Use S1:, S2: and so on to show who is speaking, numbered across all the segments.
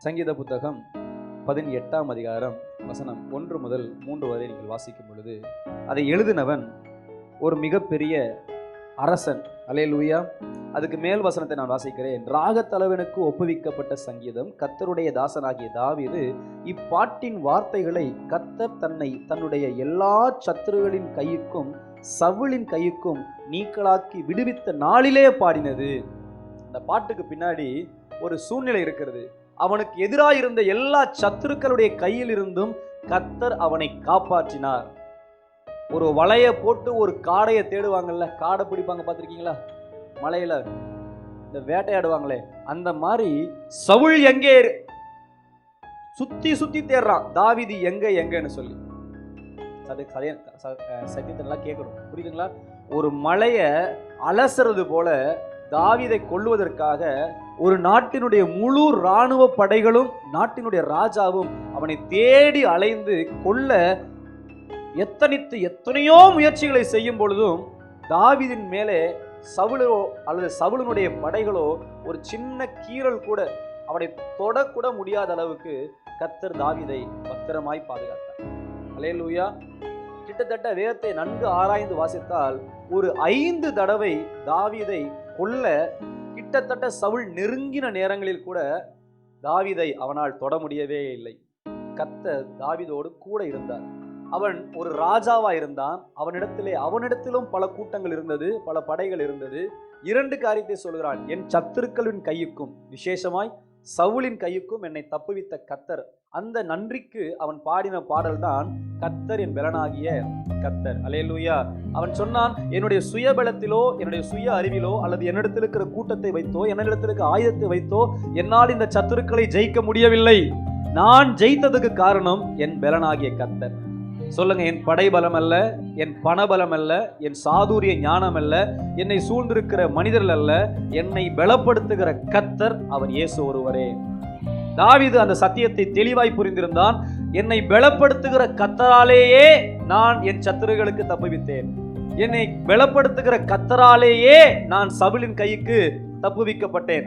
S1: சங்கீத புத்தகம் 18ஆம் அதிகாரம் வசனம் 1 முதல் 3 வரை நீங்கள் வாசிக்கும் பொழுது, அதை எழுதினவன் ஒரு மிகப்பெரிய அரசன். அல்லேலூயா. அதுக்கு மேல் வசனத்தை நான் வாசிக்கிறேன். ராகத்தலைவனுக்கு ஒப்புவிக்கப்பட்ட சங்கீதம். கர்த்தருடைய தாசனாகிய தாவீது இப்பாட்டின் வார்த்தைகளை கர்த்தர் தன்னுடைய எல்லா சத்துருகளின் கையுக்கும் சவுலின் கையுக்கும் நீக்கலாக்கி விடுவித்த நாளிலே பாடினது. அந்த பாட்டுக்கு பின்னாடி ஒரு சூழ்நிலை இருக்கிறது. அவனுக்கு எதிராக இருந்த எல்லா சத்துருக்களுடைய கையில் இருந்தும் கர்த்தர் அவனை காப்பாற்றினார். ஒரு வலைய போட்டு ஒரு காடையை தேடுவாங்கல்ல, காடை பிடிப்பாங்க, பார்த்திருக்கீங்களா? மலையில இந்த வேட்டையாடுவாங்களே, அந்த மாதிரி சவுல் எங்கே சுத்தி சுத்தி தேடுறான், தாவீது எங்கன்னு சொல்லி. சத்தியத்தெல்லாம் கேட்கணும், புரியுதுங்களா? ஒரு மலைய அலசுறது போல தாவீதை கொல்லுவதற்காக ஒரு நாட்டினுடைய முழு இராணுவ படைகளும் நாட்டினுடைய ராஜாவும் அவனை தேடி அலைந்து கொல்ல எத்தனையோ முயற்சிகளை செய்யும் பொழுதும் தாவீதின் மேலே சவுலோ அல்லது சவுலினுடைய படைகளோ ஒரு சின்ன கீறல் கூட அவனை தொடக்கூட முடியாத அளவுக்கு கர்த்தர் தாவீதை பத்திரமாய் பாதுகாத்தார். அல்லேலூயா. கிட்டத்தட்ட வேதத்தை நன்கு ஆராய்ந்து வாசித்தால் ஒரு 5 தடவை தாவீதை கொல்ல கிட்டத்தட்ட சவுல் நெருங்கின நேரங்களில் கூட தாவீதை அவனால் தொட முடியவே இல்லை. கர்த்தர் தாவீதோடு கூட இருந்தார். அவன் ஒரு ராஜாவா இருந்தான். அவனிடத்திலும் பல கூட்டங்கள் இருந்தது, பல படைகள் இருந்தது. 2 காரியத்தை சொல்கிறான். என் சத்துருக்களின் கையுக்கும், விசேஷமாய் சவுலின் கையுக்கும் என்னை தப்புவித்த கர்த்தர். அந்த நன்றிக்கு அவன் பாடின பாடல் தான் கர்த்தர் என் பலனாகிய கர்த்தர். அல்லேலூயா. அவன் சொன்னான், என்னுடைய சுயபலத்திலோ என்னுடைய சுய அறிவிலோ அல்லது என்னிடத்தில் இருக்கிற கூட்டத்தை வைத்தோ என்னிடத்தில் இருக்கிற ஆயுதத்தை வைத்தோ என்னால் இந்த சத்துருக்களை ஜெயிக்க முடியவில்லை. நான் ஜெயித்ததுக்கு காரணம் என் பலனாகிய கர்த்தர். சொல்லுங்க, என் படைபலம் அல்ல, என் பணபலம் அல்ல, என் சாதுரிய ஞானம் அல்ல, என்னை சூழ்ந்திருக்கிற மனிதர்கள் அல்ல, என்னை பலப்படுத்துகிற கர்த்தர், அவர் இயேசு ஒருவரே. தாவீது அந்த சத்தியத்தை தெளிவாய் புரிந்திருந்தான். என்னை பலப்படுத்துகிற கர்த்தராலேயே நான் என் சத்துருகளுக்கு தப்புவித்தேன். என்னை பலப்படுத்துகிற கர்த்தராலேயே நான் சவுலின் கைக்கு தப்புவிக்கப்பட்டேன்.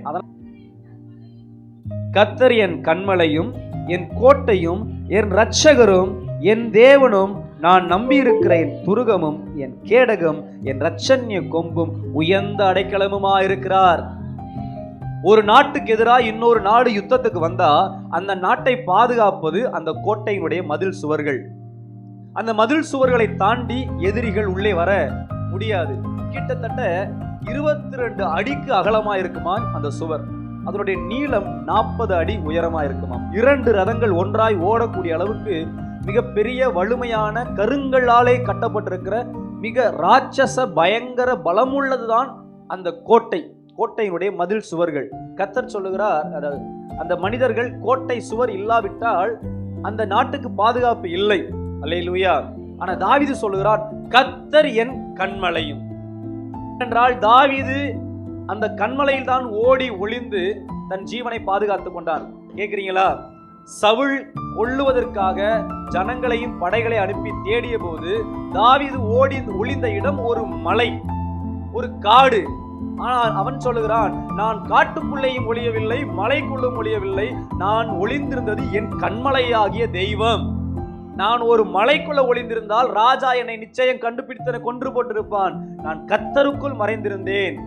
S1: கர்த்தர் என் கன்மலையும் என் கோட்டையும் என் இரட்சகரும் என் தேவனும் நான் நம்பியிருக்கிற என் துருகமும் என் கேடகம் என் இரட்சண்ய கொம்பும் உயர்ந்த அடைக்கலமுமாயிருக்கிறார். ஒரு நாட்டுக்கு எதிராக இன்னொரு நாடு யுத்தத்துக்கு வந்தா அந்த நாட்டை பாதுகாப்பது அந்த கோட்டையினுடைய மதில் சுவர்கள். அந்த மதில் சுவர்களை தாண்டி எதிரிகள் உள்ளே வர முடியாது. கிட்டத்தட்ட 22 அடிக்கு அகலமா இருக்குமா அந்த சுவர். அதனுடைய நீளம் 40 அடி உயரமா இருக்குமா. 2 ரதங்கள் ஒன்றாய் ஓடக்கூடிய அளவுக்கு மிகப்பெரிய வலிமையான கருங்கல்லாலே கட்டப்பட்டிருக்கிற மிக ராட்சச பயங்கர பலமுள்ளதுதான் அந்த கோட்டையினுடைய மதில் சுவர்கள். கர்த்தர் சொல்லுகிறார், அதாவது அந்த மனிதர்கள் கோட்டை சுவர் இல்லாவிட்டால் அந்த நாட்டுக்கு பாதுகாப்பு இல்லை. அல்லேலூயா. ஆனா தாவீது சொல்லுகிறார், கர்த்தர் என் கன்மலையும் என்றால் தாவீது அந்த கன்மலையில் தான் ஓடி ஒளிந்து தன் ஜீவனை பாதுகாத்துக் கொண்டார். கேட்கிறீங்களா? சவுல் கொல்லுவதற்காக ஜனங்களையும் படைகளை அனுப்பி தேடிய போது தாவீது ஓடி ஒளிந்த இடம் ஒரு மலை, ஒரு காடு. ஆனால் அவன் சொல்லுகிறான், நான் காட்டுக்குள்ளேயும் ஒளியவில்லை, மலைக்குள்ளும் ஒளியவில்லை, நான் ஒளிந்திருந்தது என் கன்மலையாகிய தெய்வம். நான் ஒரு மலைக்குள்ள ஒளிந்திருந்தால் ராஜா என்னை நிச்சயம் கண்டுபிடித்து கொன்று போட்டிருப்பான். நான் கர்த்தருக்குள் மறைந்திருந்தேன்.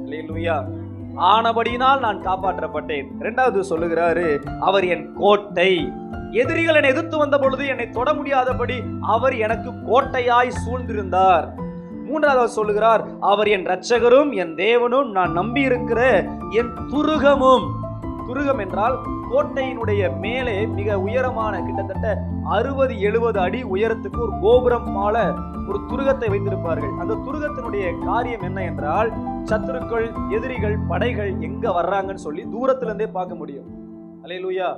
S1: அல்லேலூயா. ஆனபடியினால் நான் காப்பாற்றப்பட்டேன். 2வது சொல்லுகிறாரு, அவர் என் கோட்டை. எதிரிகள் என்னை எதிர்த்து வந்த பொழுது என்னை தொட முடியாதபடி அவர் எனக்கு கோட்டையாய் சூழ்ந்திருந்தார். 3வது சொல்லுகிறார், அவர் என் இரட்சகரும் என் தேவனும் நான் நம்பி இருக்கிற என் துருகமும். துருகம் என்றால் கோட்டையினுடைய மேலே மிக உயரமான கிட்டத்தட்ட 60-70 அடி உயரத்துக்கு ஒரு கோபுரம் போல ஒரு துருகத்தை வைத்திருப்பார்கள். அந்த துருகத்தினுடைய காரியம் என்ன என்றால், சத்துருக்கள், எதிரிகள், படைகள் எங்க வர்றாங்கன்னு சொல்லி தூரத்துல இருந்தே பார்க்க முடியும். அல்லேலூயா.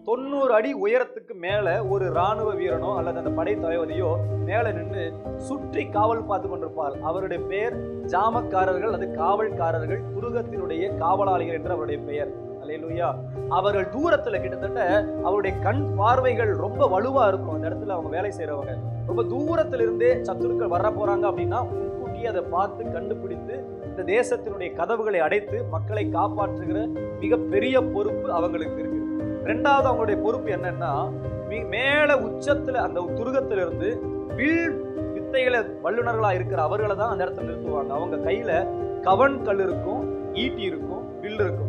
S1: 90 அடி உயரத்துக்கு மேல ஒரு ராணுவ வீரனோ அல்லது அந்த படை தளபதியோ மேல நின்று சுற்றி காவல் பார்த்து கொண்டிருப்பார். அவருடைய பெயர் ஜாமக்காரர்கள், அது காவல்காரர்கள், துருகத்தினுடைய காவலாளிகள் என்று அவருடைய பெயர். அல்லேலூயா. அவர்கள் தூரத்துல கிட்டத்தட்ட அவருடைய கண் பார்வைகள் ரொம்ப வலுவா இருக்கும். அந்த இடத்துல அவங்க வேலை செய்யறவங்க ரொம்ப தூரத்துல இருந்தே சத்துருக்கள் வர போறாங்க அப்படின்னா முன்கூட்டியே அதை பார்த்து கண்டுபிடித்து இந்த தேசத்தினுடைய கதவுகளை அடைத்து மக்களை காப்பாற்றுகிற மிக பெரிய பொறுப்பு அவங்களுக்கு இருக்கு. இரண்டாவது அவங்களுடைய பொறுப்பு என்னன்னா, மேல உச்சத்துல அந்த துருகத்திலிருந்து வில் வித்தைகளை வல்லுநர்களா இருக்கிற அவர்களை தான் அந்த இடத்துல நிறுத்துவாங்க. அவங்க கையில கவன் கல் இருக்கும், ஈட்டி இருக்கும், வில் இருக்கும்.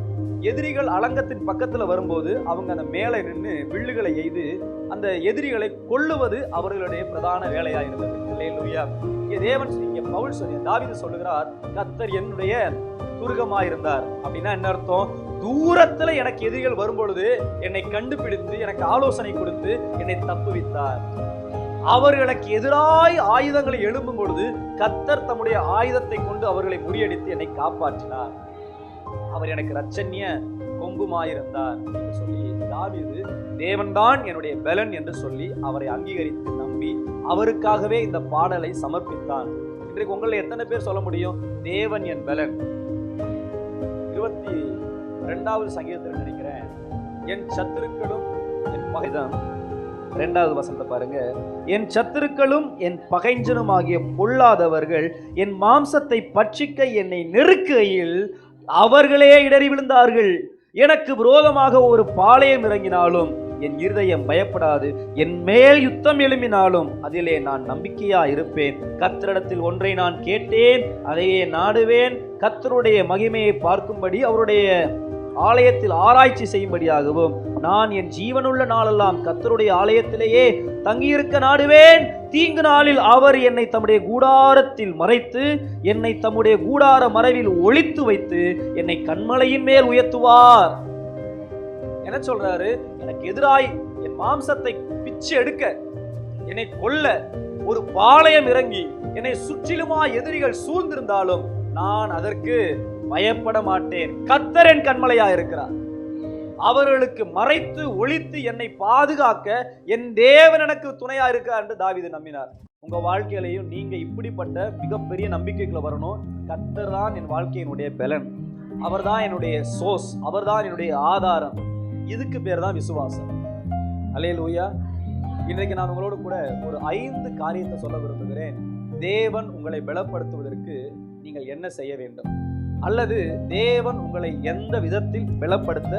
S1: எதிரிகள் அலங்கத்தின் பக்கத்துல வரும்போது அவங்க அந்த மேலே நின்று வில்லுகளை எய்து அந்த எதிரிகளை கொல்லுவது அவர்களுடைய பிரதான வேலையா இருந்தது. அல்லேலூயா. தேவன் இங்க பவுல் சொல்லி தாவீது சொல்லுகிறார், கர்த்தர் என்னுடைய துருகமாயிருந்தார். அப்படின்னா என்ன அர்த்தம்? தூரத்துல எனக்கு எதிரிகள் வரும்பொழுது என்னை கண்டுபிடித்து எனக்கு ஆலோசனை கொடுத்து என்னை தப்புவித்தார். அவர்களுக்கு எதிராய் ஆயுதங்களை எழும்பும் பொழுது கர்த்தர் தம்முடைய ஆயுதத்தை கொண்டு அவர்களை முறியடித்து என்னை காப்பாற்றினார். அவர் எனக்கு இரட்சண்ய கொம்புமாயிருந்தார் என்று சொல்லி தாவீது தேவன்தான் என்னுடைய பலன் என்று சொல்லி அவரை அங்கீகரித்து நம்பி அவருக்காகவே இந்த பாடலை சமர்ப்பித்தான். இன்றைக்கு உங்களை எத்தனை பேர் சொல்ல முடியும், தேவன் என் பலன்? 22வது சங்கீதத்தில் நினைக்கிறேன், என் சத்துருக்களும் என் பகைதான். 2வது வசனத்தை பாருங்க, என் சத்துருக்களும் என் பகைஞ்சனும் ஆகிய பொல்லாதவர்கள் என் மாம்சத்தை பட்சிக்க என்னை நெருக்கையில் அவர்களே இடறி விழுந்தார்கள். எனக்கு விரோதமாக ஒரு பாளையம் இறங்கினாலும் என் இருதயம் பயப்படாது. என் மேல் யுத்தம் எழும்பினாலும் அதிலே நான் நம்பிக்கையா இருப்பேன். கர்த்தரிடத்தில் ஒன்றை நான் கேட்டேன், அதையே நாடுவேன். கர்த்தருடைய மகிமையை பார்க்கும்படி அவருடைய ஆலயத்தில் ஆராய்ச்சி செய்யும்படியாகவும் நான் என் ஜீவனுள்ள நாளெல்லாம் கர்த்தருடைய ஆலயத்திலேயே தங்கியிருக்க நாடுவேன். தீங்கு நாளில் அவர் என்னை தம்முடைய கூடாரத்தில் மறைத்து என்னை தம்முடைய கூடார மறைவில் ஒளித்து வைத்து என்னை கண்மலையின் மேல் உயர்த்துவார். என்ன சொல்றாரு? எனக்கு எதிராய் என் மாம்சத்தை பிச்சு எடுக்க, என்னை கொல்ல ஒரு பாளையம் இறங்கி என்னை சுற்றிலுமா எதிரிகள் சூழ்ந்திருந்தாலும் நான் அதற்கு பயப்பட மாட்டேன். கர்த்தர் என் கண்மலையா இருக்கிறார். அவர்களுக்கு மறைத்து ஒளித்து என்னை பாதுகாக்க என் தேவன் எனக்கு துணையா இருக்கிறார் என்று தாவீது நம்பினார். உங்க வாழ்க்கையிலையும் நீங்க இப்படிப்பட்ட மிகப்பெரிய நம்பிக்கைக்குள்ள வரணும். கர்த்தர் தான் என் வாழ்க்கையினுடைய பலன், அவர் தான் என்னுடைய சோர்ஸ், அவர் தான் என்னுடைய ஆதாரம். இதுக்கு பேர் தான் விசுவாசம். அல்லேலூயா. இன்றைக்கு நான் உங்களோடு கூட ஒரு 5 காரியத்தை சொல்ல விரும்புகிறேன். தேவன் உங்களை பலப்படுத்துவதற்கு நீங்கள் என்ன செய்ய வேண்டும், அல்லது தேவன் உங்களை எந்த விதத்தில் பலப்படுத்த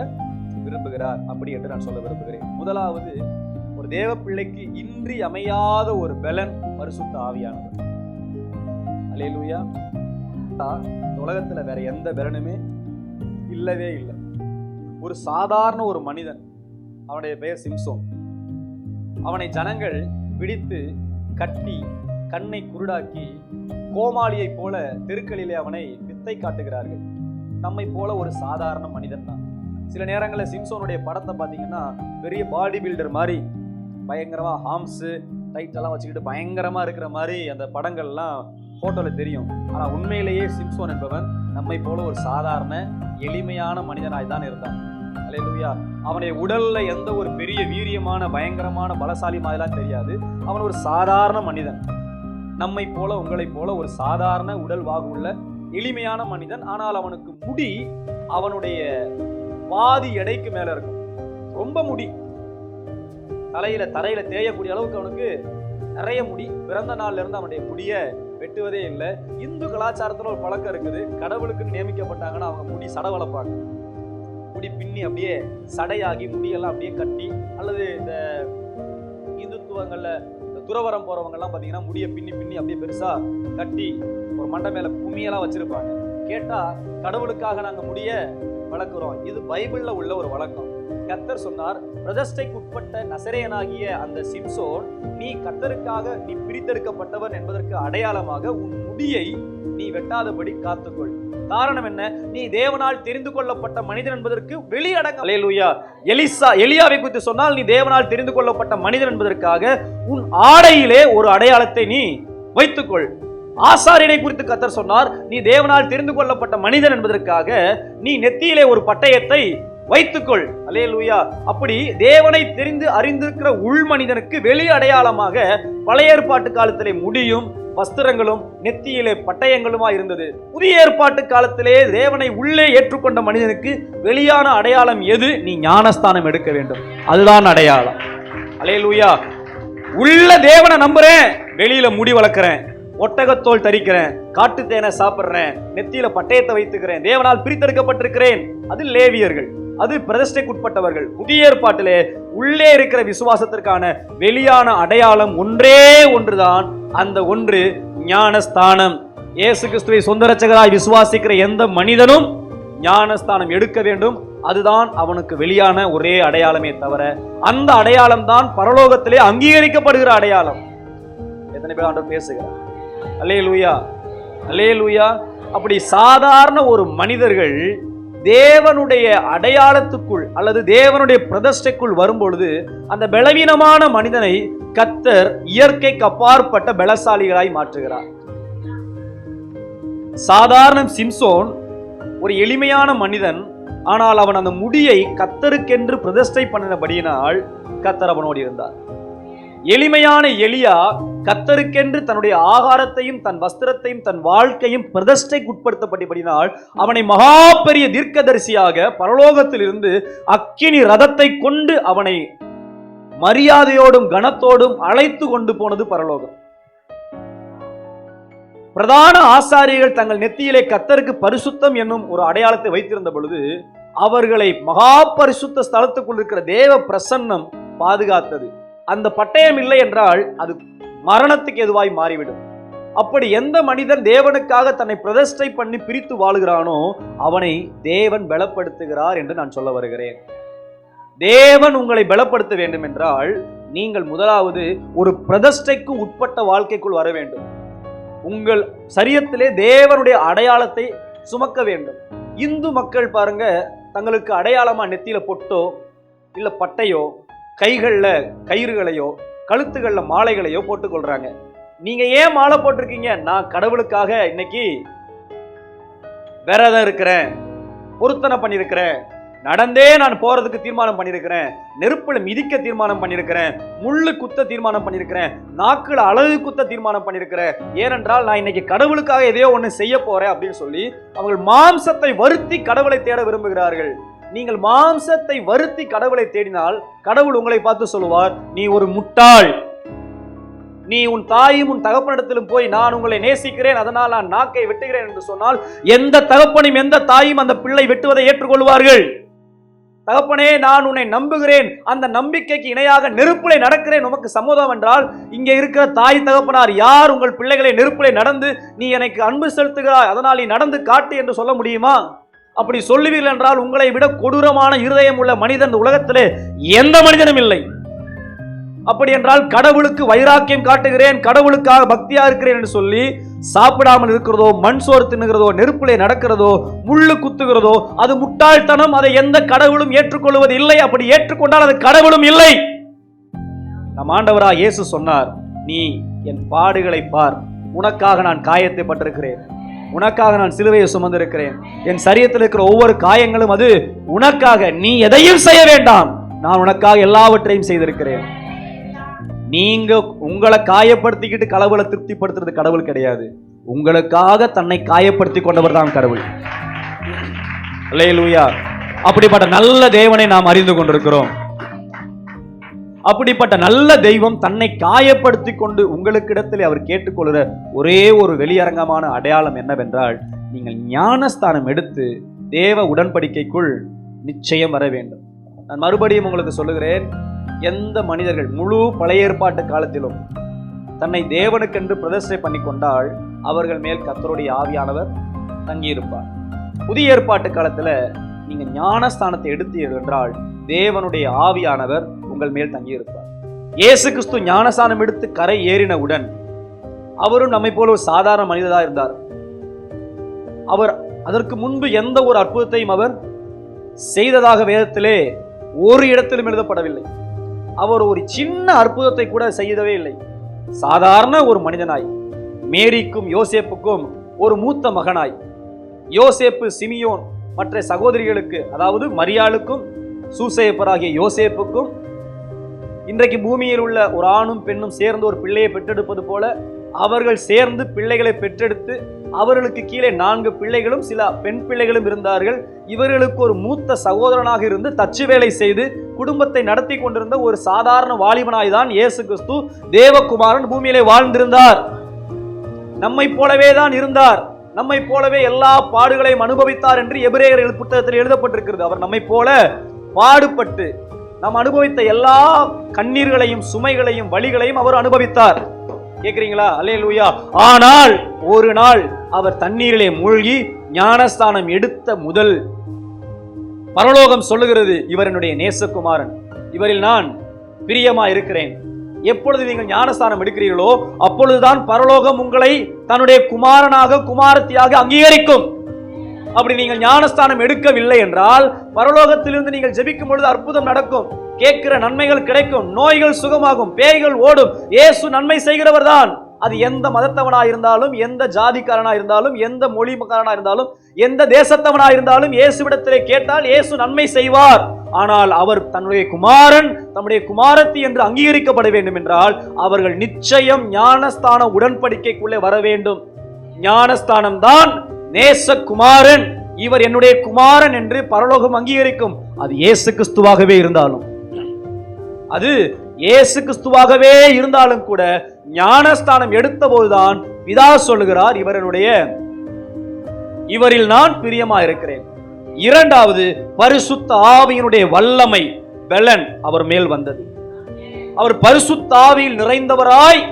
S1: விரும்புகிறார் அப்படி என்று நான் சொல்ல விரும்புகிறேன். முதலாவது, ஒரு தேவ பிள்ளைக்கு இன்றி அமையாத ஒரு பலன் பரிசுத்த ஆவியானவர். அல்லேலூயா. உலகத்துல வேற எந்த பலனுமே இல்லவே இல்லை. ஒரு சாதாரண ஒரு மனிதன், அவனுடைய பெயர் சிம்சோன். அவனை ஜனங்கள் பிடித்து கட்டி கண்ணை குருடாக்கி கோமாளியை போல தெருக்களிலே அவனை வித்தை காட்டுகிறார்கள். நம்மை போல ஒரு சாதாரண மனிதன் தான். சில நேரங்களில் சிம்சோனுடைய படத்தை பார்த்தீங்கன்னா பெரிய பாடி பில்டர் மாதிரி பயங்கரமா ஹாம்ஸு டைட் எல்லாம் வச்சுக்கிட்டு பயங்கரமா இருக்கிற மாதிரி அந்த படங்கள்லாம் போட்டோல தெரியும். ஆனா உண்மையிலேயே சிம்சோன் என்பவன் நம்மை போல ஒரு சாதாரண எளிமையான மனிதனாய் தான் இருந்தான். அல்லேலூயா. அவனுடைய உடல்ல எந்த ஒரு பெரிய வீரியமான பயங்கரமான பலசாலி மாதிரிலாம் தெரியாது. அவன் ஒரு சாதாரண மனிதன், நம்மை போல உங்களை போல ஒரு சாதாரண உடல் வாகு உள்ள எளிமையான மனிதன். ஆனால் அவனுக்கு முடி அவனுடைய பாதி எடைக்கு மேல இருக்கும். ரொம்ப முடி, தரையில தேயக்கூடிய அளவுக்கு அவனுக்கு நிறைய முடி. பிறந்த நாள்ல இருந்து அவனுடைய முடிய வெட்டுவதே இல்லை. இந்து கலாச்சாரத்துல ஒரு பழக்கம் இருக்குது, கடவுளுக்கு நியமிக்கப்பட்டாங்கன்னா அவங்க முடி சடை வளர்ப்பாங்க. முடி பின்னி அப்படியே சடையாகி முடியெல்லாம் அப்படியே கட்டி, அல்லது இந்த இந்துத்துவங்கள்ல துறவரம் போறவங்க எல்லாம் பாத்தீங்கன்னா முடிய பின்னி பின்னி அப்படியே பெருசா கட்டி ஒரு மண்டை மேல கும்மியெல்லாம் வச்சிருப்பாங்க. கேட்டா கடவுளுக்காக நாங்க முடிய வளர்க்கிறோம். இது பைபிள்ல உள்ள ஒரு வழக்கம். கர்த்தர் சொன்னார், பிரதிஷ்டைக்கு உட்பட்ட நசரேயனாகிய அந்த சிம்சோன், நீ கர்த்தருக்காக நீ பிரித்தெடுக்கப்பட்டவன் என்பதற்கு அடையாளமாக உன் முடியை நீ வெட்டாதபடி காத்துக்கொள். காரணம் என்ன? நீ தேவனால் தெரிந்து கொள்ளப்பட்ட மனிதன் என்பதற்கு வெளியடங்க. அல்லேலூயா. எலியாவை குறித்து சொன்னால், நீ தேவனால் தெரிந்து கொள்ளப்பட்ட மனிதன் என்பதற்காக உன் ஆடையிலே ஒரு அடையாளத்தை நீ வைத்துக்கொள். ஆசாரியனை குறித்து கர்த்தர் சொன்னார், நீ தேவனால் தெரிந்து கொள்ளப்பட்ட மனிதன் என்பதற்காக நீ நெத்தியிலே ஒரு பட்டயத்தை வைத்துக்கொள். அல்லேலூயா. அப்படி தேவனை தெரிந்து அறிந்திருக்கிற உள் மனிதனுக்கு வெளி அடையாளமாக பழைய ஏற்பாட்டு காலத்திலே முடியும் வஸ்திரங்களும் நெத்தியிலே பட்டயங்களுமா இருந்தது. புதிய ஏற்பாட்டு காலத்திலே தேவனை உள்ளே ஏற்றுக்கொண்ட மனிதனுக்கு வெளியான அடையாளம் எது? நீ ஞானஸ்தானம் எடுக்க வேண்டும், அதுதான் அடையாளம். அல்லேலூயா. உள்ள தேவனை நம்புறேன், வெளியில முடி வளர்க்கிறேன், ஒட்டகத்தோல் தரிக்கிறேன், காட்டு தேனை சாப்பிடுறேன், நெத்தியில பட்டயத்தை வைத்துக்கிறேன், தேவனால் பிரித்தெடுக்கப்பட்டிருக்கிறேன். அது லேவியர்கள். அது பிரதிஷ்டைக்குட்பட்டவர்கள். புதிய ஏற்பாட்டிலே உள்ளே இருக்கிற விசுவாசத்திற்கான வெளியான அடையாளம் ஒன்றே ஒன்றுதான். அந்த ஒன்று ஞானஸ்தானம். இயேசு கிறிஸ்துவை சொந்த இரட்சகராய் விசுவாசிக்கிற எந்த மனிதனும் ஞானஸ்தானம் எடுக்க வேண்டும். அதுதான் அவனுக்கு வெளியான ஒரே அடையாளமே தவிர, அந்த அடையாளம் தான் பரலோகத்திலே அங்கீகரிக்கப்படுகிற அடையாளம். எத்தனை பேர் ஆண்டவர் பேசுகிறார்? அல்லேலூயா, அல்லேலூயா. அப்படி சாதாரண ஒரு மனிதர்கள் தேவனுடைய அடையாளத்துக்குள் அல்லது தேவனுடைய பிரதிஷ்டைக்குள் வரும்பொழுது அந்த பலவீனமான மனிதனை கர்த்தர் இயற்கைக்கு அப்பாற்பட்ட பலசாலிகளாய் மாற்றுகிறார். சாதாரண சிம்சோன் ஒரு எளிமையான மனிதன். ஆனால் அவன் அந்த முடியை கர்த்தருக்கென்று பிரதிஷ்டை பண்ணினபடியினால் கர்த்தர் அவனோடு இருந்தார். எளிமையான எலியா கர்த்தருக்கென்று தன்னுடைய ஆகாரத்தையும் தன் வஸ்திரத்தையும் தன் வாழ்க்கையும் பிரதிஷ்டைக்குட்படுத்தப்பட்டபடினால் அவனை மகா பெரிய தீர்க்கதரிசியாக பரலோகத்திலிருந்து அக்கினி ரதத்தை கொண்டு அவனை மரியாதையோடும் கனத்தோடும் அழைத்து கொண்டு போனது பரலோகம். பிரதான ஆசாரியர்கள் தங்கள் நெத்தியிலே கர்த்தருக்கு பரிசுத்தம் என்னும் ஒரு அடையாளத்தை வைத்திருந்த பொழுது அவர்களை மகா பரிசுத்த ஸ்தலத்துக்குள் இருக்கிற தேவ பிரசன்னம் பாதுகாத்தது. அந்த பட்டயம் இல்லை என்றால் அது மரணத்துக்கு எதுவாய் மாறிவிடும். அப்படி எந்த மனிதன் தேவனுக்காக தன்னை பிரதிஷ்டை பண்ணி பிரித்து வாழுகிறானோ அவனை தேவன் பலப்படுத்துகிறார் என்று நான் சொல்ல வருகிறேன். தேவன் உங்களை பலப்படுத்த வேண்டும் என்றால் நீங்கள் முதலாவது ஒரு பிரதிஷ்டைக்கு உட்பட்ட வாழ்க்கைக்குள் வர வேண்டும். உங்கள் சரீரத்திலே தேவனுடைய அடையாளத்தை சுமக்க வேண்டும். இந்து மக்கள் பாருங்க, தங்களுக்கு அடையாளமா நெத்தியில பொட்டோ இல்ல பட்டையோ, கைகள்ல கயிறுகளையோ, கழுத்துகள்ல மாலைகளையோ போட்டுக்கொள்றாங்க. நீங்க ஏன் மாலை போட்டிருக்கீங்க? நான் கடவுளுக்காக இன்னைக்கு விரதம் இருக்கிறேன், பொருத்தனை பண்ணியிருக்கிறேன், நடந்தே நான் போறதுக்கு தீர்மானம் பண்ணியிருக்கிறேன், நெருப்புல மிதிக்க தீர்மானம் பண்ணியிருக்கிறேன், முள்ளு குத்த தீர்மானம் பண்ணியிருக்கிறேன், நாக்குல அழகு குத்த தீர்மானம் பண்ணியிருக்கிறேன். ஏனென்றால் நான் இன்னைக்கு கடவுளுக்காக எதையோ ஒண்ணு செய்ய போறேன் அப்படின்னு சொல்லி அவர்கள் மாம்சத்தை வருத்தி கடவுளை தேட விரும்புகிறார்கள். நீங்கள் மாம்சத்தை வருத்தி கடவுளை தேடினால் கடவுள் உங்களை பார்த்து சொல்லுவார், நீ ஒரு முட்டாள். நீ உன் தாயும் உன் தகப்பனிடத்திலும் போய் நான் உங்களை நேசிக்கிறேன், அதனால் நான் நாக்கை வெட்டுகிறேன் என்று சொன்னால் எந்த தகப்பனும் எந்த தாயும் அந்த பிள்ளை வெட்டுவதை ஏற்றுக்கொள்வார்கள்? தகப்பனே, நான் உன்னை நம்புகிறேன், அந்த நம்பிக்கைக்கு இணையாக நெருப்பிலே நடக்கிறேன், உமக்கு சம்மதம் என்றால் இங்கே இருக்கிற தாய் தகப்பனார் யார் உங்கள் பிள்ளைகளை நெருப்பிலே நடந்து நீ எனக்கு அன்பு செலுத்துகிறாய், அதனால் நீ நடந்து காட்டு என்று சொல்ல முடியுமா? அப்படி சொல்லுவீர்கள் என்றால் உங்களை விட கொடூரமான இருதயம் உள்ள மனிதன் உலகத்திலே எந்த மனிதனும் இல்லை. அப்படி என்றால் கடவுளுக்கு வைராக்கியம் காட்டுகிறேன், கடவுளுக்காக பக்தியா இருக்கிறேன் என்று சொல்லி சாப்பிடாமல் இருக்கிறதோ, மண் சோறு தின்னுகிறதோ, நெருப்பிலே நடக்கிறதோ, முள்ளு குத்துகிறதோ அது முட்டாள்தனம். அதை எந்த கடவுளும் ஏற்றுக்கொள்வது இல்லை. அப்படி ஏற்றுக்கொண்டால் அது கடவுளும் இல்லை. நம் ஆண்டவராக இயேசு சொன்னார், நீ என் பாடுகளை பார், உனக்காக நான் காயத்தை பட்டிருக்கிறேன், உனக்காக நான் சிலுவையை சுமந்திருக்கிறேன், என் சரீரத்தில் இருக்கிற ஒவ்வொரு காயங்களும் அது உனக்காக, நீ எதையும் செய்ய வேண்டாம், நான் உனக்காக எல்லாவற்றையும் செய்திருக்கிறேன். நீங்க உங்களை காயப்படுத்திக்கிட்டு கடவுளை திருப்திப்படுத்துறது கடவுள் கிடையாது. உங்களுக்காக தன்னை காயப்படுத்தி கொண்டவர் தான் கடவுள். அல்லேலூயா. அப்படிப்பட்ட நல்ல தேவனை நாம் அறிந்து கொண்டிருக்கிறோம். அப்படிப்பட்ட நல்ல தெய்வம் தன்னை காயப்படுத்தி கொண்டு உங்களுக்கிடத்தில் அவர் கேட்டுக்கொள்கிற ஒரே ஒரு வெளியரங்கமான அடையாளம் என்னவென்றால், நீங்கள் ஞானஸ்தானம் எடுத்து தேவ உடன்படிக்கைக்குள் நிச்சயம் வர வேண்டும். நான் மறுபடியும் உங்களுக்கு சொல்லுகிறேன், எந்த மனிதர்கள் முழு பழைய ஏற்பாட்டு காலத்திலும் தன்னை தேவனுக்கென்று பிரதிஷ்டை பண்ணி கொண்டால் அவர்கள் மேல் கர்த்தருடைய ஆவியானவர் தங்கியிருப்பார். புதிய ஏற்பாட்டு காலத்துல நீங்க ஞானஸ்தானத்தை எடுத்தீர்கள் என்றால் தேவனுடைய ஆவியானவர் உங்கள் மேல் தங்கியிருப்பார். இயேசு கிறிஸ்து ஞானஸ்தானம் எடுத்து கரை ஏறினவுடன் அவரும் நம்மை போல ஒரு சாதாரண மனிதராக இருந்தார். அவர் அதற்கு முன்பு எந்த ஒரு அற்புதத்தையும் அவர் செய்ததாக வேதத்திலே ஒரு இடத்திலும் எழுதப்படவில்லை. அவர் ஒரு சின்ன அற்புதத்தை கூட செய்யவே இல்லை. சாதாரண ஒரு மனிதனாய், மேரிக்கும் யோசேப்புக்கும் ஒரு மூத்த மகனாய், யோசேப்பு சிமியோன் மற்ற சகோதரிகளுக்கு, அதாவது மரியாளுக்கும் சூசேப்பராகிய யோசேப்புக்கும் இன்றைக்கு பூமியில் உள்ள ஒரு ஆணும் பெண்ணும் சேர்ந்து ஒரு பிள்ளையை பெற்றெடுப்பது போல அவர்கள் சேர்ந்து பிள்ளைகளை பெற்றெடுத்து அவர்களுக்கு கீழே 4 பிள்ளைகளும் சில பெண் பிள்ளைகளும் இருந்தார்கள். இவர்களுக்கு ஒரு மூத்த சகோதரனாக இருந்து தச்சு வேலை செய்து குடும்பத்தை நடத்தி கொண்டிருந்த ஒரு சாதாரண வாலிபனாய் தான் இயேசு கிறிஸ்து தேவகுமாரன் பூமியிலே வாழ்ந்திருந்தார். நம்மை போலவே தான் இருந்தார். நம்மை போலவே எல்லா பாடுகளையும் அனுபவித்தார் என்று எபிரேயர் புத்தகத்தில் எழுதப்பட்டிருக்கிறது. அவர் நம்மை போல பாடுபட்டு நாம் அனுபவித்த எல்லா கண்ணீர்களையும் சுமைகளையும் வலிகளையும் அவர் அனுபவித்தார். கேக்குறீங்களா? அல்லேலூயா. ஆனால் ஒரு நாள் அவர் தண்ணீரிலே மூழ்கி ஞானஸ்தானம் எடுத்த முதல் பரலோகம் சொல்லுகிறது, இவர் என்னுடைய நேசகுமாரன், இவரில் நான் பிரியமா இருக்கிறேன். எப்பொழுது நீங்கள் ஞானஸ்தானம் எடுக்கிறீர்களோ அப்பொழுதுதான் பரலோகம் உங்களை தன்னுடைய குமாரனாக குமாரத்தியாக அங்கீகரிக்கும். அப்படி நீங்கள் ஞானஸ்தானம் எடுக்கவில்லை என்றால் பரலோகத்திலிருந்து நீங்கள் ஜெபிக்கும் பொழுது அற்புதம் நடக்கும், கேட்கிற நன்மைகள் கிடைக்கும், நோய்கள் சுகமாகும், பேய்கள் ஓடும். இயேசு நன்மை செய்கிறவர் தான். அது எந்த மதத்தவனா இருந்தாலும், எந்த ஜாதிக்காரனா இருந்தாலும், எந்த மொழிக்காரனா இருந்தாலும், எந்த தேசத்தவனா இருந்தாலும் இயேசுவிடத்திலே கேட்டால் இயேசு நன்மை செய்வார். ஆனால் அவர் தன்னுடைய குமாரன், தன்னுடைய குமாரத்தி என்று அங்கீகரிக்கப்பட வேண்டும் என்றால் அவர்கள் நிச்சயம் ஞானஸ்தான உடன்படிக்கைக்குள்ளே வர வேண்டும். ஞானஸ்தானம் தான் நேசகுமாரன், இவர் என்னுடைய குமாரன் என்று பரலோகம் அங்கீகரிக்கும். அது இயேசு கிறிஸ்துவாகவே இருந்தாலும், அது இயேசு கிறிஸ்துவாகவே இருந்தாலும் கூட ஞானஸ்தானம் எடுத்த போதுதான் பிதா சொல்லுகிறார், இவரில் நான் பிரியமா இருக்கிறேன். இரண்டாவது, பரிசுத்த ஆவியினுடைய வல்லமை பெலன் அவர் மேல் வந்தது. அவர் பரிசுத்த ஆவியில் நிறைந்தவராய்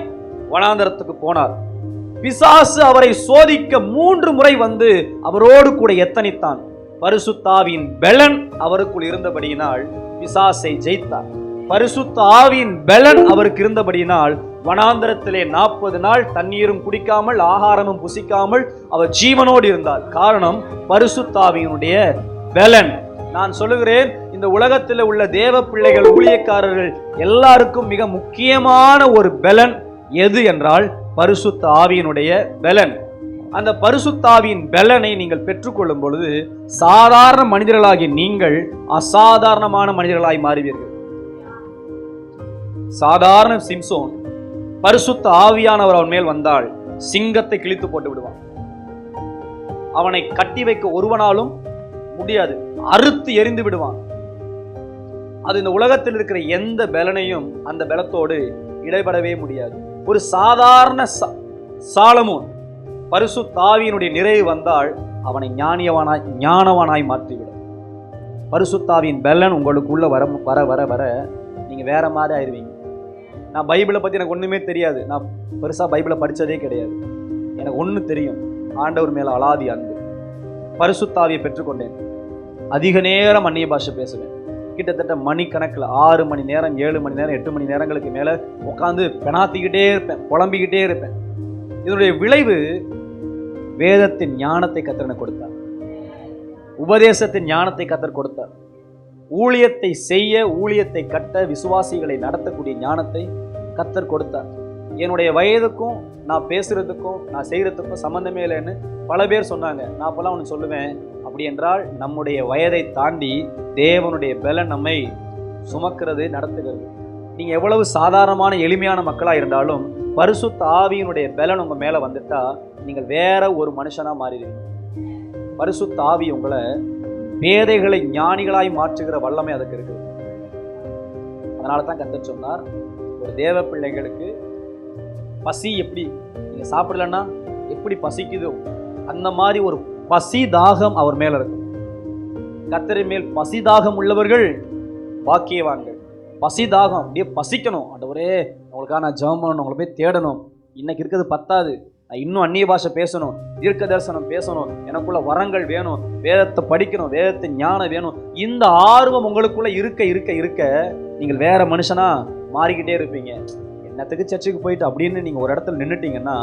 S1: வனாந்தரத்துக்கு போனார். பிசாசு அவரை சோதிக்க 3 முறை வந்து அவரோடு கூட எத்தனித்தான். பரிசுத்த ஆவியின் பெலன் அவருக்குள் இருந்தபடியினால் பிசாசை ஜெயித்தார். பரிசுத்த ஆவியின் பெலன் அவருக்கு இருந்தபடியினால் வனாந்தரத்திலே 40 நாள் தண்ணீரும் குடிக்காமல் ஆகாரமும் புசிக்காமல் அவர் ஜீவனோடு இருந்தார். காரணம் பரிசுத்த ஆவியினுடைய பெலன். நான் சொல்லுகிறேன், இந்த உலகத்தில் உள்ள தேவ பிள்ளைகள், ஊழியக்காரர்கள் எல்லாருக்கும் மிக முக்கியமான ஒரு பெலன் எது என்றால் பரிசுத்த ஆவியினுடைய பெலன். அந்த பரிசுத்த ஆவியின் பெலனை நீங்கள் பெற்றுக்கொள்ளும் பொழுது சாதாரண மனிதர்களாகிய நீங்கள் அசாதாரணமான மனிதர்களாய் மாறுவீர்கள். சாதாரண சிம்சோன் பரிசுத்த ஆவியானவர் அவன் மேல் வந்தால் சிங்கத்தை கிழித்து போட்டு விடுவான். அவனை கட்டி வைக்க ஒருவனாலும் முடியாது, அறுத்து எரிந்து விடுவான். அது இந்த உலகத்தில் இருக்கிற எந்த பலனையும் அந்த பலத்தோடு இடைபடவே முடியாது. ஒரு சாதாரண சாலமோன் பரிசுத்த ஆவியினுடைய நிறைவு வந்தால் அவனை ஞானவானாய் மாற்றிவிடும். பரிசுத்த ஆவியின் பலன் உங்களுக்குள்ள வர வர வர வர நீங்க வேற மாதிரி ஆயிடுவீங்க. நான் பைபிளை பத்தி எனக்கு ஒண்ணுமே தெரியாது, நான் பெருசா பைபிளை படிச்சதே கிடையாது. எனக்கு ஒண்ணு தெரியும், ஆண்டவர் மேல அலாதி அன்பு. பரிசுத்த ஆவியை பெற்றுக்கொண்டேன். அதிக நேரம் அந்நிய பாஷை பேசுவேன். கிட்டத்தட்ட மணிக்கணக்கில் 6 மணி நேரம் 7 மணி நேரம் 8 மணி நேரங்களுக்கு மேல உட்காந்து பெணாத்திக்கிட்டே இருப்பேன், புலம்பிக்கிட்டே இருப்பேன். இதனுடைய விளைவு வேதத்தின் ஞானத்தை கர்த்தர் கொடுத்தார், உபதேசத்தின் ஞானத்தை கர்த்தர் கொடுத்தார், ஊழியத்தை செய்ய, ஊழியத்தை கட்ட, விசுவாசிகளை நடத்தக்கூடிய ஞானத்தை கர்த்தர் கொடுத்தார். என்னுடைய வயதுக்கும் நான் பேசுறதுக்கும் நான் செய்யறதுக்கும் சம்பந்தமே இல்லைன்னு பல பேர் சொன்னாங்க. நான் அப்பெல்லாம் ஒன்று சொல்லுவேன், அப்படி என்றால் நம்முடைய வயதை தாண்டி தேவனுடைய பலன் நம்மை சுமக்கிறது, நடத்துகிறது. நீங்க எவ்வளவு சாதாரணமான எளிமையான மக்களா இருந்தாலும் பரிசுத்த ஆவியினுடைய பலன் உங்க மேல வந்துட்டா நீங்கள் வேற ஒரு மனுஷனா மாறிடுவீங்க. பரிசுத்த ஆவி உங்களை பேதைகளை ஞானிகளாய் மாற்றுகிற வல்லமை அதுக்கு இருக்குது. அதனால தான் கர்த்தர் சொன்னார், ஒரு தேவ பிள்ளைகளுக்கு பசி எப்படி நீங்க சாப்பிடலன்னா எப்படி பசிக்குதோ அந்த மாதிரி ஒரு பசி தாகம் அவர் மேல இருக்கும். கர்த்தரின் மேல் பசி தாகம் உள்ளவர்கள் பாக்கியவான்கள். பசி தாகம் அப்படியே பசிக்கணும். ஆண்டவரே அவங்களுக்காக நான் ஜெபம் பண்ணணும், அவங்களை போய் தேடணும், இன்னைக்கு இருக்கிறது பத்தாது, நான் இன்னும் அந்நிய பாஷை பேசணும், தீர்க்க தரிசனம் பேசணும், எனக்குள்ள வரங்கள் வேணும், வேதத்தை படிக்கணும், வேதத்தை ஞானம் வேணும். இந்த ஆர்வம் உங்களுக்குள்ள இருக்க இருக்க இருக்க நீங்கள் வேற மனுஷனா மாறிக்கிட்டே இருப்பீங்க. என்னத்துக்கு சர்ச்சுக்கு போயிட்டு அப்படின்னு நீங்க ஒரு இடத்துல நின்றுட்டீங்கன்னா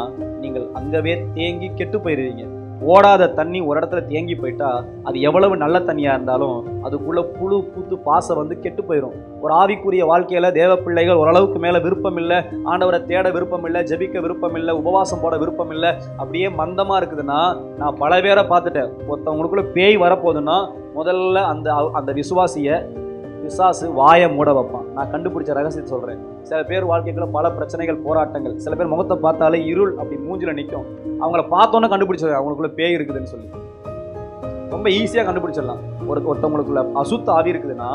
S1: நீங்கள் அங்கவே தேங்கி கெட்டு போயிடுவீங்க. ஓடாத தண்ணி ஒரு இடத்துல தேங்கி போயிட்டா அது எவ்வளவு நல்ல தண்ணியா இருந்தாலும் அதுக்குள்ள புழு பூத்து பாசை வந்து கெட்டு போயிடும். ஒரு ஆவிக்குரிய வாழ்க்கையில தேவ பிள்ளைகள் ஓரளவுக்கு மேல விருப்பம் இல்லை, ஆண்டவரை தேட விருப்பம் இல்லை, ஜெபிக்க விருப்பம் இல்லை, உபவாசம் போட விருப்பம் இல்லை, அப்படியே மந்தமா இருக்குதுன்னா நான் பல பேரை பார்த்துட்டேன். ஒருத்தவங்களுக்குள்ள பேய் வரப்போகுதுன்னா முதல்ல அந்த விசுவாசிய பிசாசு வாயை மூட வைப்பான். நான் கண்டுபிடிச்ச ரகசியத்தை சொல்றேன். சில பேர் வாழ்க்கைக்குள்ள பல பிரச்சனைகள், போராட்டங்கள், சில பேர் முகத்தை பார்த்தாலே இருள் அப்படி மூஞ்சில நிற்கும். அவங்கள பார்த்தோன்னே கண்டுபிடிச்சிடலாம் அவங்களுக்குள்ள பேய் இருக்குதுன்னு சொல்லி. ரொம்ப ஈஸியா கண்டுபிடிச்சிடலாம். ஒருத்தவங்களுக்குள்ள அசுத்த ஆவி இருக்குதுன்னா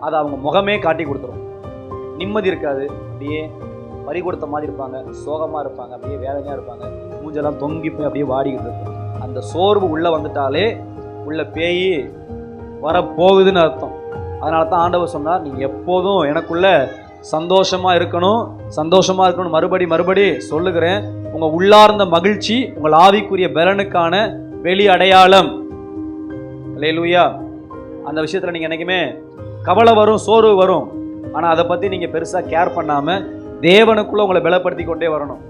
S1: அதை அவங்க முகமே காட்டி கொடுத்துரும். நிம்மதி இருக்காது, அப்படியே பறி கொடுத்த மாதிரி இருப்பாங்க, சோகமா இருப்பாங்க, அப்படியே வேதனையா இருப்பாங்க, மூஞ்செல்லாம் தொங்கி போய் அப்படியே வாடிக்கிட்டு இருக்கும். அந்த சோர்வு உள்ள வந்துட்டாலே உள்ள பேய் வரப்போகுதுன்னு அர்த்தம். அதனால தான் ஆண்டவர் சொன்னார், நீங்க எப்போதும் எனக்குள்ள சந்தோஷமா இருக்கணும். மறுபடி சொல்லுகிறேன், உங்க உள்ளார்ந்த மகிழ்ச்சி உங்கள் ஆவிக்குரிய பலனுக்கான வெளி அடையாளம். அல்லேலூயா. அந்த விஷயத்துல நீங்க என்னைக்குமே கவலை வரும், சோர்வு வரும், ஆனா அதை பத்தி நீங்க பெருசா கேர் பண்ணாம தேவனுக்குள்ள உங்களை பலப்படுத்தி கொண்டே வரணும்.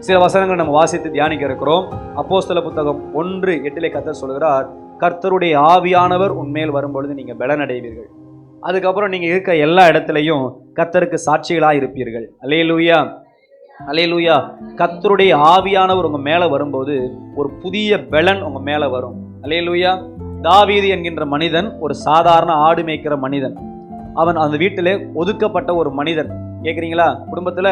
S1: சில வசனங்கள் நம்ம வாசித்து தியானிக்க இருக்கிறோம். அப்போஸ்தல புத்தகம் 1:8 கர்த்தர் சொல்கிறார், கர்த்தருடைய ஆவியானவர் உன்மேல் வரும்பொழுது நீங்க பலனடைவீர்கள். அதுக்கப்புறம் நீங்க இருக்க எல்லா இடத்துலையும் கர்த்தருக்கு சாட்சிகளாக இருப்பீர்கள். அல்லேலூயா, அல்லேலூயா. கர்த்தருடைய ஆவியானவர் உங்க மேல வரும்போது ஒரு புதிய பலன் உங்க மேல வரும். அல்லேலூயா. தாவீது என்கின்ற மனிதன் ஒரு சாதாரண ஆடு மேய்க்கிற மனிதன். அவன் அந்த வீட்டிலே ஒதுக்கப்பட்ட ஒரு மனிதன். கேட்குறீங்களா? குடும்பத்துல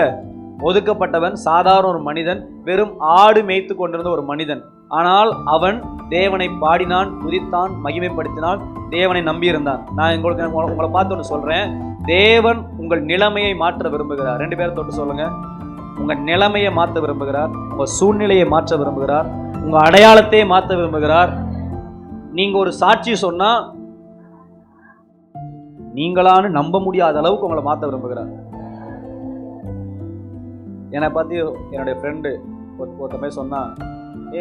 S1: ஒதுக்கப்பட்டவன், சாதாரண ஒரு மனிதன், வெறும் ஆடு மேய்த்து கொண்டிருந்த ஒரு மனிதன். ஆனால் அவன் தேவனை பாடினான், துதித்தான், மகிமைப்படுத்தினான், தேவனை நம்பியிருந்தான். நான் உங்களை பார்த்து ஒன்று சொல்றேன், தேவன் உங்கள் நிலைமையை மாற்ற விரும்புகிறார். 2 பேரை தொட்டு சொல்லுங்க. உங்க நிலைமையை மாற்ற விரும்புகிறார், உங்க சூழ்நிலையை மாற்ற விரும்புகிறார், உங்க அடையாளத்தை மாற்ற விரும்புகிறார். நீங்க ஒரு சாட்சி சொன்னா நீங்களான்னு நம்ப முடியாத அளவுக்கு உங்களை மாற்ற விரும்புகிறார். என்னை பத்தி என்னுடைய ஃப்ரெண்டு ஒருத்தமே சொன்னான்,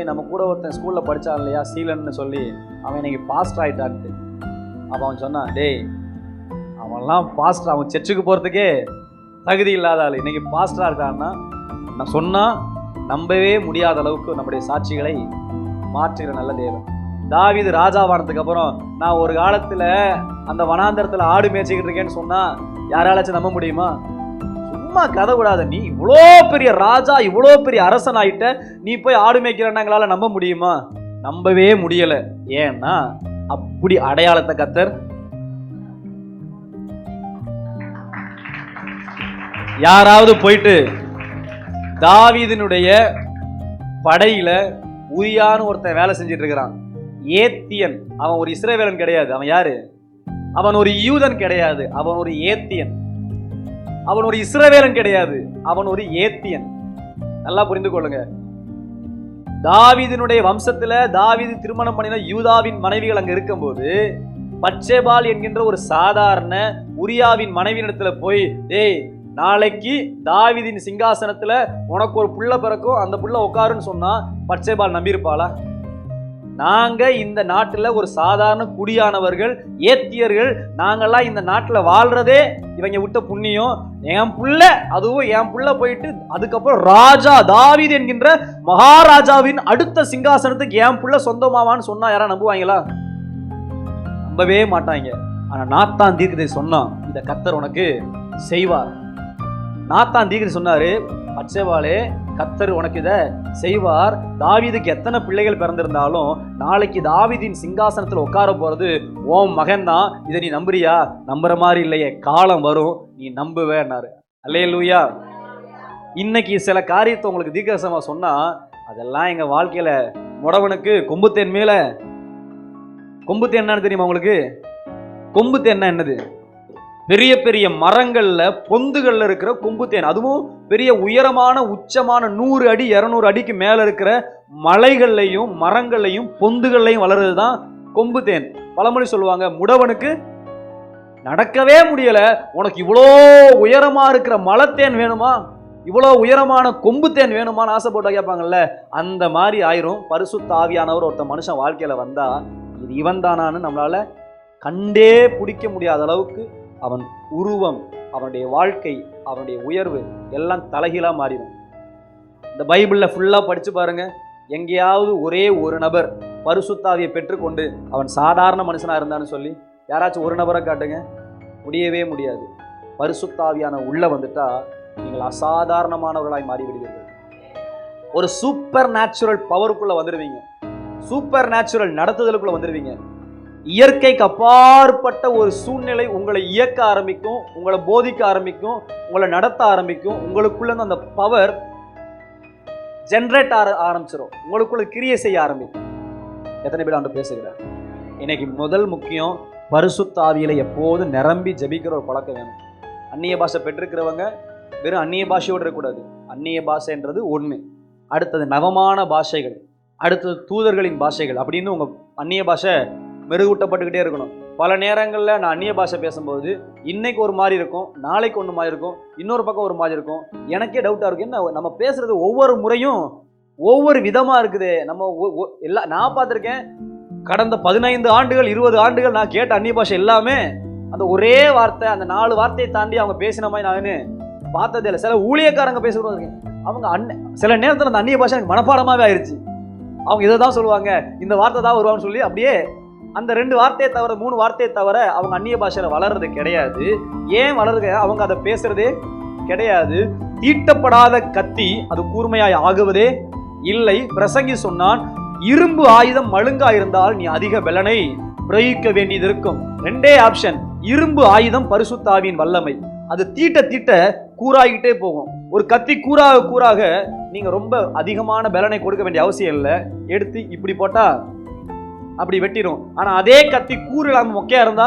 S1: நம்ம கூட ஒருத்தன் ஸ்கூல்ல படிச்சான் இல்லையா, சீலன்னு சொல்லி, அவன் இன்னைக்கு பாஸ்டர் ஆயிட்டான்ட்டு. அப்போ அவன் சொன்னான், டேய் அவன்லாம் பாஸ்டர், அவன் சர்ச்சுக்கு போறதுக்கே தகுதி இல்லாத ஆள் இன்னைக்கு பாஸ்டரா இருக்கான்னா, நான் சொன்னா நம்பவே முடியாத அளவுக்கு நம்முடைய சாட்சிகளை மாற்றுகிற நல்ல தேவன். தாவீது ராஜாவானதுக்கு அப்புறம், நான் ஒரு காலத்துல அந்த வனாந்தரத்துல ஆடு மேய்ச்சிக்கிட்டு இருக்கேன்னு சொன்னா யாராச்சும் நம்ப முடியுமா? சும்மா கதை விடாத, நீ இவ்வளோ பெரிய ராஜா, இவ்வளோ பெரிய அரசன் ஆயிட்ட, நீ போய் ஆடு மேய்க்கிறன்னா எங்களால நம்ப முடியுமா? நம்பவே முடியல. ஏன்னா அப்படி அடையாளத்தை கர்த்தர். யாராவது போயிட்டு தாவீதினுடைய படையில உரியான்னு ஒருத்தன் வேலை செஞ்சிட்டு இருக்கிறான், ஏத்தியன். அவன் ஒரு இஸ்ரவேலன் கிடையாது. அவன் யாரு? அவன் ஒரு யூதன் கிடையாது, அவன் ஒரு ஏத்தியன். அவன் ஒரு இஸ்ரவேலன் கிடையாது, அவன் ஒரு ஏத்தியன். நல்லா புரிந்து கொள்ளுங்க. தாவீதினுடைய வம்சத்துல தாவீது திருமணம் பண்ணின யூதாவின் மனைவிகள் அங்க இருக்கும்போது, பத்சேபாள் என்கின்ற ஒரு சாதாரண உரியாவின் மனைவியிடத்துல போய், டேய் நாளைக்கு தாவீதின் சிங்காசனத்துல உனக்கு ஒரு புள்ள பிறக்கும், அந்த புள்ள உட்காருன்னு சொன்னா பத்சேபாள் நம்பியிருப்பாளா? நாங்க இந்த நாட்டுல ஒரு சாதாரண குடியானவர்கள், ஏத்தியர்கள், நாங்கெல்லாம் இந்த நாட்டுல வாழ்றதே இவங்க விட்ட புண்ணியம். என் புள்ள, அதுவும் என் புள்ள போயிட்டு அதுக்கப்புறம் ராஜா தாவீது என்கின்ற மகாராஜாவின் அடுத்த சிங்காசனத்துக்கு என் புள்ள சொந்தமாவான்னு சொன்னா யாரா நம்புவாங்களா? நம்பவே மாட்டாங்க. ஆனா நாத்தான் தீர்க்கதரிசி சொன்னான், இத கர்த்தர் உனக்கு செய்வார். நாத்தான் தீர்க்கதரிசி சொன்னாரு, பத்சேபாளே கர்த்தர் உனக்கு இதை செய்வார். தாவீதுக்கு எத்தனை பிள்ளைகள் பிறந்திருந்தாலும் நாளைக்கு தாவீதின் சிங்காசனத்தில் உட்கார போறது ஓம் மகன் தான். இதை நீ நம்புறியா? நம்புற மாதிரி இல்லையே, காலம் வரும் நீ நம்புவேன்னாரு. அல்லேலூயா. இன்னைக்கு சில காரியத்தை உங்களுக்கு தீர்க்கதரிசனமா சொன்னா, அதெல்லாம் எங்க வாழ்க்கையில முடவனுக்கு கொம்புத்தேன் மேல. கொம்புத்தேன் என்னன்னு தெரியுமா உங்களுக்கு? கொம்புத்தேன் என்னது? பெரிய பெரிய மரங்கள்ல பொந்துகள்ல இருக்கிற கொம்புத்தேன். அதுவும் பெரிய உயரமான உச்சமான 100 அடி 200 அடிக்கு மேல இருக்கிற மலைகள்லையும் மரங்கள்லையும் பொந்துகள்லையும் வளருதுதான் கொம்புத்தேன். பழமொழி சொல்லுவாங்க, முடவனுக்கு நடக்கவே முடியல, உனக்கு இவ்வளோ உயரமா இருக்கிற மலைத்தேன் வேணுமா, இவ்வளோ உயரமான கொம்புத்தேன் வேணுமான்னு ஆசைப்பட்டு கேட்பாங்கல்ல, அந்த மாதிரி ஆயிரும். பரிசுத்த ஆவியானவர் ஒருத்த மனுஷன் வாழ்க்கையில வந்தா இது இவன் தானான்னு நம்மளால கண்டே பிடிக்க முடியாத அளவுக்கு அவன் உருவம், அவனுடைய வாழ்க்கை, அவனுடைய உயர்வு எல்லாம் தலைகீழா மாறிடும். இந்த பைபிள்ல ஃபுல்லா படிச்சு பாருங்க, எங்கேயாவது ஒரே ஒரு நபர் பரிசுத்த ஆவியை பெற்றுக்கொண்டு அவன் சாதாரண மனுஷனா இருந்தான்னு சொல்லி யாராச்சும் ஒரு நபரை காட்டுங்க. முடியவே முடியாது. பரிசுத்த ஆவியான உள்ள வந்துட்டா நீங்கள் அசாதாரணமானவர்களாய் மாறிவிடுவீர்கள். ஒரு சூப்பர் நேச்சுரல் பவருக்குள்ள வந்துடுவீங்க, சூப்பர் நேச்சுரல் நடத்துதலுக்குள்ள வந்துடுவீங்க. இயற்கைக்கு அப்பாற்பட்ட ஒரு சூழ்நிலை உங்களை இயக்க ஆரம்பிக்கும், உங்களை போதிக்க ஆரம்பிக்கும், உங்களை நடத்த ஆரம்பிக்கும். உங்களுக்குள்ள அந்த பவர் ஜென்ரேட் ஆரம்பிச்சிடும், உங்களுக்குள்ள கிரியை செய்ய ஆரம்பிக்கும். எத்தனை பேர் ஆண்டு பேசுகிறார்? இன்னைக்கு முதல் முக்கியம், பரிசுத்த ஆவியில எப்போதும் நிரம்பி ஜபிக்கிற ஒரு பழக்கம் வேணும். அந்நிய பாஷை பெற்றிருக்கிறவங்க வெறும் அந்நிய பாஷையோடு இருக்கக்கூடாது. அந்நிய பாஷைன்றது ஒண்ணு. அடுத்தது நவமான பாஷைகள். அடுத்தது தூதர்களின் பாஷைகள் அப்படின்னு உங்கள் அந்நிய பாஷை மெருகூட்டப்பட்டுக்கிட்டே இருக்கணும். பல நேரங்களில் நான் அந்நிய பாஷை பேசும்போது இன்னைக்கு ஒரு மாதிரி இருக்கும், நாளைக்கு ஒன்று மாதிரி இருக்கும், இன்னொரு பக்கம் ஒரு மாதிரி இருக்கும். எனக்கே டவுட்டாக இருக்கும், என்ன நம்ம பேசுறது ஒவ்வொரு முறையும் ஒவ்வொரு விதமாக இருக்குது. நம்ம நான் பார்த்துருக்கேன், கடந்த 15 ஆண்டுகள் 20 ஆண்டுகள் நான் கேட்ட அந்நிய பாஷை எல்லாமே அந்த ஒரே வார்த்தை, அந்த 4 வார்த்தையை தாண்டி அவங்க பேசின மாதிரி நான் பார்த்ததே இல்லை. சில ஊழியக்காரங்க பேசுறது அவங்க சில நேரத்தில் அந்த அந்நிய பாஷை எனக்கு மனப்பாடமாகவே ஆயிடுச்சு. அவங்க இதை தான் சொல்லுவாங்க, இந்த வார்த்தை தான் வருவாங்கன்னு சொல்லி அப்படியே அந்த 2 வார்த்தையை தவிர 3 வார்த்தையை தவிர அவங்க அந்நிய பாஷையில் வளர்றது கிடையாது. ஏன் வளருது? அவங்க அதை பேசுறதே கிடையாது. தீட்டப்படாத கத்தி அது கூர்மையாய் ஆகுவதே இல்லை. பிரசங்கி சொன்னான், இரும்பு ஆயுதம் மழுங்கா இருந்தால் நீ அதிக பலனை பிரயோகிக்க வேண்டியது இருக்கும். 2 ஆப்ஷன். இரும்பு ஆயுதம் பரிசுத்த ஆவியின் வல்லமை, அது தீட்ட தீட்ட கூறாகிட்டே போகும். ஒரு கத்தி கூறாக கூறாக நீங்க ரொம்ப அதிகமான பலனை கொடுக்க வேண்டிய அவசியம் இல்லை. எடுத்து இப்படி போட்டா அப்படி வெட்டிடும். ஆனா அதே கத்தி கூறு இல்லாம மொக்கையா இருந்தா,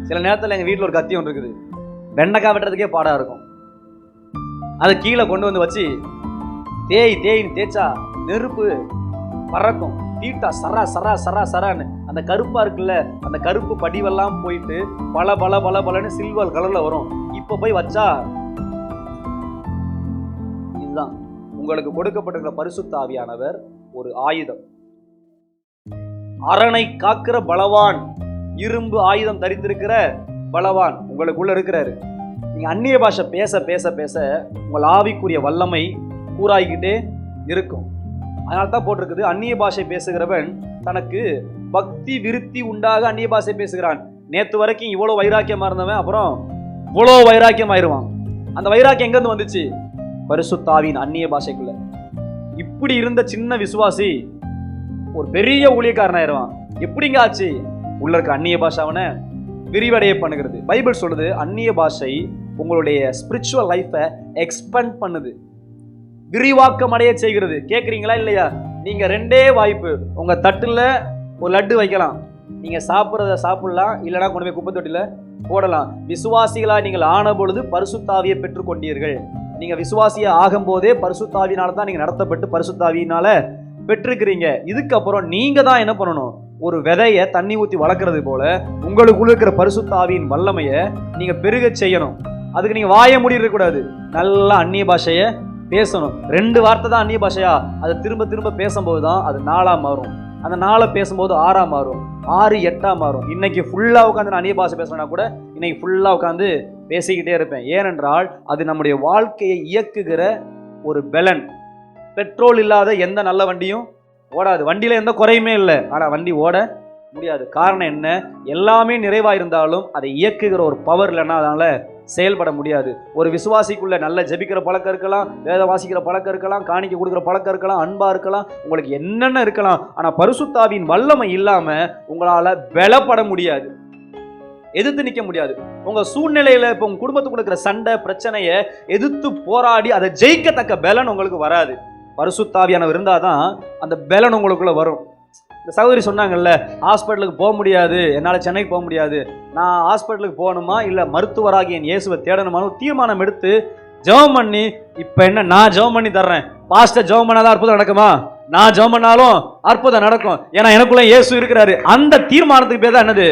S1: சில நேரத்தில் எங்க வீட்டில் ஒரு கத்தி ஒன்று இருக்குது, வெண்டைக்காய் வெட்டுறதுக்கே பாடா இருக்கும். அதை கீழே கொண்டு வந்து வச்சு தேய்ன்னு தேய்ச்சா நெருப்பு பறக்கும். தீட்டா சரா சரா சரா சரான்னு அந்த கருப்பா இருக்குல்ல, அந்த கருப்பு படிவெல்லாம் போயிட்டு பல பல பல பலன்னு சில்வர் கலர்ல வரும். இப்ப போய் வச்சா இதுதான் உங்களுக்கு கொடுக்கப்பட்டிருக்கிற பரிசுத்த ஆவியானவர் ஒரு ஆயுதம். அரணை காக்கிற பலவான், இரும்பு ஆயுதம் தரித்திருக்கிற பலவான் உங்களுக்குள்ள இருக்கிறாரு. நீங்க அந்நிய பாஷை பேச பேச பேச உங்கள் ஆவிக்குரிய வல்லமை கூறாய்கிட்டே இருக்கும். அதனால தான் போட்டிருக்குது, அந்நிய பாஷை பேசுகிறவன் தனக்கு பக்தி விருத்தி உண்டாக அந்நிய பாஷை பேசுகிறான். நேத்து வரைக்கும் இவ்வளவு வைராக்கியமா இருந்தவன் அப்புறம் இவ்வளவு வைராக்கியம் ஆயிடுவான். அந்த வைராக்கியம் எங்க இருந்து வந்துச்சு? பரிசுத்த ஆவியின் அந்நிய பாஷைக்குள்ள. இப்படி இருந்த சின்ன விசுவாசி ஒரு பெரிய ஊழியக்காரன் ஆயிடுவான். எப்படிங்க ஆச்சு? உள்ள இருக்க அந்நிய பாஷை அவனை விரிவடைய பண்ணுகிறது. பைபிள் சொல்லுது, அந்நிய பாஷை உங்களுடைய ஸ்பிரிச்சுவல் லைஃபை எக்ஸ்பேண்ட் பண்ணுது, விரிவாக்கம் அடைய செய்கிறது. கேட்குறீங்களா இல்லையா? நீங்க 2 வாய்ப்பு. உங்க தட்டுல ஒரு லட்டு வைக்கலாம், நீங்க சாப்பிட்றத சாப்பிடலாம், இல்லைனா கொண்டு போய் குப்பை தொட்டில போடலாம். விசுவாசிகளா நீங்கள் ஆன பொழுது பரிசுத்தாவியை பெற்றுக்கொண்டீர்கள். நீங்க விசுவாசியா ஆகும் போதே பரிசுத்தாவியினால தான் நீங்க நடத்தப்பட்டு பரிசுத்தாவியினால பெற்றுக்கிறீங்க. இதுக்கப்புறம் நீங்க தான் என்ன பண்ணணும்? ஒரு விதைய தண்ணி ஊற்றி வளர்க்கறது போல உங்களுக்குள்ள இருக்கிற பரிசுத்த ஆவியின் வல்லமையை நீங்க பெருக செய்யணும். அதுக்கு நீங்க வாய மூடி இருக்கக்கூடாது, நல்லா அந்நிய பாஷையை பேசணும். 2 வார்த்தை தான் அந்நிய பாஷையா, அதை திரும்ப திரும்ப பேசும்போது தான் அது 4ஆ மாறும். அந்த 4 பேசும்போது 6ஆ மாறும், 6 8ஆ மாறும். இன்னைக்கு ஃபுல்லா உட்காந்து நான் அந்நிய பாஷை பேசுறேன்னா கூட இன்னைக்கு ஃபுல்லா உட்காந்து பேசிக்கிட்டே இருப்பேன். ஏனென்றால் அது நம்முடைய வாழ்க்கையை இயக்குகிற ஒரு பலன். பெட்ரோல் இல்லாத எந்த நல்ல வண்டியும் ஓடாது. வண்டியில எந்த குறையுமே இல்லை, ஆனா வண்டி ஓட முடியாது. காரணம் என்ன? எல்லாமே நிறைவா இருந்தாலும் அதை இயக்குகிற ஒரு பவர் இல்லைன்னா அதனால செயல்பட முடியாது. ஒரு விசுவாசிக்குள்ள நல்ல ஜெபிக்கிற பழக்கம் இருக்கலாம், வேத வாசிக்கிற பழக்கம் இருக்கலாம், காணிக்கை கொடுக்குற பழக்கம் இருக்கலாம், அன்பா இருக்கலாம், உங்களுக்கு என்னென்ன இருக்கலாம். ஆனா பரிசுத்த ஆவியின் வல்லமை இல்லாம உங்களால பலப்பட முடியாது, எதிர்த்து நிற்க முடியாது. உங்க சூழ்நிலையில இப்ப உங்க குடும்பத்துக்கு இருக்கிற சண்டை பிரச்சனையை எதிர்த்து போராடி அதை ஜெயிக்கத்தக்க பலன் உங்களுக்கு வராது. பரிசுத்த ஆவியானவர் இருந்தாதான் அந்த பலன் உங்களுக்குள்ள வரும். இந்த சகோதரி சொன்னாங்கல்ல, ஹாஸ்பிட்டலுக்கு போக முடியாது, என்னால் சென்னைக்கு போக முடியாது, நான் ஹாஸ்பிட்டலுக்கு போகணுமா இல்லை மருத்துவராகி என் இயேசுவை தேடணுமான்னு தீர்மானம் எடுத்து ஜெபம் பண்ணி, இப்போ என்ன நான் ஜெபம் பண்ணி தர்றேன், பாஸ்டர் ஜெபம் பண்ணாதான் அற்புதம் நடக்குமா? நான் ஜெபம் பண்ணாலும் அற்புதம் நடக்கும், ஏன்னா எனக்குள்ள இயேசு இருக்கிறாரு. அந்த தீர்மானத்துக்கு பேர் தான் என்னது?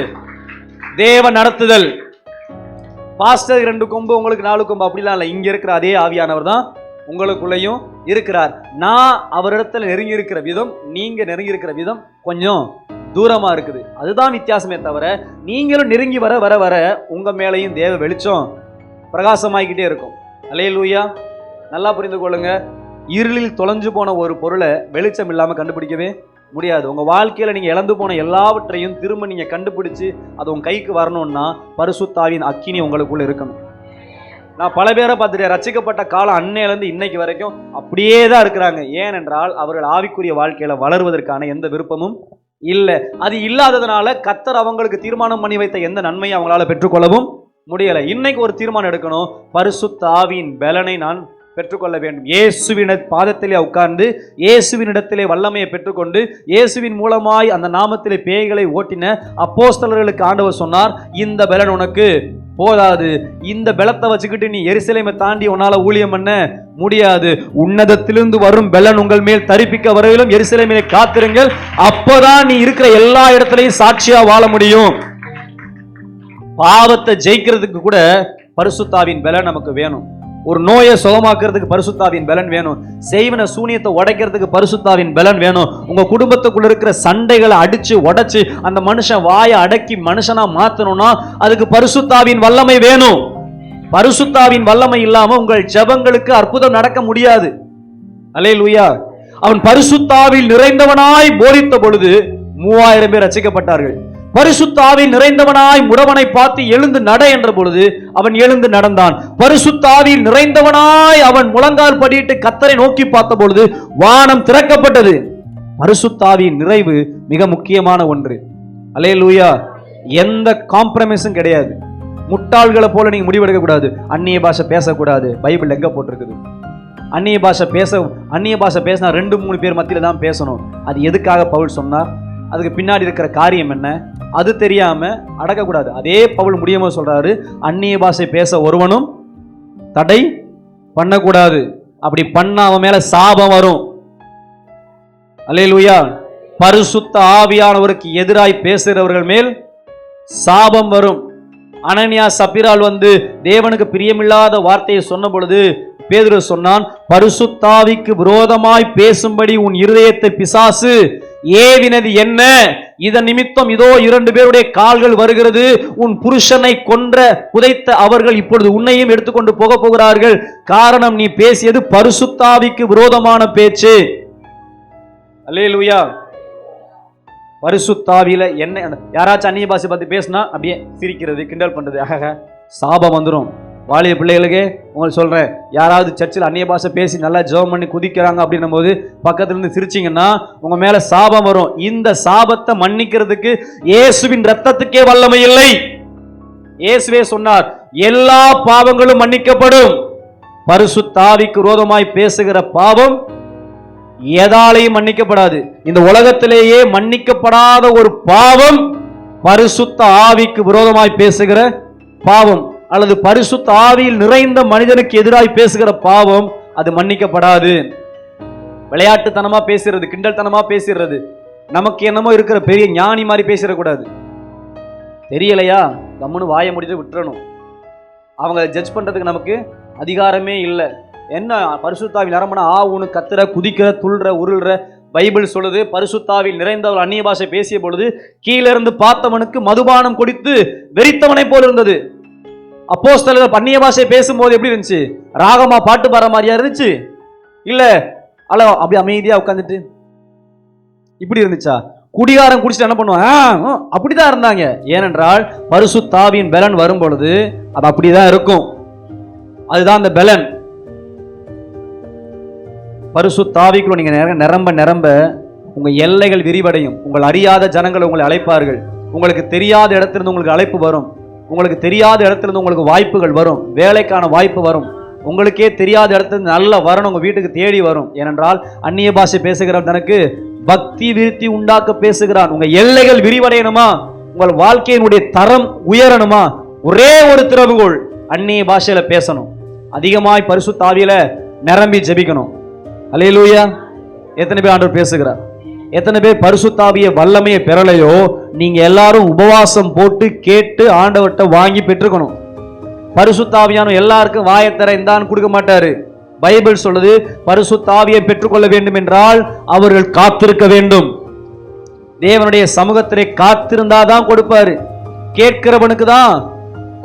S1: தேவ நடத்துதல். பாஸ்டர் 2 கொம்பு உங்களுக்கு 4 கொம்பு அப்படிலாம் இல்லை. இங்க இருக்கிற அதே ஆவியானவர் தான் உங்களுக்குள்ளேயும் இருக்கிறார். நான் அவரிடத்துல நெருங்கி இருக்கிற விதம், நீங்க நெருங்கி இருக்கிற விதம் கொஞ்சம் தூரமா இருக்குது. அதுதான் வித்தியாசமே தவிர நீங்களும் நெருங்கி வர வர வர உங்க மேலையும் தேவ வெளிச்சம் பிரகாசமாகிக்கிட்டே இருக்கும். அல்லேலூயா. நல்லா புரிந்து கொள்ளுங்க, இருளில் தொலைஞ்சு போன ஒரு பொருளை வெளிச்சம் இல்லாம கண்டுபிடிக்கவே முடியாது. உங்க வாழ்க்கையில நீங்க இழந்து போன எல்லாவற்றையும் திரும்ப நீங்க கண்டுபிடிச்சு அது உங்க கைக்கு வரணும்னா பரிசுத்த ஆவியின் அக்கினி உங்களுக்குள்ள இருக்கணும். நான் பல பேரை பார்த்துட்டேன், ரட்சிக்கப்பட்ட காலம் அன்னையிலேருந்து இன்னைக்கு வரைக்கும் அப்படியே தான் இருக்கிறாங்க. ஏனென்றால் அவர்கள் ஆவிக்குரிய வாழ்க்கையில வளருவதற்கான எந்த விருப்பமும் இல்லை. அது இல்லாததுனால கர்த்தர் அவங்களுக்கு தீர்மானம் பண்ணி வைத்த எந்த நன்மையை அவங்களால பெற்றுக்கொள்ளவும் முடியலை. இன்னைக்கு ஒரு தீர்மானம் எடுக்கணும், பரிசுத்த ஆவியின் பலனை நான் பெற்றுக்கொள்ள வேண்டும். இயேசுவின் பாதத்திலே உட்கார்ந்து இயேசுவினிடத்திலே வல்லமையை பெற்றுக்கொண்டு இயேசுவின் மூலமாய் அந்த நாமத்திலே பேய்களை ஓட்டின அப்போஸ்தலர்களுக்கு ஆண்டவர் சொன்னார், இந்த பலன் உனக்கு போதாது, இந்த பலத்தை வச்சுக்கிட்டு நீ எருசலேமை தாண்டி உன்னால ஊழியம் பண்ண முடியாது, உன்னதத்திலிருந்து வரும் பலன் உங்கள் மேல் தரிப்பிக்க வரையிலும் எருசலேமிலே காத்திருங்கள், அப்பதான் நீ இருக்கிற எல்லா இடத்துலையும் சாட்சியா வாழ முடியும். பாவத்தை ஜெயிக்கிறதுக்கு கூட பரிசுத்தாவின் பலன் நமக்கு வேணும். ஒரு நோயை சுகமாக்குறதுக்கு பரிசுத்தாவின் பலன் வேணும். செய்வன சூனியத்தை உடைக்கிறதுக்கு பரிசுத்தாவின் பலன் வேணும். உங்க குடும்பத்துக்குள்ள இருக்கிற சண்டைகளை அடிச்சு உடைச்சு அந்த மனுஷன் வாயை அடக்கி மனுஷனா மாத்தணும்னா அதுக்கு பரிசுத்தாவின் வல்லமை வேணும். பரிசுத்தாவின் வல்லமை இல்லாம உங்கள் ஜெபங்களுக்கு அற்புதம் நடக்க முடியாது. அல்லேலூயா. அவன் பரிசுத்தாவில் நிறைந்தவனாய் போதித்த பொழுது 3000 பேர் ரட்சிக்கப்பட்டார்கள். பரிசுத்தாவில் நிறைந்தவனாய் முடவனை பார்த்து எழுந்து நட என்ற பொழுது அவன் எழுந்து நடந்தான். பரிசுத்தாவில் நிறைந்தவனாய் அவன் முழங்கால் படியிட்டு கர்த்தரை நோக்கி பார்த்த பொழுது வானம் திறக்கப்பட்டது. பரிசுத்தாவின் நிறைவு மிக முக்கியமான ஒன்று. அல்லேலூயா. எந்த காம்ப்ரமைஸும் கிடையாது. முட்டாள்களை போல நீங்க முடிவெடுக்க கூடாது. அந்நிய பாஷை பேசக்கூடாது. பைபிள் எங்க போட்டிருக்குது? அந்நிய பாஷை பேசினா 2-3 பேர் மத்தியில தான் பேசணும். அது எதுக்காக பவுல் சொன்னார்? அதுக்கு பின்னாடி இருக்கிற காரியம் என்ன? அது தெரியாம அடக்கக்கூடாது. அதே பவுல் முடியாம சொல்றாரு, அந்நிய பாஷை பேச ஒருவனும் தடை பண்ணக்கூடாது. அப்படி பண்ண அவன் மேல சாபம் வரும். அல்லேலூயா. பரிசுத்த ஆவியானவருக்கு எதிராய் பேசுகிறவர்கள் மேல் சாபம் வரும். அனனியா சப்பிரால் வந்து தேவனுக்கு பிரியமில்லாத வார்த்தையை சொன்ன பொழுது பேதுரு சொன்னான், பரிசுத்தாவிக்கு விரோதமாய் பேசும்படி உன் இருதயத்தை பிசாசு ஏவினது என்ன? இதன் நிமித்தம் இதோ 2 பேருடைய கால்கள் வருகிறது. உன் புருஷனை கொன்ற புதைத்த அவர்கள் இப்பொழுது உன்னையும் எடுத்துக்கொண்டு போக போகிறார்கள். காரணம், நீ பேசியது பரிசுத்தாவிக்கு விரோதமான பேச்சு. அல்லேலூயா. பரிசுத்தாவில என்ன? யாராச்சும் அந்நிய பாஷை பார்த்து பேசினா அப்படியே சிரிக்கிறது, கிண்டல் பண்றது, சாபம் வந்துடும். வாலிய பிள்ளைகளுக்கு உங்களுக்கு சொல்றேன், யாராவது சர்ச்சில் அந்நிய பாஷை பேசி நல்லா ஜெபம் பண்ணி குதிக்கிறாங்க அப்படின்னும் போது பக்கத்துல இருந்து சிரிச்சிங்கன்னா உங்க மேல சாபம் வரும். இந்த சாபத்தை மன்னிக்கிறதுக்கு இயேசுவின் ரத்தத்துக்கே வல்லமை இல்லை. இயேசுவே சொன்னார், எல்லா பாவங்களும் மன்னிக்கப்படும். பரிசுத்த ஆவிக்கு விரோதமாய் பேசுகிற பாவம் எதாலையும் மன்னிக்கப்படாது. இந்த உலகத்திலேயே மன்னிக்கப்படாத ஒரு பாவம் பரிசுத்த ஆவிக்கு விரோதமாய் பேசுகிற பாவம், அல்லது பரிசுத்த ஆவியில் நிறைந்த மனிதனுக்கு எதிராய் பேசுகிற பாவம். அது மன்னிக்கப்படாது. விளையாட்டுத்தனமா பேசுறது, கிண்டல்தனமா பேசுறது, நமக்கு என்னமோ இருக்கிற பெரிய ஞானி மாதிரி பேசிடக்கூடாது. தெரியலையா, கம்முன்னு வாயை முடிச்சு விட்டுறணும். அவங்க ஜட்ஜ் பண்றதுக்கு நமக்கு அதிகாரமே இல்லை. என்ன பரிசுத்தாவில் நிரம்பினா ஊனு கத்துற, குதிக்கிற, துள்ளுற, உருள்ற. பைபிள் சொல்லுது, பரிசுத்தாவில் நிறைந்தவர் அந்நிய பாஷை பேசிய பொழுது கீழே இருந்து பார்த்தவனுக்கு மதுபானம் கொடுத்து வெறித்தவனை போல் இருந்தது. அப்போஸ்தலர்கள் அந்நிய பாஷை பேசும்போது எப்படி இருந்துச்சு? ராகமா பாட்டு பாடுற மாதிரியா இருந்துச்சு? இல்ல அல்ல அப்படி அமைதியா உட்காந்துட்டு இப்படி இருந்துச்சா? குடிகாரம் குடிச்சிட்டு என்ன பண்ணுவான்? அப்படிதான் இருந்தாங்க. ஏனென்றால் பரிசுத்தாவியின் பலன் வரும் பொழுது அது அப்படிதான் இருக்கும். அதுதான் அந்த பலன். பரிசுத்தாவிக்குள்ள நீங்க நிரம்ப நிரம்ப உங்க எல்லைகள் விரிவடையும். உங்கள் அறியாத ஜனங்கள் உங்களை அழைப்பார்கள். உங்களுக்கு தெரியாத இடத்திலிருந்து உங்களுக்கு அழைப்பு வரும். உங்களுக்கு தெரியாத இடத்திலிருந்து உங்களுக்கு வாய்ப்புகள் வரும். வேலைக்கான வாய்ப்பு வரும். உங்களுக்கே தெரியாத இடத்துல நல்ல வரணும் உங்க வீட்டுக்கு தேடி வரும். ஏனென்றால் அந்நிய பாஷை பேசுகிறான், தனக்கு பக்தி விருத்தி உண்டாக்க பேசுகிறான். உங்க எல்லைகள் விரிவடையணுமா, உங்கள் வாழ்க்கையினுடைய தரம் உயரணுமா, ஒரே ஒரு திறவுகோள், அந்நிய பாஷையில பேசணும். அதிகமாய் பரிசுத்த ஆவியில நிரம்பி ஜெபிக்கணும். அல்லேலூயா. எத்தனை பேர் ஆண்டவர் பேசுகிறார்? எத்தனை பேர் பரிசுத்த ஆவிய வல்லமையை பெறலையோ? நீங்க எல்லாரும் உபவாசம் போட்டு கேட்டு ஆண்டவர்கிட்ட வாங்கி பெற்றுக்கணும். பரிசுத்த ஆவியான எல்லாருக்கும் வாயத்தர இந்தான் கொடுக்க மாட்டாரு. பைபிள் சொல்லுது, பரிசுத்த ஆவியை பெற்றுக்கொள்ள வேண்டும் என்றால் அவர்கள் காத்திருக்க வேண்டும். தேவனுடைய சமூகத்திலே காத்திருந்தாதான் கொடுப்பாரு. கேட்கிறவனுக்கு தான்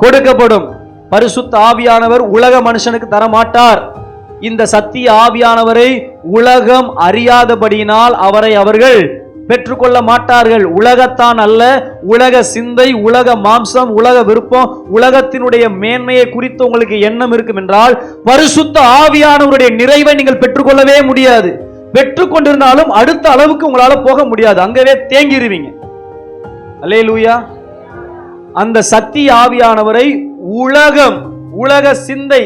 S1: கொடுக்கப்படும். பரிசுத்த ஆவியானவர் உலக மனுஷனுக்கு தர மாட்டார். இந்த சத்திய ஆவியானவரை உலகம் அறியாதபடியினால் அவரை அவர்கள் பெற்றுக்கொள்ள மாட்டார்கள். உலகத்தான் அல்ல, உலக சிந்தை, உலக மாம்சம், உலக விருப்பம், உலகத்தினுடைய மேன்மையை குறித்து உங்களுக்கு எண்ணம் இருக்கும் என்றால் பரிசுத்த ஆவியானவருடைய நிறைவை நீங்கள் பெற்றுக்கொள்ளவே முடியாது. பெற்றுக்கொண்டிருந்தாலும் அடுத்த அளவுக்கு உங்களால போக முடியாது. அங்கவே தேங்கிடுவீங்க. அல்லேலூயா. அந்த சத்திய ஆவியானவரை உலகம், உலக சிந்தை,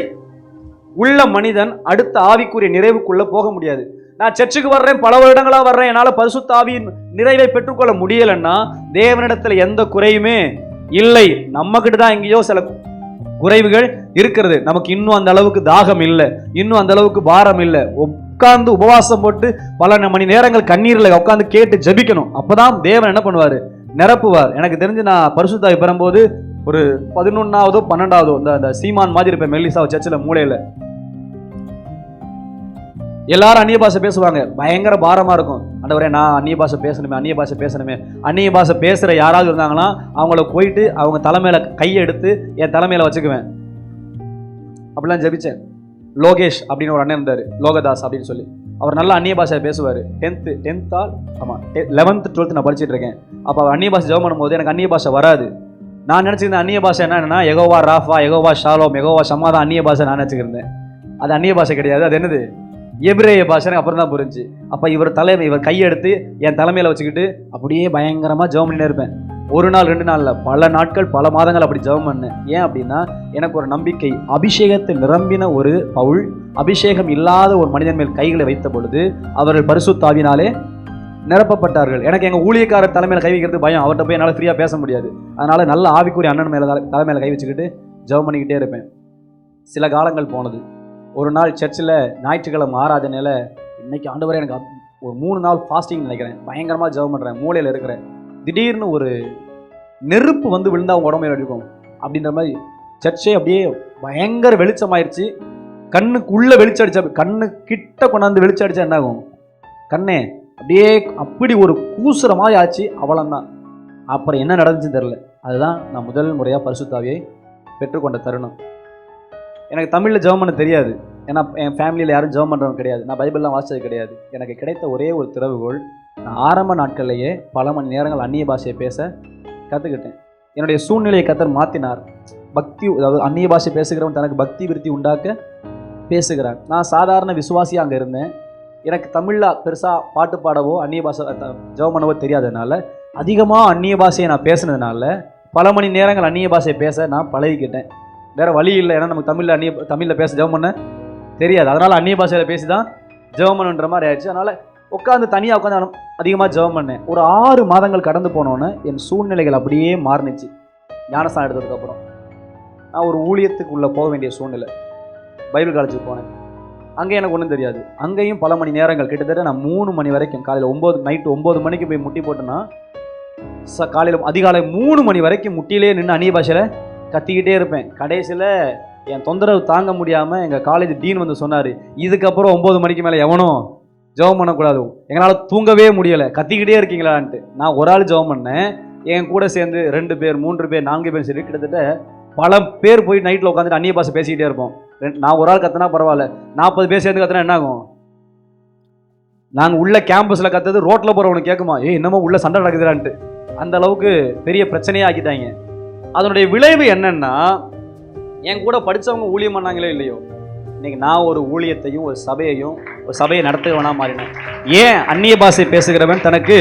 S1: உள்ள மனிதன் அடுத்த ஆவிக்குரிய நிறைவுக்குள்ள போக முடியாது. நான் சர்ச்சுக்கு வர்றேன், பல வருடங்களா வர்றேன், என்னால பரிசுத்த ஆவியின் நிறைவை பெற்றுக்கொள்ள முடியலன்னா தேவனிடத்துல எந்த குறையுமே இல்லை. நம்ம கிட்ட தான் எங்கேயோ சில குறைவுகள் இருக்கிறது. நமக்கு இன்னும் அந்த அளவுக்கு தாகம் இல்லை, இன்னும் அந்த அளவுக்கு பாரம் இல்லை. உட்கார்ந்து உபவாசம் போட்டு பல மணி நேரங்கள் கண்ணீரில் உட்கார்ந்து கேட்டு ஜபிக்கணும். அப்பதான் தேவன் என்ன பண்ணுவாரு, நிரப்புவார். எனக்கு தெரிஞ்சு நான் பரிசுத்தாவி பெறும்போது ஒரு 11ஆவதோ 12ஆவதோ இந்த சீமான் மாதிரி இருப்பேன், மெல்லிசா சர்ச்சில் மூலையில. எல்லாரும் அந்நிய பாஷை பேசுவாங்க, பயங்கர பாரமா இருக்கும். ஆண்டவரே நான் அந்நிய பாஷை பேசணுமே, அந்நிய பாஷை பேசணுமே. அந்நிய பாஷை பேசுற யாராவது இருந்தாங்கன்னா அவங்கள போயிட்டு அவங்க தலைமையில கையை எடுத்து என் தலைமையில வச்சுக்குவேன். அப்படிலாம் ஜபிச்சேன். லோகேஷ் அப்படின்னு ஒரு அண்ணன் இருந்தாரு, லோகதாஸ் அப்படின்னு சொல்லி. அவர் நல்லா அந்நிய பாஷை பேசுவார். 11th ஆமாம் 11th 12th நான் படிச்சுட்டு இருக்கேன். அப்போ அவர் அந்நிய பாஷை ஜெபம் பண்ணும்போது எனக்கு அந்நிய பாஷை வராது. நான் நினச்சிருந்தேன் அந்நிய பாஷை என்னன்னா யெகோவா ராஃபா, யெகோவா ஷாலோம், யெகோவா சமாதான் அந்நிய பாஷை நான் நினச்சிருந்தேன். அது அந்நிய பாஷை கிடையாது. அது என்னது, எபிரேய பாஷை. அப்புறம் தான் புரிஞ்சு. அப்போ இவர் கையெடுத்து என் தலைமையில் வச்சுக்கிட்டு அப்படியே பயங்கரமாக ஜெபம் பண்ணிட்டே இருப்பேன். ஒரு நாள் 2 நாள்ல பல நாட்கள் பல மாதங்கள் அப்படி ஜெபம் பண்ணேன். ஏன் அப்படின்னா எனக்கு ஒரு நம்பிக்கை, அபிஷேகத்தில் நிரம்பின ஒரு பவுல் அபிஷேகம் இல்லாத ஒரு மனிதன் மேல் கைகளை வைத்த பொழுது அவர்கள் பரிசுத்த ஆவியினாலே நிரப்பப்பட்டார்கள். எனக்கு எங்கள் ஊழியக்காரர் தலைமையில் கை வைக்கிறது பயம், அவர்கிட்ட போய் என்னால் ஃப்ரீயாக பேச முடியாது. அதனால நல்ல ஆவிக்குரிய அண்ணன் மேலே தலைமையில் கை வச்சுக்கிட்டு ஜெபம் பண்ணிக்கிட்டே இருப்பேன். சில காலங்கள் போனது. ஒரு நாள் சர்ச்சில் ஞாயிற்றுக்கிழமை ஆராதனையில் இன்னைக்கு ஆண்டவரே எனக்கு ஒரு 3 நாள் ஃபாஸ்டிங் நினைக்கிறேன், பயங்கரமாக ஜெபம் பண்ணுறேன், மூலையில் இருக்கிறேன். திடீர்னு ஒரு நெருப்பு வந்து விழுந்தா அவங்க உடம்புல அடிக்கும் அப்படின்ற மாதிரி சர்ச்சே அப்படியே பயங்கர வெளிச்சமாயிருச்சு. கண்ணுக்கு உள்ள வெளிச்சடிச்சா, கண்ணு கிட்ட கொண்டாந்து வெளிச்சடிச்சா என்ன ஆகும், கண்ணே அப்படியே அப்படி ஒரு கூசுற மாதிரி ஆச்சு. அவ்வளோதான். அப்புறம் என்ன நடந்துச்சுன்னு தெரில. அதுதான் நான் முதல் முறையாக பரிசுத்த ஆவியை பெற்றுக்கொண்ட தருணம். எனக்கு தமிழில் ஜெபம் பண்ண தெரியாது, ஏன்னா என் ஃபேமிலியில் யாரும் ஜெபம் பண்ணுறவங்க கிடையாது, நான் பைபிள்லாம் வாசித்தது கிடையாது. எனக்கு கிடைத்த ஒரே ஒரு திறவுகோள், நான் ஆரம்ப நாட்கள்லேயே பல மணி நேரங்கள் அந்நிய பாஷையை பேச கற்றுக்கிட்டேன். என்னுடைய சூழ்நிலையை கர்த்தர் மாற்றினார். பக்தி, அதாவது அந்நிய பாஷை பேசுகிறவன் தனக்கு பக்தி விருத்தி உண்டாக்க பேசுகிறான். நான் சாதாரண விசுவாசியாக அங்கே இருந்தேன். எனக்கு தமிழில் பெருசாக பாட்டு பாடவோ அந்நிய பாஷை ஜெபம் பண்ணவோ தெரியாததுனால அதிகமாக அந்நிய பாஷையை நான் பேசுனதுனால பல மணி நேரங்கள் அந்நிய பாஷையை பேச நான் பழகிக்கிட்டேன். வேறு வழி இல்லை, ஏன்னா நமக்கு தமிழில் பேச ஜெபம் பண்ண தெரியாது. அதனால் அந்நிய பாஷையில் பேசி தான் ஜெபம் பண்ணுன்ற மாதிரி ஆயிடுச்சு. அதனால் உட்காந்து தனியாக உட்காந்து அதிகமாக ஜெபம் பண்ணேன். ஒரு 6 மாதங்கள் கடந்து போனோன்னு என் சூழ்நிலைகள் அப்படியே மாறினுச்சு. ஞானஸ்தானம் எடுத்ததுக்கப்புறம் நான் ஒரு ஊழியத்துக்கு உள்ளே போக வேண்டிய சூழ்நிலை. பைபிள் காலேஜுக்கு போனேன். அங்கே எனக்கு ஒன்றும் தெரியாது. அங்கேயும் பல மணி நேரங்கள், கிட்டத்தட்ட நான் 3 மணி வரைக்கும், காலையில் நைட்டு 9 மணிக்கு போய் முட்டி போட்டேன்னா காலையில் அதிகாலை 3 மணி வரைக்கும் முட்டியிலே நின்று அந்நிய பாஷையில் கத்திக்கிட்டே இருப்பேன். கடைசியில் என் தொந்தரவு தாங்க முடியாமல் எங்கள் காலேஜ் டீன் வந்து சொன்னார், இதுக்கப்புறம் 9 மணிக்கு மேலே எவனும் ஜெபம் பண்ணக்கூடாது, எங்களால் தூங்கவே முடியலை, கத்திக்கிட்டே இருக்கீங்களான்ட்டு. நான் ஒரு ஆள் ஜெபம் பண்ணேன், என் கூட சேர்ந்து 2 பேர் 3 பேர் 4 பேர் சரி கிட்டத்தட்ட பல பேர் போய் நைட்டில் உட்காந்துட்டு அந்நிய பாஷை பேசிக்கிட்டே இருப்போம். நான் ஒரு ஆள் கத்தினா பரவாயில்ல, 40 பேர் சேர்ந்து கத்தினா என்ன ஆகும்? நாங்கள் உள்ள கேம்பஸில் கத்துறது ரோட்டில் போகிறவனுக்கு கேட்குமா, என்னமோ உள்ள சண்டை நடக்குதுடான்ட்டு. அந்த அளவுக்கு பெரிய பிரச்சனையே ஆக்கிட்டாங்க. அதனுடைய விளைவு என்னன்னா, என் கூட படித்தவங்க ஊழியம் பண்ணாங்களோ இல்லையோ, இன்னைக்கு நான் ஒரு ஊழியத்தையும் ஒரு சபையை நடத்துவனா மாறினேன். ஏன்? அந்நிய பாஷை பேசுகிறவன் தனக்கு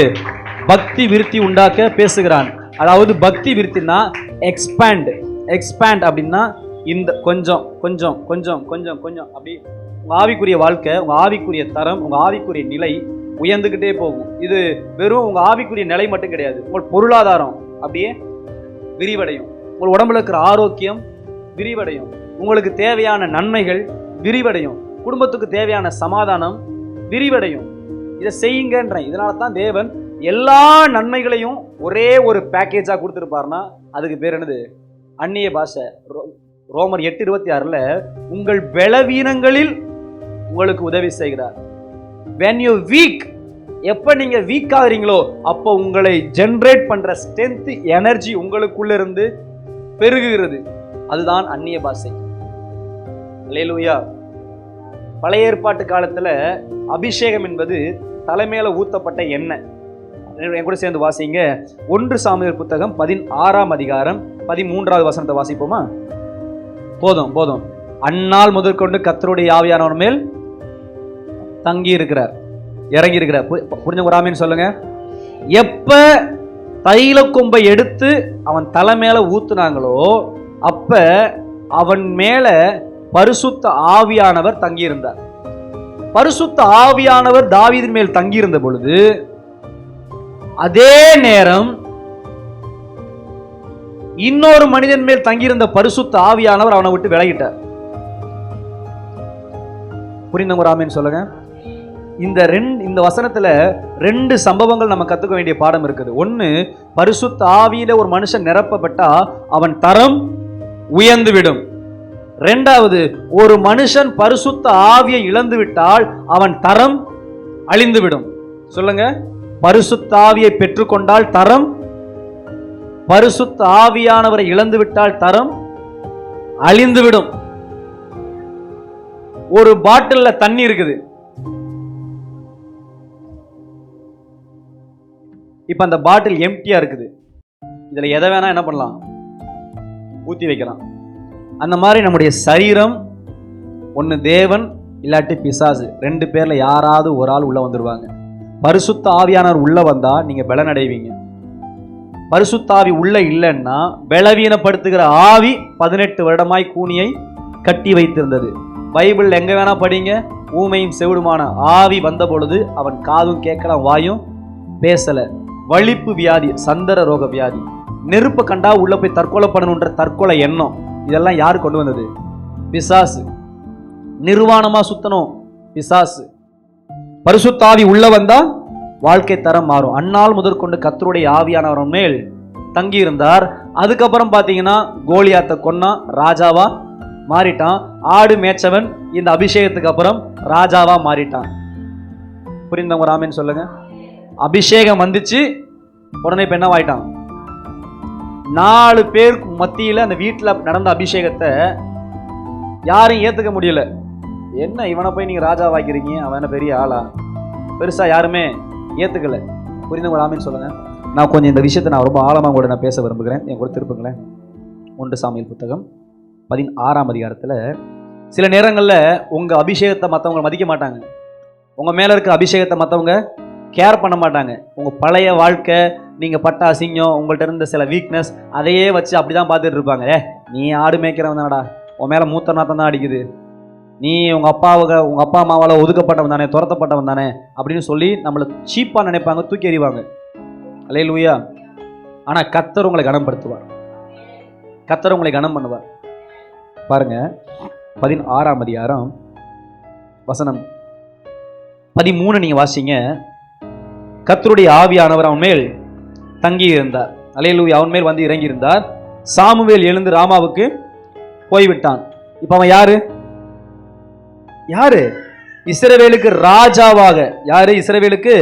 S1: பக்தி விருத்தி உண்டாக்க பேசுகிறான். அதாவது பக்தி விருத்தினா எக்ஸ்பேண்ட் அப்படின்னா இந்த கொஞ்சம் கொஞ்சம் கொஞ்சம் கொஞ்சம் கொஞ்சம் அப்படி உங்கள் ஆவிக்குரிய வாழ்க்கை, உங்கள் ஆவிக்குரிய தரம், உங்கள் ஆவிக்குரிய நிலை உயர்ந்துக்கிட்டே போகும். இது வெறும் உங்கள் ஆவிக்குரிய நிலை மட்டும் கிடையாது, உங்கள் பொருளாதாரம் அப்படியே விரிவடையும், உங்கள் உடம்புல இருக்கிற ஆரோக்கியம் விரிவடையும், உங்களுக்கு தேவையான நன்மைகள் விரிவடையும், குடும்பத்துக்கு தேவையான சமாதானம் விரிவடையும். இதை செய்யுங்கன்றேன். இதனால தான் தேவன் எல்லா நன்மைகளையும் ஒரே ஒரு பேக்கேஜாக கொடுத்துருப்பாருன்னா அதுக்கு பேர் என்னது? அந்நிய பாஷை. ரோமர் 8:26 உங்கள் பலவீனங்களில் உங்களுக்கு உதவி செய்கிறார். when you weak, எப்போ நீங்கள் வீக் ஆகிறீங்களோ அப்போ உங்களை ஜென்ரேட் பண்ணுற ஸ்ட்ரென்த், எனர்ஜி உங்களுக்குள்ள இருந்து பெருகுகிறது. அதுதான் அந்நிய பாஷை. அல்லேலூயா. பழைய ஏற்பாட்டு காலத்தில் அபிஷேகம் என்பது தலைமையில ஊத்தப்பட்ட எண்ணெய். என் கூட சேர்ந்து வாசிங்க. 1 சாமுவேல் புத்தகம் 16ஆம் அதிகாரம் 13வது வசனத்தை வாசிப்போமா? போதும். அந்நாள் முதற்கொண்டு கர்த்தருடைய ஆவியானவர் மேல் தங்கி இருக்கிறார், இறங்கி இருக்கிறார். புரிஞ்ச ஒரு ஆமீன் சொல்லுங்க. எப்ப தைல கொம்பை எடுத்து அவன் தலை மேல ஊத்துனாங்களோ அப்ப அவன் மேல பரிசுத்த ஆவியானவர் தங்கியிருந்தார். பரிசுத்த ஆவியானவர் தாவீதின் மேல் தங்கியிருந்த பொழுது அதே நேரம் இன்னொரு மனிதன் மேல் தங்கியிருந்த பரிசுத்த ஆவியானவர் அவனை விட்டு விலகிட்டார். புரிந்தவங்க ஆமென் சொல்லுங்க. இந்த வசனத்துல ரெண்டு சம்பவங்கள் நம்ம கத்துக்க வேண்டிய பாடம் இருக்குது. ஒன்னு, பரிசுத்த ஆவியில ஒரு மனுஷன் நிரப்பப்பட்டா அவன் தரம் உயர்ந்து விடும். இரண்டாவது, ஒரு மனுஷன் பரிசுத்த ஆவியை இழந்து விட்டால் அவன் தரம் அழிந்து விடும். சொல்லுங்க, பரிசுத்த ஆவியை பெற்றுக்கொண்டால் தரம், பரிசுத்த ஆவியானவரை இழந்து விட்டால் தரம் அழிந்து விடும். ஒரு பாட்டில்ல தண்ணி இருக்குது. இப்ப அந்த பாட்டில் எம்டியா இருக்குது. இதுல எதை வேணா என்ன பண்ணலாம், ஊத்தி வைக்கலாம். அந்த மாதிரி நம்முடைய சரீரம் ஒன்னு தேவன் இல்லாட்டி பிசாசு, ரெண்டு பேர்ல யாராவது ஒரு ஆள் உள்ள வந்துருவாங்க. பரிசுத்த ஆவியானவர் உள்ள வந்தா நீங்க பலனடைவீங்க. பரிசுத்த ஆவி உள்ள இல்லைன்னா பலவீனப்படுத்துகிற ஆவி 18 வருடமாய் கூனியை கட்டி வைத்திருந்தது. பைபிள் எங்க வேணா படிங்க. ஊமையும் செவிடுமான ஆவி வந்த பொழுது அவன் காதும் கேட்கலாம், வாயும் பேசல. வலிப்பு வியாதி, சந்தர ரோக வியாதி, நெருப்பை கண்டா உள்ள போய் தற்கொலை பண்ணணுன்ற தற்கொலை எண்ணம், இதெல்லாம் யாரு கொண்டு வந்தது? பிசாசு. நிர்வாணமா சுத்தணும், பிசாசு. பரிசுத்த ஆவி உள்ள வந்தா வாழ்க்கை தரம் மாறும். அந்நாள் முதற்கொண்டு கர்த்தருடைய ஆவியானவர் மேல் தங்கி இருந்தார். அதுக்கப்புறம் பாத்தீங்கன்னா கோலியாத்தை கொன்னா ராஜாவா மாறிட்டான். ஆடு மேய்ச்சவன் இந்த அபிஷேகத்துக்கு அப்புறம் ராஜாவா மாறிட்டான். புரிந்தவங்க ஆமென் சொல்லுங்க. அபிஷேகம் வந்துச்சு, உடனே இப்ப என்னவாயிட்டான்? 4 பேர் மத்தியில அந்த வீட்டுல நடந்த அபிஷேகத்தை யாரும் ஏத்துக்க முடியல. என்ன இவனை போய் நீங்க ராஜா வாக்கிறீங்க, அவன் பெரிய ஆளா? பெருசா யாருமே ஏத்துக்கல. புரிந்தவங்க ஆமென் சொல்லுங்க. நான் கொஞ்சம் இந்த விஷயத்தை நான் ரொம்ப ஆழமா கூட நான் பேச விரும்புகிறேன். என் கூட திருப்புங்களேன். 1 சாமுவேல் புத்தகம் 16ஆம் அதிகாரத்துல சில நேரங்கள்ல உங்க அபிஷேகத்தை மற்றவங்க மதிக்க மாட்டாங்க. உங்க மேல இருக்க அபிஷேகத்தை மற்றவங்க கேர் பண்ண மாட்டாங்க. உங்க பழைய வாழ்க்கை, நீங்க பட்ட அசிங்கம், உங்கள்ட்ட இருந்த சில வீக்னஸ், அதையே வச்சு அப்படிதான் பார்த்துட்டு இருப்பாங்க. நீ ஆடு மேய்க்கிறவன் தானடா, உன் மேல மூத்த நாத்தம் தான் அடிக்குது, நீ உங்க அப்பா அம்மாவால ஒதுக்கப்பட்டவன் தானே, துரத்தப்பட்டவன் தானே அப்படின்னு சொல்லி நம்மளை சீப்பா நினைப்பாங்க, தூக்கி எறிவாங்க. அல்லேலூயா. ஆனா கர்த்தர் உங்களை கனப்படுத்துவார், கர்த்தர் உங்களை கனம் பண்ணுவார். பாருங்க 16ஆம் அதிகாரம் வசனம் 13 நீங்க வாசிங்க. கர்த்தருடைய ஆவியானவர் அவன் மேல் தங்கி இருந்தார். அல்லேலூயா. அவன் மேல் வந்து இறங்கி இருந்தார். சாமுவேல் எழுந்து ராமாவுக்கு போய்விட்டான். இப்ப அவன் யாரு? இஸ்ரவேலுக்கு ராஜாவாக, இஸ்ரவேலுக்கு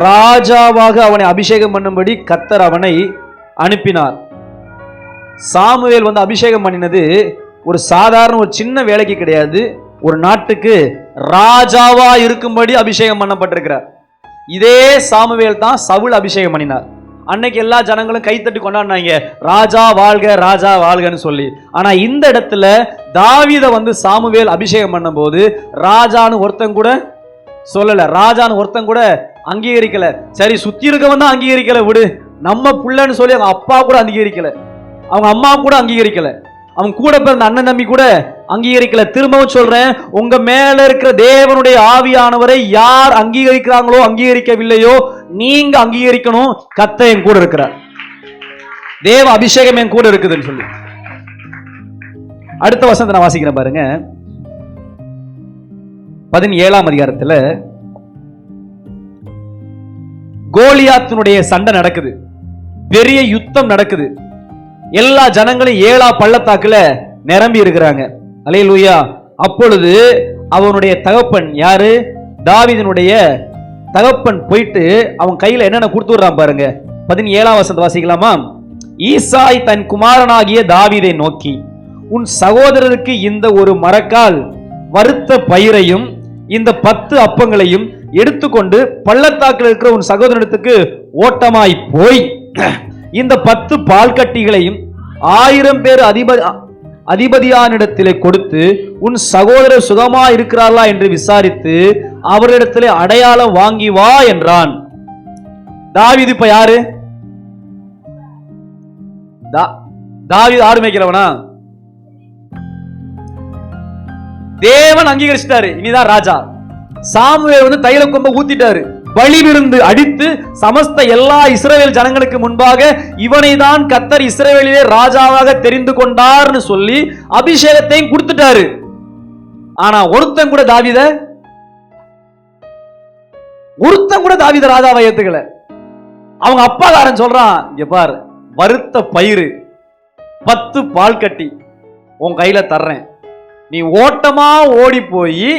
S1: ராஜாவாக அவனை அபிஷேகம் பண்ணும்படி கர்த்தர் அவனை அனுப்பினார். சாமுவேல் வந்து அபிஷேகம் பண்ணினது ஒரு சாதாரண ஒரு சின்ன வேலைக்கு கிடையாது. ஒரு நாட்டுக்கு ராஜாவா இருக்கும்படி அபிஷேகம் பண்ணப்பட்டிருக்கிறார். இதே சாமுவேல் தான் சவுல் அபிஷேகம் பண்ணினார். அன்னைக்கு எல்லா ஜனங்களும் கைத்தட்டி கொண்டாடினாங்க, ராஜா வாழ்க, ராஜா வாழ்கன்னு சொல்லி. ஆனா இந்த இடத்துல தாவீதை வந்து சாமுவேல் அபிஷேகம் பண்ணும் போது ராஜான்னு ஒருத்தன் கூட சொல்லல, ராஜான்னு ஒருத்தன் கூட அங்கீகரிக்கல. சரி, சுத்தி இருக்கவன் தான் அங்கீகரிக்கல, விடு, நம்ம புள்ளன்னு சொல்லி அவங்க அப்பா கூட அங்கீகரிக்கல, அவங்க அம்மா கூட அங்கீகரிக்கல, அவங்க கூட பிறந்த அண்ணன் தம்பி கூட அங்கீகரிக்கல. திரும்பவும் சொல்றேன், உங்க மேல இருக்கிற தேவனுடைய ஆவியானவரை யார் அங்கீகரிக்கிறாங்களோ அங்கீகரிக்கவில்லையோ நீங்க அங்கீகரிக்கணும். கர்த்தர் என் கூட இருக்கிறார், தேவ அபிஷேகம் என் கூட இருக்குதுன்னு சொல்லி. அடுத்த வசனத்தை நான் வாசிக்கிறேன் பாருங்க. 17ஆம் அதிகாரத்துல கோலியாத்தினுடைய சண்டை நடக்குது, பெரிய யுத்தம் நடக்குது. எல்லா ஜனங்களும் 7 பள்ளத்தாக்குல நிரம்பி இருக்கிறாங்க. அல்லேலூயா. அப்பொழுது அவனுடைய தகப்பன் யாரு? தாவீதினுடைய தகப்பன் போயிட்டு அவன் கையில என்னென்ன கொடுத்து விடுறான் பாருங்க. 17ஆம் வசனத்தை வாசிக்கலாமா? ஈசாய் தன் குமாரனாகிய தாவீதை நோக்கி, உன் சகோதரருக்கு இந்த ஒரு மரக்கால் வறுத்த பயிரையும் இந்த 10 அப்பங்களையும் எடுத்துக்கொண்டு பள்ளத்தாக்கில் இருக்கிற உன் சகோதரத்துக்கு ஓட்டமாய் போய் இந்த 10 பால்கட்டிகளையும் 1000 பேர் அதிபதியானிடத்திலே கொடுத்து உன் சகோதரர் சுகமா இருக்கிறார்களா என்று விசாரித்து அவரிடத்திலே அடையாளம் வாங்கி வா என்றான். தாவீது இப்ப யாரு? தாவீது ஆடு மேய்க்கிறவனா? தேவன் அங்கீகரிச்சிட்டாரு, இனிதான் ராஜா. சாமுவேல் வந்து தைல கொம்ப ஊத்திட்டாரு, பலி விருந்து அடித்து சமஸ்த எல்லா இஸ்ரவேல் ஜனங்களுக்கு முன்பாக இவனை தான் கர்த்தர் இஸ்ரவேலிலே ராஜாவாக தெரிந்து கொண்டார்னு சொல்லி அபிஷேகத்தையும் கொடுத்துட்டாரு. ஆனா ஒருத்தன் கூட தாவீத ராஜாவை ஏத்துக்கல. அவங்க அப்பாக்காரன் சொல்றான், இங்க பார், வறுத்த பயிறு 10 பால் கட்டி உன் கையில தர்றேன், நீ ஓட்டமா ஓடி போய்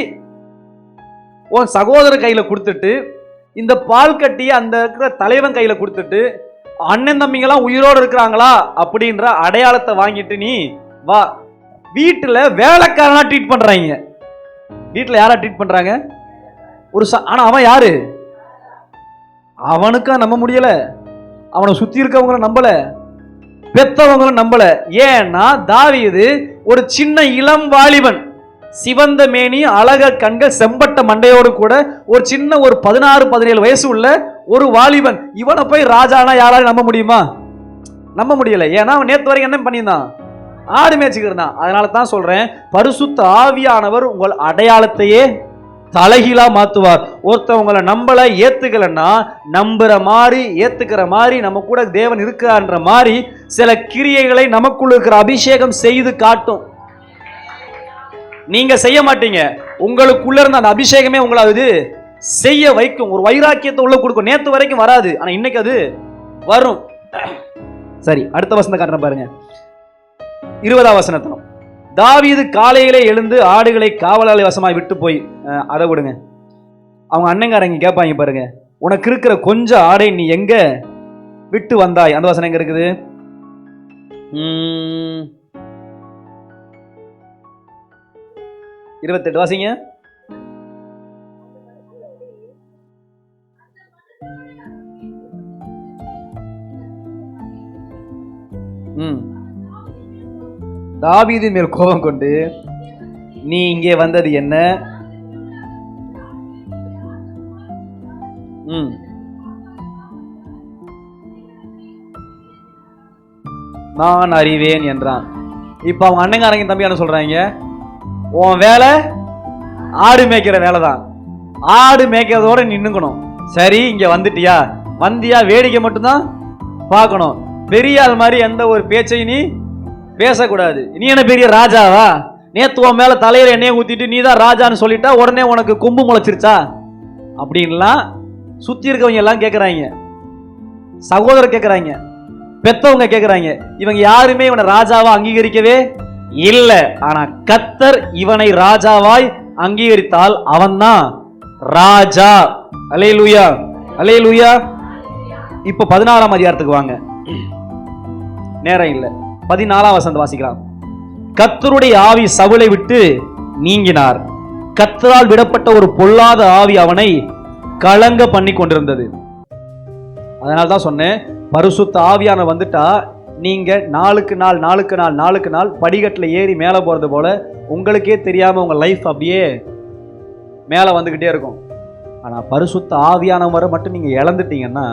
S1: உன் சகோதரர் கையில கொடுத்துட்டு இந்த பால் கட்டிய அந்த இருக்கிற தலைவன் கையில கொடுத்துட்டு அண்ணன் தம்பிங்கெல்லாம் உயிரோடு இருக்கிறாங்களா அப்படின்ற அடையாளத்தை வாங்கிட்டு நீ வா. வீட்டுல வேலைக்காரனா ட்ரீட் பண்றாங்க. வீட்டுல யாரா ட்ரீட் பண்றாங்க? ஆனா அவன் யாரு? அவனுக்கா நம்ப முடியல, அவனை சுத்தி இருக்கவங்கள நம்பல, பெத்தவங்களும் நம்பல. ஏன்னா தாவீது ஒரு சின்ன இளம் வாலிபன், சிவந்த மேனி, அழக கண்கள், செம்பட்ட மண்டையோடு கூட ஒரு சின்ன ஒரு 16-17 வயசு உள்ள ஒரு வாலிபன். இவனை போய் ராஜானா யாராலும் நம்ப முடியுமா? நம்ப முடியல. ஏன்னா அவன் நேத்து வரைக்கும் என்ன பண்ணியிருந்தான்? ஆடு மேய்ச்சிக்கிட்டு. அதனால தான் சொல்றேன், பரிசுத்த ஆவியானவர் உங்கள் அடையாளத்தையே தலைகீழா மாத்துவார். ஒருத்தவங்களை நம்பல ஏத்துக்கலன்னா நம்புற மாதிரி ஏத்துக்கிற மாதிரி நம்ம கூட தேவன் இருக்கான்ற மாதிரி சில கிரியைகளை நமக்குள்ள இருக்கிற அபிஷேகம் செய்து காட்டும். நீங்க செய்ய மாட்டீங்க, உங்களுக்குள்ள இருந்த அந்த அபிஷேகமே உங்களை அது செய்ய வைக்கும், ஒரு வைராக்கியத்தை உள்ள கொடுக்கும். நேத்து வரைக்கும் வராது, ஆனா இன்னைக்கு அது வரும். சரி, அடுத்த வசனத்தை காட்டுறேன் பாருங்க. 20ஆம் வசனத்திலும் தாவீது காலையிலே எழுந்து ஆடுகளை காவலாளி வசமாய் விட்டு போய், அதை விடுங்க, அவங்க அண்ணங்காரங்க கேட்பாங்க பாருங்க, உனக்கு இருக்கிற கொஞ்சம் ஆடை நீ எங்க விட்டு வந்தாய்? அந்த வசனம் எங்க இருக்குது? 28 வாசிங்க. தாவீது மேல் கோபம் கொண்டு, நீ இங்கே வந்தது என்ன? நான் அறிவேன் என்றான். இப்ப அவங்க அண்ணங்காரங்க தம்பி என்ன சொல்றாங்க? உன் வேலை ஆடு மேய்க்கிற வேலை தான், ஆடு மேய்க்கிறதோட நின்னுக்கணும். சரி, இங்க வந்துட்டியா, வந்தியா, வேடிக்கை மட்டும்தான் பார்க்கணும். பெரிய ஆள் மாதிரி எந்த ஒரு பேச்சையும் நீ பேசக்கூடாது. நீ என்ன பெரிய ராஜாவா? நேத்து உன் மேல தலையில எண்ணெயை ஊத்திட்டு நீ தான் ராஜான்னு சொல்லிட்டா உடனே உனக்கு கொம்பு முளைச்சிருச்சா அப்படின்லாம் சுத்தி இருக்கவங்க எல்லாம் கேட்கறாங்க, சகோதரர் கேட்கறாங்க, பெத்தவங்க கேட்கறாங்க. இவங்க யாருமே இவனை ராஜாவா அங்கீகரிக்கவே இல்லை. ஆனா கர்த்தர் இவனை ராஜாவாய் அங்கீகரித்தால் அவன் தான் ராஜா. அல்லேலூயா, அல்லேலூயா. இப்ப 16ஆம் அதிகாரத்துக்கு வாங்க, நேரம் இல்லை. 14ஆம் வசனம் வாசிக்கலாம். கர்த்தருடைய ஆவி சவுலை விட்டு நீங்கினார், கர்த்தரால் விடப்பட்ட ஒரு பொல்லாத ஆவி அவனை கலங்க பண்ணி கொண்டிருந்தது. அதனால தான் சொன்னேன், பரிசுத்த ஆவியான வந்துட்டா நீங்க நாளுக்கு நாள் படிக்கட்டில் ஏறி மேலே போறது போல உங்களுக்கே தெரியாம உங்க லைஃப் அப்படியே மேலே வந்துகிட்டே இருக்கும். ஆனா பரிசுத்த ஆவியானவரை மட்டும் நீங்க இழந்துட்டீங்கன்னா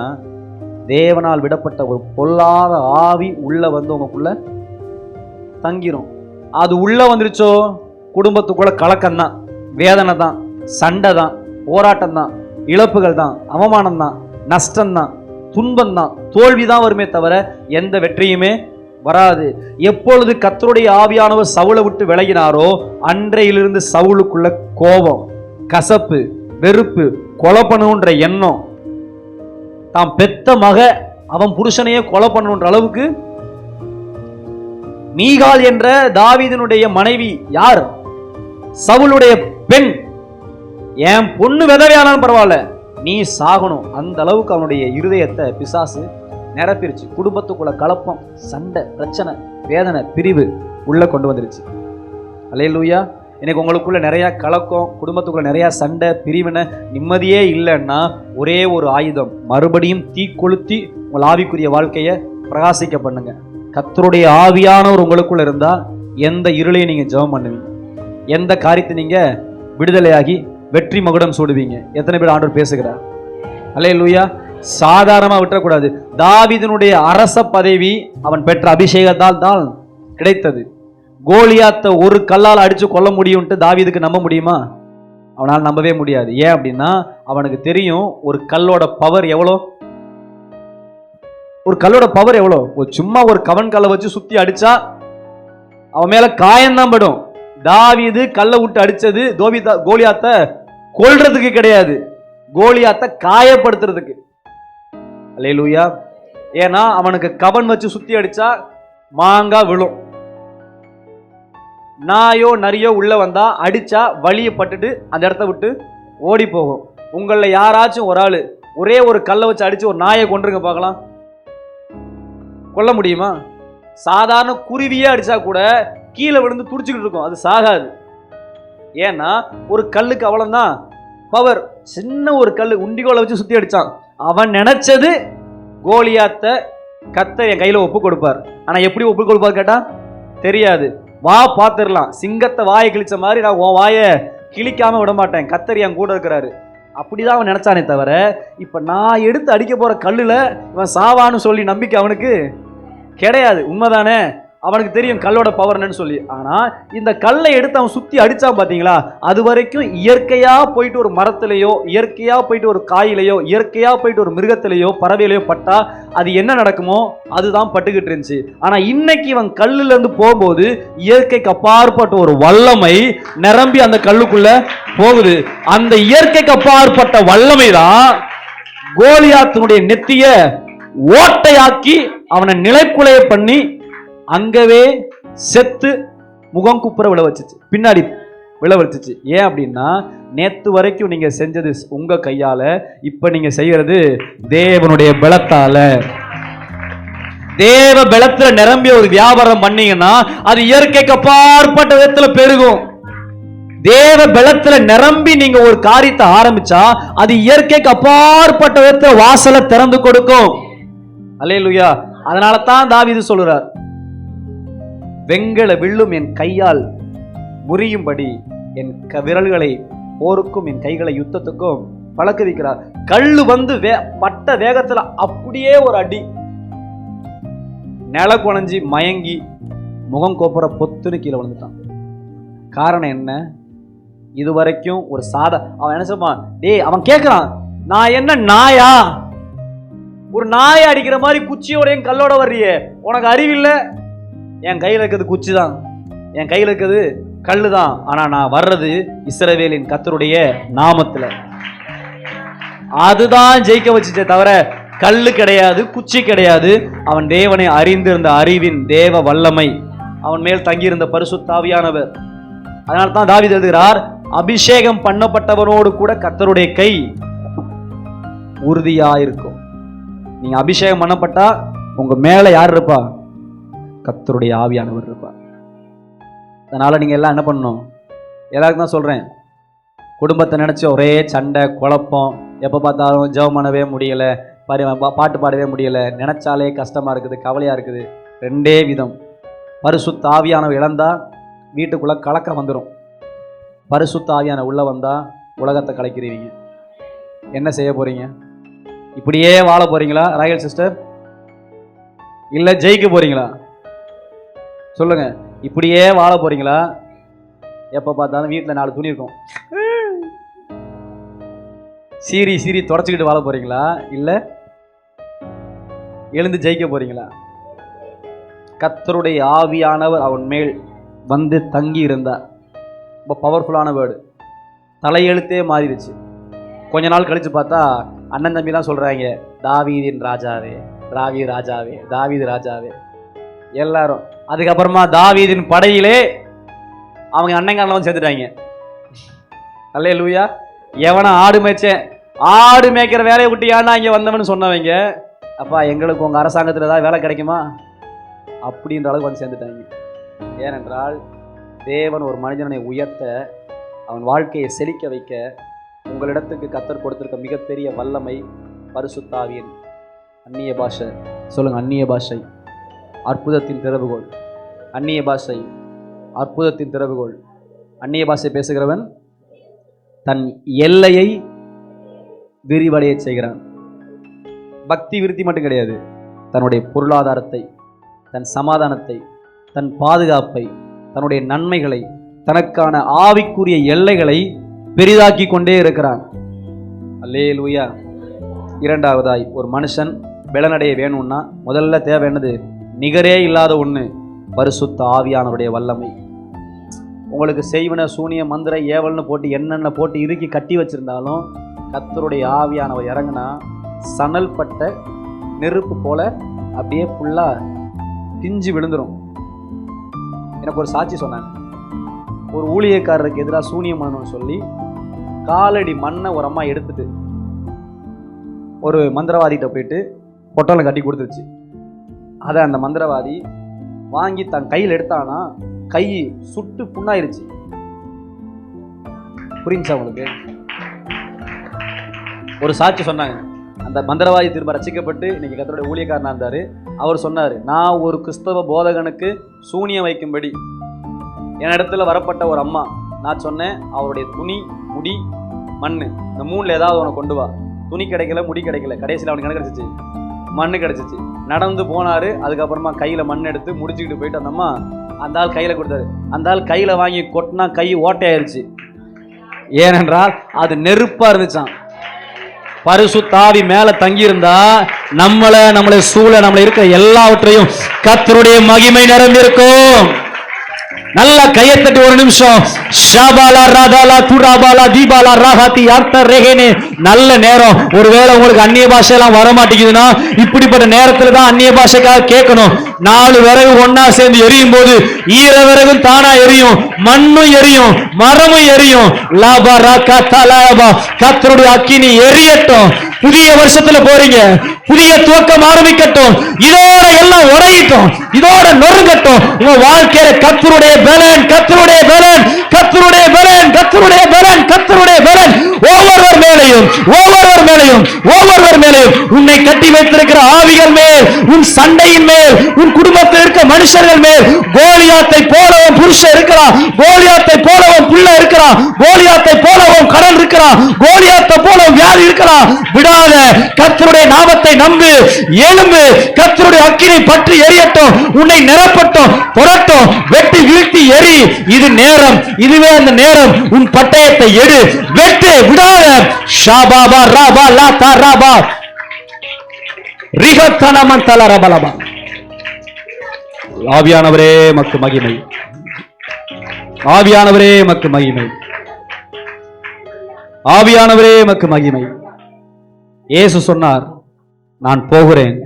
S1: தேவனால் விடப்பட்ட ஒரு பொல்லாத ஆவி உள்ள வந்து உங்களுக்குள்ள தங்கிரும். அது உள்ள வந்துருச்சோ குடும்பத்துக்குள்ள கலக்கம் தான், வேதனை தான், சண்டை தான், போராட்டம் தான், இழப்புகள் தான், அவமானம் தான், நஷ்டம் தான், துன்பம் தான், தோல்வி தான் வருமே தவிர எந்த வெற்றியுமே வராது. எப்பொழுது கர்த்தருடைய ஆவியானவர் சவுலை விட்டு விலகினாரோ அன்றையிலிருந்து சவுலுக்குள்ள கோபம், கசப்பு, வெறுப்பு, கொலை பண்ணணுன்ற எண்ணம், தாம் பெத்த மக அவன் புருஷனையே கொலை பண்ணணுன்ற அளவுக்கு. மீகால் என்ற தாவீதினுடைய மனைவி யார்? சவுலுடைய பெண். என் பொண்ணு விதவையானாலும் பரவாயில்ல, நீ சாகணும், அந்த அளவுக்கு அவனுடைய இருதயத்தை பிசாசு நிரப்பிருச்சு. குடும்பத்துக்குள்ள கலப்பம், சண்டை, பிரச்சனை, வேதனை, பிரிவு உள்ள கொண்டு வந்துருச்சு. அல்லேலூயா. எனக்கு உங்களுக்குள்ள நிறைய கலக்கம், குடும்பத்துக்குள்ள நிறைய சண்டை, பிரிவினை, நிம்மதியே இல்லைன்னா ஒரே ஒரு ஆயுதம், மறுபடியும் தீ கொளுத்தி உங்கள் ஆவிக்குரிய வாழ்க்கையை பிரகாசிக்க பண்ணுங்க. கர்த்தருடைய ஆவியானவர் உங்களுக்குள்ள இருந்தா எந்த இருளையும் நீங்க ஜெபம் பண்ணுவீங்க, எந்த காரியத்தை நீங்க விடுதலையாகி வெற்றி மகுடம் சூடுவீங்க. எத்தனை பேர் ஆண்டவர் பேசுகிறார்? அல்லேலூயா. சாதாரணமா விட்டுறக்கூடாது. தாவீதினுடைய அரச பதவி அவன் பெற்ற அபிஷேகத்தால் தான் கிடைத்தது. கோலியாத்த ஒரு கல்லால் அடிச்சு கொல்ல முடியும்ட்டு தாவீதுக்கு நம்ப முடியுமா? அவனால் நம்பவே முடியாது. ஏன் அப்படின்னா அவனுக்கு தெரியும் ஒரு கல்லோட பவர் எவ்வளோ. ஒரு கல்லோட பவர் எவ்வளோ. ஒரு சும்மா ஒரு கவன் கல்லை வச்சு சுத்தி அடிச்சா அவன் மேல காயம்தான் படும். தாவீது கல்லை விட்டு அடிச்சது கோலியாத்த கொல்றதுக்கு கிடையாது, கோலியாத்த காயப்படுத்துறதுக்கு. அல்லேலூயா. ஏன்னா அவனுக்கு கவன் வச்சு சுத்தி அடிச்சா மாங்கா விழும். நாயோ நரியோ உள்ள வந்தா அடிச்சா வலியை பட்டுட்டு அந்த இடத்த விட்டு ஓடி போகும். உங்கள யாராச்சும் ஒரு ஆளு ஒரே ஒரு கல்லை வச்சு அடிச்சு ஒரு நாயை கொன்றுங்க பார்க்கலாம், கொல்ல முடியுமா? சாதாரண குருவியே அடிச்சா கூட கீழே விழுந்து துடிச்சுக்கிட்டு இருக்கும், அது சாகாது. ஏன்னா ஒரு கல்லுக்கு அவ்வளவுதான் பவர். சின்ன ஒரு கல்லு உண்டிகோலை வச்சு சுத்தி அடிச்சான். அவன் நினைச்சது கோலியாத்த கர்த்தர் என் கையில ஒப்பு கொடுப்பார். ஆனா எப்படி ஒப்பு கொடுப்பார் கேட்டா தெரியாது. வா பார்த்துடலாம், சிங்கத்தை வாயை கிழிச்ச மாதிரி நான் உன் வாயை கிழிக்காம விட மாட்டேன், கர்த்தர் என் கூட இருக்கிறாரு. அப்படிதான் அவன் நினைச்சானே தவிர இப்ப நான் எடுத்து அடிக்க போற கல்லுல இவன் சாவான்னு சொல்லி நம்பிக்கை அவனுக்கு கிடையாது. உண்மைதானே? அவனுக்கு தெரியும் கல்லோட பவர் என்னன்னு சொல்லி. ஆனா இந்த கல்லை எடுத்து அவன் சுத்தி அடிச்சான் பாத்தீங்களா, அது வரைக்கும் இயற்கையா போயிட்டு ஒரு மரத்திலேயோ, இயற்கையா போயிட்டு ஒரு காயிலையோ, இயற்கையா போயிட்டு ஒரு மிருகத்திலேயோ பறவையிலையோ பட்டா அது என்ன நடக்குமோ அதுதான் பட்டுக்கிட்டு இருந்துச்சு. ஆனா இன்னைக்கு இவன் கல்லுல இருந்து போகும்போது இயற்கைக்கு அப்பாற்பட்ட ஒரு வல்லமை நிரம்பி அந்த கல்லுக்குள்ள போகுது. அந்த இயற்கைக்கு அப்பாற்பட்ட வல்லமை தான் கோலியாத்தினுடைய நெத்திய ஓட்டையாக்கி அவனை நிலைக்குலைய பண்ணி அங்கவே செத்து முகம் குப்புற விழ வச்சுச்சு, பின்னாடி விழ வச்சுச்சு. ஏன் அப்படின்னா நேத்து வரைக்கும் நீங்க செஞ்சது உங்க கையால, இப்ப நீங்க செய்யறது தேவனுடைய பலத்தால. தேவ பலத்துல நிரம்பிய ஒரு வியாபாரம் பண்ணீங்கன்னா அது இயற்கைக்கு அப்பாற்பட்ட விதத்துல பெருகும். தேவ பலத்துல நிரம்பி நீங்க ஒரு காரியத்தை ஆரம்பிச்சா அது இயற்கைக்கு அப்பாற்பட்ட விதத்துல வாசலை திறந்து கொடுக்கும். அல்லேலூயா. அதனால தான் தாவீது சொல்றார், வெங்கல வில்லும் என் கையால் முறியும்படி என் விரல்களை போருக்கும் என் கைகளை யுத்தத்துக்கும் பழக்க வைக்கிறார். கல்லு வந்து பட்ட வேகத்துல அப்படியே ஒரு அடி, நில குழஞ்சி மயங்கி முகம் கோப்புற பொத்துன்னு கீழே விழுந்துட்டான். காரணம் என்ன? இதுவரைக்கும் ஒரு அவன் என்ன சொல்றான், டேய் அவன் கேட்கிறான், நான் என்ன நாயா? ஒரு நாயை அடிக்கிற மாதிரி குச்சியோடையும் கல்லோட வர்றியே, உனக்கு அறிவில்ல? என் கையில் இருக்கிறது குச்சி தான், என் கையில் இருக்கிறது கல்லு தான். ஆனா நான் வர்றது இஸ்ரவேலின் கர்த்தருடைய நாமத்துல. அதுதான் ஜெயிக்க வச்சுச்சே தவிர கல்லு கிடையாது, குச்சி கிடையாது. அவன் தேவனை அறிந்திருந்த அறிவின் தேவ வல்லமை அவன் மேல் தங்கியிருந்த பரிசுத்த ஆவியானவர். அதனால தான் தாவீது எழுதுகிறார், அபிஷேகம் பண்ணப்பட்டவனோடு கூட கர்த்தருடைய கை உறுதியாயிருக்கும். நீங்க அபிஷேகம் பண்ணப்பட்டா உங்க மேல யார் இருப்பா? கர்த்தருடைய ஆவியானவர் இருப்பார். அதனால நீங்க எல்லாம் என்ன பண்ணணும்? எல்லாருக்கும் தான் சொல்றேன், குடும்பத்தை நினைச்சு ஒரே சண்டை குழப்பம், எப்ப பார்த்தாலும் ஜெபம் பண்ணவே முடியல, பாட்டு பாடவே முடியல, நினைச்சாலே கஷ்டமா இருக்குது, கவலையா இருக்குது. ரெண்டே விதம், பரிசுத்த ஆவியானவர் இழந்தா வீட்டுக்குள்ள கலக்கம் வந்துடும், பரிசுத்த ஆவியான உள்ள வந்தா உலகத்தை கலக்கிறீங்க. என்ன செய்ய போறீங்க? இப்படியே வாழ போறீங்களா ராயல் சிஸ்டர்? இல்ல ஜெயிக்க போறீங்களா? சொல்லுங்க. இப்படியே வாழ போறீங்களா? எப்ப பார்த்தாலும் வீட்டுல 4 துணி இருக்கும், சீரி சீரி தொடச்சுக்கிட்டு வாழ போறீங்களா? இல்ல எழுந்து ஜெயிக்க போறீங்களா? கர்த்தருடைய ஆவியானவர் அவன் மேல் வந்து தங்கி இருந்தார். ரொம்ப பவர்ஃபுல்லான வேர்டு. தலையெழுத்தே மாறிடுச்சு. கொஞ்ச நாள் கழிச்சு பார்த்தா அண்ணன் தம்பிலாம் சொல்றாங்க, தாவீதின் ராஜாவே, தாவீது ராஜாவே, தாவீது ராஜாவே எல்லாரும். அதுக்கப்புறமா தாவீதின் படையிலே அவங்க அண்ணங்காரலாம் வந்து சேர்த்துட்டாங்க. அல்லேலூயா. எவனா ஆடு மேய்ச்சேன், ஆடு மேய்க்கிற வேலையை விட்டு ஏன்னா இங்கே வந்தவன்னு சொன்னவங்க, அப்பா எங்களுக்கு உங்கள் அரசாங்கத்தில் ஏதாவது வேலை கிடைக்குமா அப்படின்ற அளவுக்கு வந்து சேர்ந்துட்டாங்க. ஏனென்றால் தேவன் ஒரு மனிதனை உயர்த்த, அவன் வாழ்க்கையை செழிக்க வைக்க உங்களிடத்துக்கு கர்த்தர் கொடுத்திருக்க மிகப்பெரிய வல்லமை பரிசுத்த ஆவியின் அந்நிய பாஷை. சொல்லுங்க, அந்நிய பாஷை அற்புதத்தின் திறவுகோல். அந்நிய பாஷை அற்புதத்தின் திறவுகோல். அந்நிய பாஷை பேசுகிறவன் தன் எல்லையை விரிவடைய செய்கிறான். பக்தி விருத்தி மட்டும் கிடையாது, தன்னுடைய பொருளாதாரத்தை, தன் சமாதானத்தை, தன் பாதுகாப்பை, தன்னுடைய நன்மைகளை, தனக்கான ஆவிக்குரிய எல்லைகளை பெரிதாக்கி கொண்டே இருக்கிறான். அல்லேலூயா. இரண்டாவதாய், ஒரு மனுஷன் பலனடைய வேணும்னா முதல்ல தேவை என்னது? நிகரே இல்லாத ஒன்று, பரிசுத்த ஆவியானவருடைய வல்லமை. உங்களுக்கு செய்வன, சூனிய, மந்திர, ஏவல்னு போட்டு என்னென்ன போட்டு இறுக்கி கட்டி வச்சிருந்தாலும் கர்த்தருடைய ஆவியானவர் இறங்குனா சணல் பட்ட நெருப்பு போல அப்படியே ஃபுல்லா பிஞ்சு விழுந்துடும். எனக்கு ஒரு சாட்சி சொன்னாங்க. ஒரு ஊழியக்காரருக்கு எதிராக சூனியம் பண்ணணும்னு சொல்லி காலடி மண்ணை ஒரு அம்மா எடுத்துட்டு ஒரு மந்திரவாதிகிட்ட போயிட்டு பொட்டலை கட்டி கொடுத்துருச்சு. அதை அந்த மந்திரவாதி வாங்கி தன் கையில் எடுத்தானா கை சுட்டு புண்ணாயிருச்சு. புரிஞ்சா உங்களுக்கு? ஒரு சாட்சி சொன்னாங்க. அந்த மந்திரவாதி திரும்ப ரசிக்கப்பட்டு இன்னைக்கு கர்த்தருடைய ஊழியக்காரனா இருந்தாரு. அவர் சொன்னாரு, நான் ஒரு கிறிஸ்தவ போதகனுக்கு சூனியம் வைக்கும்படி என்னிடத்துல வரப்பட்ட ஒரு அம்மா, நான் சொன்னேன் அவருடைய துணி, முடி, மண்ணு, இந்த மூணுல ஏதாவது அவனை கொண்டு வா. துணி கிடைக்கல, முடி கிடைக்கல, கடைசியில் அவனுக்கு என்ன கிடைச்சிச்சு? மண்ணு கிடைச்சிச்சு. நடந்து போனாரு. அதுக்கப்புறமா கையில மண் எடுத்து முடிச்சுக்கிட்டு போயிட்டு அந்த அம்மா அந்த ஆள் கையில கொடுத்தாரு. அந்த ஆள் கையில வாங்கி கொட்டினா கை ஓட்டையாயிருச்சு. ஏனென்றால் அது நெருப்பா இருந்துச்சான். பரிசுத்த ஆவி மேல தங்கி இருந்தா நம்மளை சூழ நம்மள இருக்க எல்லாவற்றையும் கர்த்தருடைய மகிமை நிரம்பி இருக்கும். நல்ல கையை தட்டி ஒரு நிமிஷம். ஷாபாலா ராதாலா துராபாலா தீபாலா ராஹாத்தி அர்த்த ரேகேனே. நல்ல நேரம். ஒருவேளை உங்களுக்கு அந்நிய பாஷையெல்லாம் வர மாட்டேங்குதுன்னா இப்படிப்பட்ட நேரத்துல தான் அந்நிய பாஷைக்காக கேட்கணும். 4 விறகு ஒன்னா சேர்ந்து எரியும் போது ஈர விறகும் தானா எரியும், மண்ணும் எரியும், மரமும் எரியும். லாபா ராகா தலாபா. கர்த்தருடைய அக்கினி எரியட்டும். புதிய வருஷத்துல போறீங்க, புதிய துவக்கம் ஆரம்பிக்கட்டும். இதோட எல்லாம் உடையிட்டோம், இதோட நொறுங்கட்டும். உங்க வாழ்க்கையில கர்த்தருடைய பலன், கர்த்தருடைய பலன், கர்த்தருடைய பலன், கர்த்தருடைய பலன், கர்த்தருடைய பலன் ஒவ்வொருவர் மேலையும், ஒவ்வொருவர் மேலையும், ஒவ்வொருவர் மேலையும், உன்னை கட்டி வைத்திருக்கிற ஆவிகள் மேல், உன் சண்டையின் மேல், உன் குடும்பத்தில் இருக்க மனுஷர்கள் மேல். கோலியாத்தை போலவும் புருஷன் இருக்கிறான், கோலியாத்தை போலவும் புள்ள இருக்கிறான், கோலியாத்தை போலவும் கடன் இருக்கிறான், கோலியாத்தை போலவும் வியாதி இருக்கிறான். விடாத கர்த்தருடைய நாமத்தை நம்பு, எழும்பு. கர்த்தருடைய அக்கினை பற்றி எரியட்டும், உன்னை நிரப்பட்டும், தொடட்டும், வெட்டி வீழ்த்தி எரி. இது நேரம், இதுவே அந்த நேரம். உன் பட்டயத்தை எடு, வெட்டு, விடாத. ஷாபாபா ராபா லாதா ராபா ரிஹத்தனமன் தலரபலபா. ஆவியானவரே மக்கு மகிமை, ஆவியானவரே மக்கு மகிமை, ஆவியானவரே மக்கு மகிமை. இயேசு சொன்னார், நான் போகிறேன்,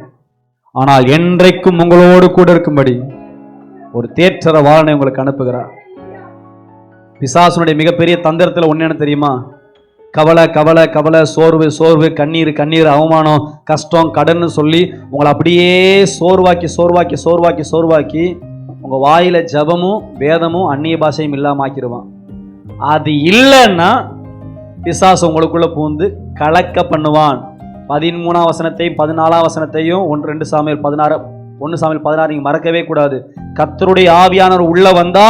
S1: ஆனால் என்றைக்கும் உங்களோடு கூட இருக்கும்படி ஒரு தேற்றர வாளனை உங்களுக்கு அனுப்புகிறார். பிசாசுனுடைய மிகப்பெரிய தந்திரத்தில் ஒன்று என்ன தெரியுமா? கவலை கவலை கவலை, சோர்வு சோர்வு, கண்ணீர் கண்ணீர், அவமானம், கஷ்டம், கடன் சொல்லி உங்களை அப்படியே சோர்வாக்கி சோர்வாக்கி சோர்வாக்கி சோர்வாக்கி உங்கள் வாயில ஜபமும் வேதமும் அந்நிய பாஷையும் இல்லாமல் ஆக்கிடுவான். அது இல்லைன்னா பிசாசு உங்களுக்குள்ள பூந்து கலக்க பண்ணுவான். 13ஆம் வசனத்தையும் 14ஆம் வசனத்தையும் 1 சாமுவேல் 16 நீங்க மறக்கவே கூடாது. கர்த்தருடைய ஆவியானவர் உள்ள வந்தா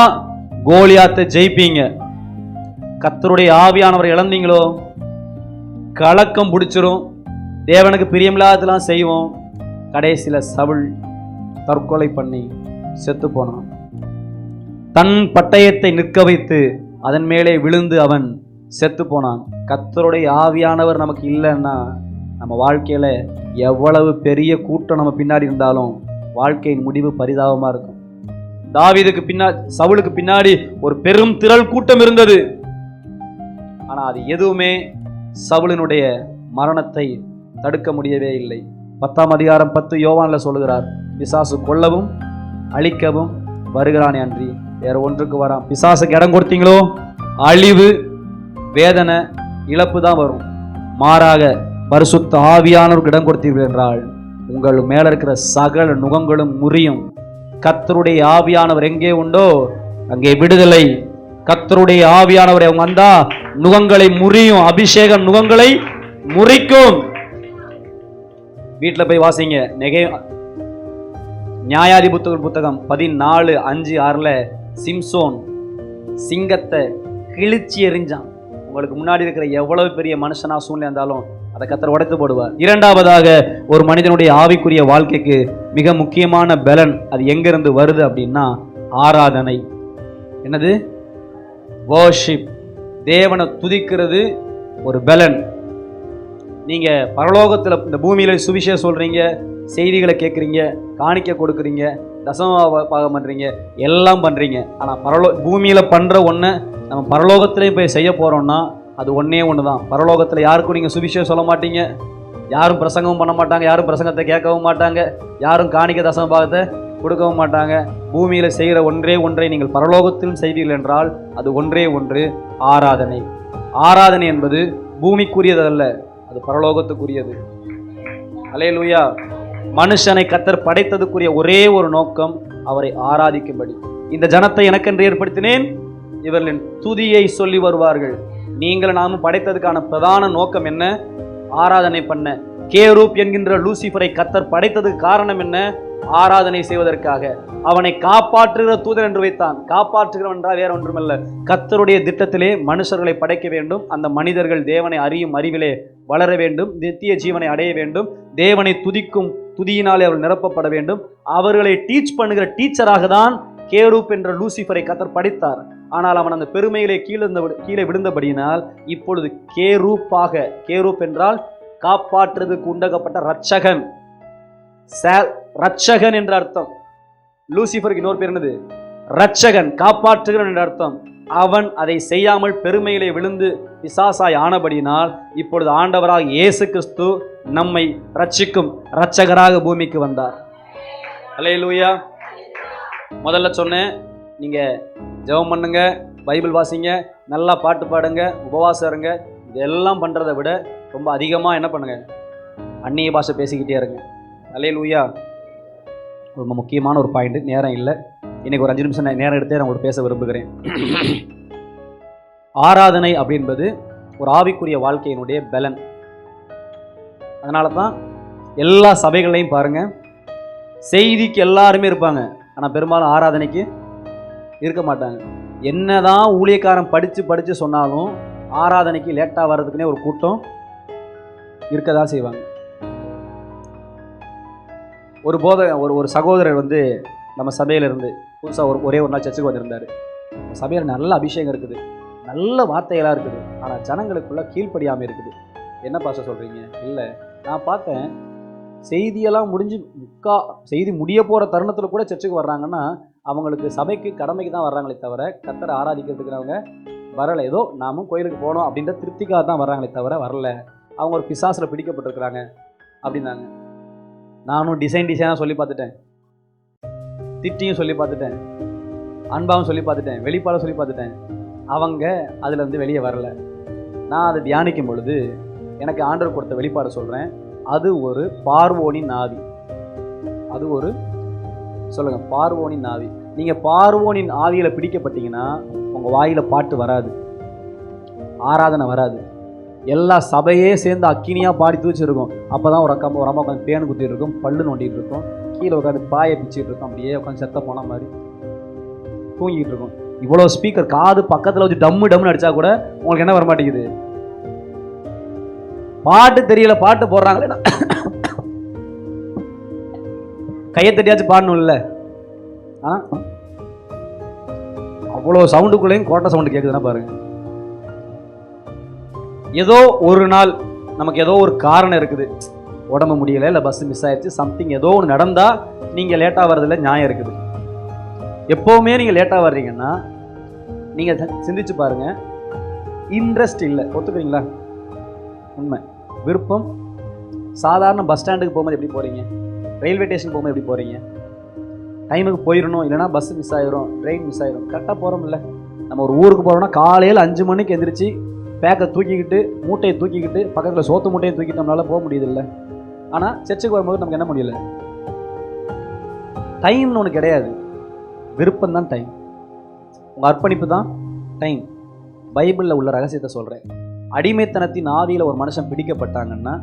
S1: கோலியாத்தை ஜெயிப்பீங்க. கர்த்தருடைய ஆவியானவர் இழந்தீங்களோ கலக்கம் பிடிச்சிரும். தேவனுக்கு பிரியமில்லாததெல்லாம் செய்வோம். கடைசியில சவுல் தற்கொலை பண்ணி செத்து போனான். தன் பட்டயத்தை நிற்க வைத்து அதன் மேலே விழுந்து அவன் செத்து போனான். கர்த்தருடைய ஆவியானவர் நமக்கு இல்லைன்னா நம்ம வாழ்க்கையில எவ்வளவு பெரிய கூட்டம் நம்ம பின்னாடி இருந்தாலும் வாழ்க்கையின் முடிவு பரிதாபமா இருக்கும். தாவீதுக்கு பின்னாடி, சவுலுக்கு பின்னாடி ஒரு பெரும் திரள் கூட்டம் இருந்தது. ஆனா அது எதுவுமே சவுலினுடைய மரணத்தை தடுக்க முடியவே இல்லை. 10ஆம் அதிகாரம் 10 யோவான்ல சொல்லுகிறார், பிசாசு கொல்லவும் அழிக்கவும் வருகிறானே அன்றி வேற ஒன்றுக்கு வரான். பிசாசுக்கு இடம் கொடுத்தீங்களோ அழிவு, வேதனை, இழப்பு தான் வரும். மாறாக பரிசுத்த ஆவியானவருக்கு இடம் கொடுத்தீர்கள் என்றால் உங்கள் மேல இருக்கிற சகல நுகங்களும் முறியும். கர்த்தருடைய ஆவியானவர் எங்கே உண்டோ அங்கே விடுதலை. கர்த்தருடைய ஆவியானவர் வந்தா நுகங்களை முறியும். அபிஷேகம் நுகங்களை முறிக்கும். வீட்டுல போய் வாசிங்க. நியாயாதிபதிகள் புத்தகம் 14:5-6 சிம்சோன் சிங்கத்தை கிழிச்சி எறிஞ்சான். உங்களுக்கு முன்னாடி இருக்கிற எவ்வளவு பெரிய மனுஷனா சூழ்நிலை இருந்தாலும் அதை கர்த்தர் உடைத்து போடுவார். இரண்டாவதாக, ஒரு மனிதனுடைய ஆவிக்குரிய வாழ்க்கைக்கு மிக முக்கியமான பலன் அது எங்கிருந்து வருது அப்படின்னா ஆராதனை. என்னது? வர்ஷிப். தேவனை துதிக்கிறது ஒரு பலன். நீங்க பரலோகத்தில் இந்த பூமியில சுவிசேஷம் சொல்றீங்க, செய்திகளை கேட்குறீங்க, காணிக்க கொடுக்குறீங்க, தசம பாகம் பண்றீங்க, எல்லாம் பண்றீங்க. ஆனா பூமியில பண்ற ஒன்றை நம்ம பரலோகத்திலையும் போய் செய்ய போறோம்னா அது ஒன்னே ஒன்று தான். பரலோகத்தில் யாருக்கும் நீங்க சுவிசேஷம் சொல்ல மாட்டீங்க, யாரும் பிரசங்கமும் பண்ண மாட்டாங்க, யாரும் பிரசங்கத்தை கேட்கவும் மாட்டாங்க, யாரும் காணிக்க தசம பாகத்தை கொடுக்கவும் மாட்டாங்க. பூமியில செய்கிற ஒன்றே ஒன்றை நீங்கள் பரலோகத்திலும் செய்வீர்கள் என்றால் அது ஒன்றே ஒன்று, ஆராதனை. ஆராதனை என்பது பூமிக்குரியது அல்ல, அது பரலோகத்துக்குரியது. அல்லேலூயா. மனுஷனை கர்த்தர் படைத்ததுக்குரிய ஒரே ஒரு நோக்கம் அவரை ஆராதிக்கும்படி. இந்த ஜனத்தை எனக்கென்று ஏற்படுத்தினேன், இவர்களின் துதியை சொல்லி வருவார்கள். நீங்கள் நாமும் படைத்ததுக்கான பிரதான நோக்கம் என்ன? ஆராதனை பண்ண. கேரூப் என்கின்ற லூசிபரை கர்த்தர் படைத்ததுக்கு காரணம் என்ன? ஆராதனை செய்வதற்காக. அவனை காப்பாற்றுகிற தூதன் என்று வைத்தான். காப்பாற்றுகிறவன் என்றால் வேற ஒன்றுமல்ல, கர்த்தருடைய திட்டத்திலே மனுஷர்களை படைக்க வேண்டும். அந்த மனிதர்கள் தேவனை அறியும் அறிவிலே வளர வேண்டும், நித்திய ஜீவனை அடைய வேண்டும், தேவனை துதிக்கும் துதியினாலே அவர்கள் நிரப்பப்பட வேண்டும். அவர்களை டீச் பண்ணுகிற டீச்சராக தான் கேரூப் என்ற லூசிபரை கர்த்தர் படைத்தார். ஆனால் அவன் அந்த பெருமையிலே கீழே விழுந்தபடியினால் இப்பொழுது கேரூப்பாக, கேரூப் என்றால் காப்பாற்றுவதற்கு உண்டாக்கப்பட்ட ரட்சகன், ரட்சகன் என்ற அர்த்தம். லூசிபருக்கு இன்னொரு பேர் என்னது? ரட்சகன், காப்பாற்றுகிறன் என்ற அர்த்தம். அவன் அதை செய்யாமல் பெருமையிலே விழுந்து பிசாசாய் ஆனபடியினால் இப்பொழுது ஆண்டவராக இயேசு கிறிஸ்து நம்மை ரட்சிக்கும் ரட்சகராக பூமிக்கு வந்தார். அல்லேலூயா. முதல்ல சொன்னேன், நீங்க ஜெபம் பண்ணுங்க, பைபிள் வாசிங்க, நல்லா பாட்டு பாடுங்க, உபவாசம் இருங்க. இதெல்லாம் பண்றதை விட ரொம்ப அதிகமா என்ன பண்ணுங்க? அந்நிய பாஷை பேசிக்கிட்டே இருங்க. அல்லேலூயா. ரொம்ப முக்கியமான ஒரு பாயிண்ட், நேரம் இல்லை, இன்னைக்கு ஒரு 5 நிமிஷம் நேரம் எடுத்தே நான் உங்களுக்கு பேச விரும்புகிறேன். ஆராதனை அப்படின்பது ஒரு ஆவிக்குரிய வாழ்க்கையினுடைய பலன். அதனால தான் எல்லா சபைகளையும் பாருங்க, செய்திக்கு எல்லாருமே இருப்பாங்க, ஆனால் பெரும்பாலும் ஆராதனைக்கு இருக்க மாட்டாங்க. என்னதான் ஊழியக்காரன் படித்து சொன்னாலும் ஆராதனைக்கு லேட்டாக வர்றதுக்குன்னே ஒரு கூட்டம் இருக்கதான் செய்வாங்க. ஒரு சகோதரர் வந்து நம்ம சபையிலிருந்து புதுசாக ஒரே ஒரு நாள் சர்ச்சுக்கு வந்திருந்தார். சபையில் நல்ல அபிஷேகம் இருக்குது, நல்ல வார்த்தைகளாக இருக்குது, ஆனால் ஜனங்களுக்குள்ள கீழ்ப்படியாமல் இருக்குது. என்ன பாச சொல்கிறீங்க? இல்லை, நான் பார்த்தேன், செய்தியெல்லாம் முடிஞ்சு செய்தி முடிய போகிற தருணத்தில் கூட சர்ச்சுக்கு வர்றாங்கன்னா அவங்களுக்கு சபைக்கு கடமைக்கு தான் வர்றாங்களே தவிர கர்த்தரை ஆராதிக்கிறதுக்கு அவங்க வரலை. ஏதோ நாமும் கோயிலுக்கு போனோம் அப்படின்ற திருப்திக்காக தான் வர்றாங்களே தவிர வரல. அவங்க ஒரு பிசாசில் பிடிக்கப்பட்டிருக்கிறாங்க அப்படின்னாங்க. நானும் டிசைனாக சொல்லி பார்த்துட்டேன், திட்டியும் சொல்லி பார்த்துட்டேன், அன்பாவும் சொல்லி பார்த்துட்டேன், வெளிப்பாட சொல்லி பார்த்துட்டேன். அவங்க அதில் வந்து வெளியே வரலை. நான் அதை தியானிக்கும் பொழுது எனக்கு ஆண்டவர் கொடுத்த வெளிப்பாடு சொல்கிறேன். அது ஒரு பார்வோனின் ஆவி. அது ஒரு சொல்லுங்க, பார்வோனின் ஆவி. நீங்கள் பார்வோனின் ஆவியில் பிடிக்கப்பட்டீங்கன்னா உங்கள் வாயில் பாட்டு வராது, ஆராதனை வராது. எல்லா சபையே சேர்ந்து அக்கினியாக பாடி தூச்சிருக்கும். அப்போ தான் ஒரு அம்மா உட்காந்து பேனு குத்திட்டு இருக்கும், பல்லு நோண்டிகிட்டு இருக்கும், கீழே உட்காந்து பாயை பிச்சுட்டு இருக்கும், அப்படியே உட்காந்து செத்த போன மாதிரி தூங்கிட்டு இருக்கும். இவ்வளோ ஸ்பீக்கர் காது பக்கத்தில் வச்சு டம்முன்னு அடித்தா கூட உங்களுக்கு என்ன வர மாட்டேங்குது? பாட்டு தெரியல, பாட்டு போடுறாங்களே, கையை தட்டியாச்சும் பாடணும் இல்லை? அவ்வளோ சவுண்டுக்குள்ளேயும் கோட்டை சவுண்டு கேட்குதுன்னா பாருங்க. ஏதோ ஒரு நாள் நமக்கு ஏதோ ஒரு காரணம் இருக்குது, உடம்பு முடியலை, இல்லை பஸ் மிஸ் ஆயிடுச்சு, சம்திங் ஏதோ ஒன்று நடந்தால் நீங்கள் லேட்டாக வர்றதில்ல, நியாயம் இருக்குது. எப்போவுமே நீங்கள் லேட்டாக வர்றீங்கன்னா நீங்கள் சிந்திச்சு பாருங்கள், இன்ட்ரெஸ்ட் இல்லை. ஒத்துக்கிறீங்களா? உண்மை. விருப்பம். சாதாரண பஸ் ஸ்டாண்டுக்கு போகும்போது எப்படி போகிறீங்க? ரயில்வே ஸ்டேஷன் போகும்போது எப்படி போகிறீங்க? டைமுக்கு போயிடணும், இல்லைனா பஸ் மிஸ் ஆகிரும், ட்ரெயின் மிஸ் ஆகிரும். கரெக்டாக போகிறோம் இல்லை? நம்ம ஒரு ஊருக்கு போகிறோம்னா காலையில் 5 மணிக்கு எந்திரிச்சு பேக்கை தூக்கிக்கிட்டு, மூட்டையை தூக்கிக்கிட்டு, பக்கத்தில் சோத்து மூட்டையை தூக்கிட்டு நம்மளால போக முடியுது இல்லை? ஆனால் சர்ச்சுக்கு வரும்போது நமக்கு என்ன முடியல? டைம்னு ஒன்று கிடையாது, விருப்பம் தான் டைம். உங்கள் அர்ப்பணிப்பு தான் டைம். பைபிளில் உள்ள ரகசியத்தை சொல்கிறேன். அடிமைத்தனத்தின் ஆவியில் ஒரு மனுஷன் பிடிக்கப்பட்டாங்கன்னா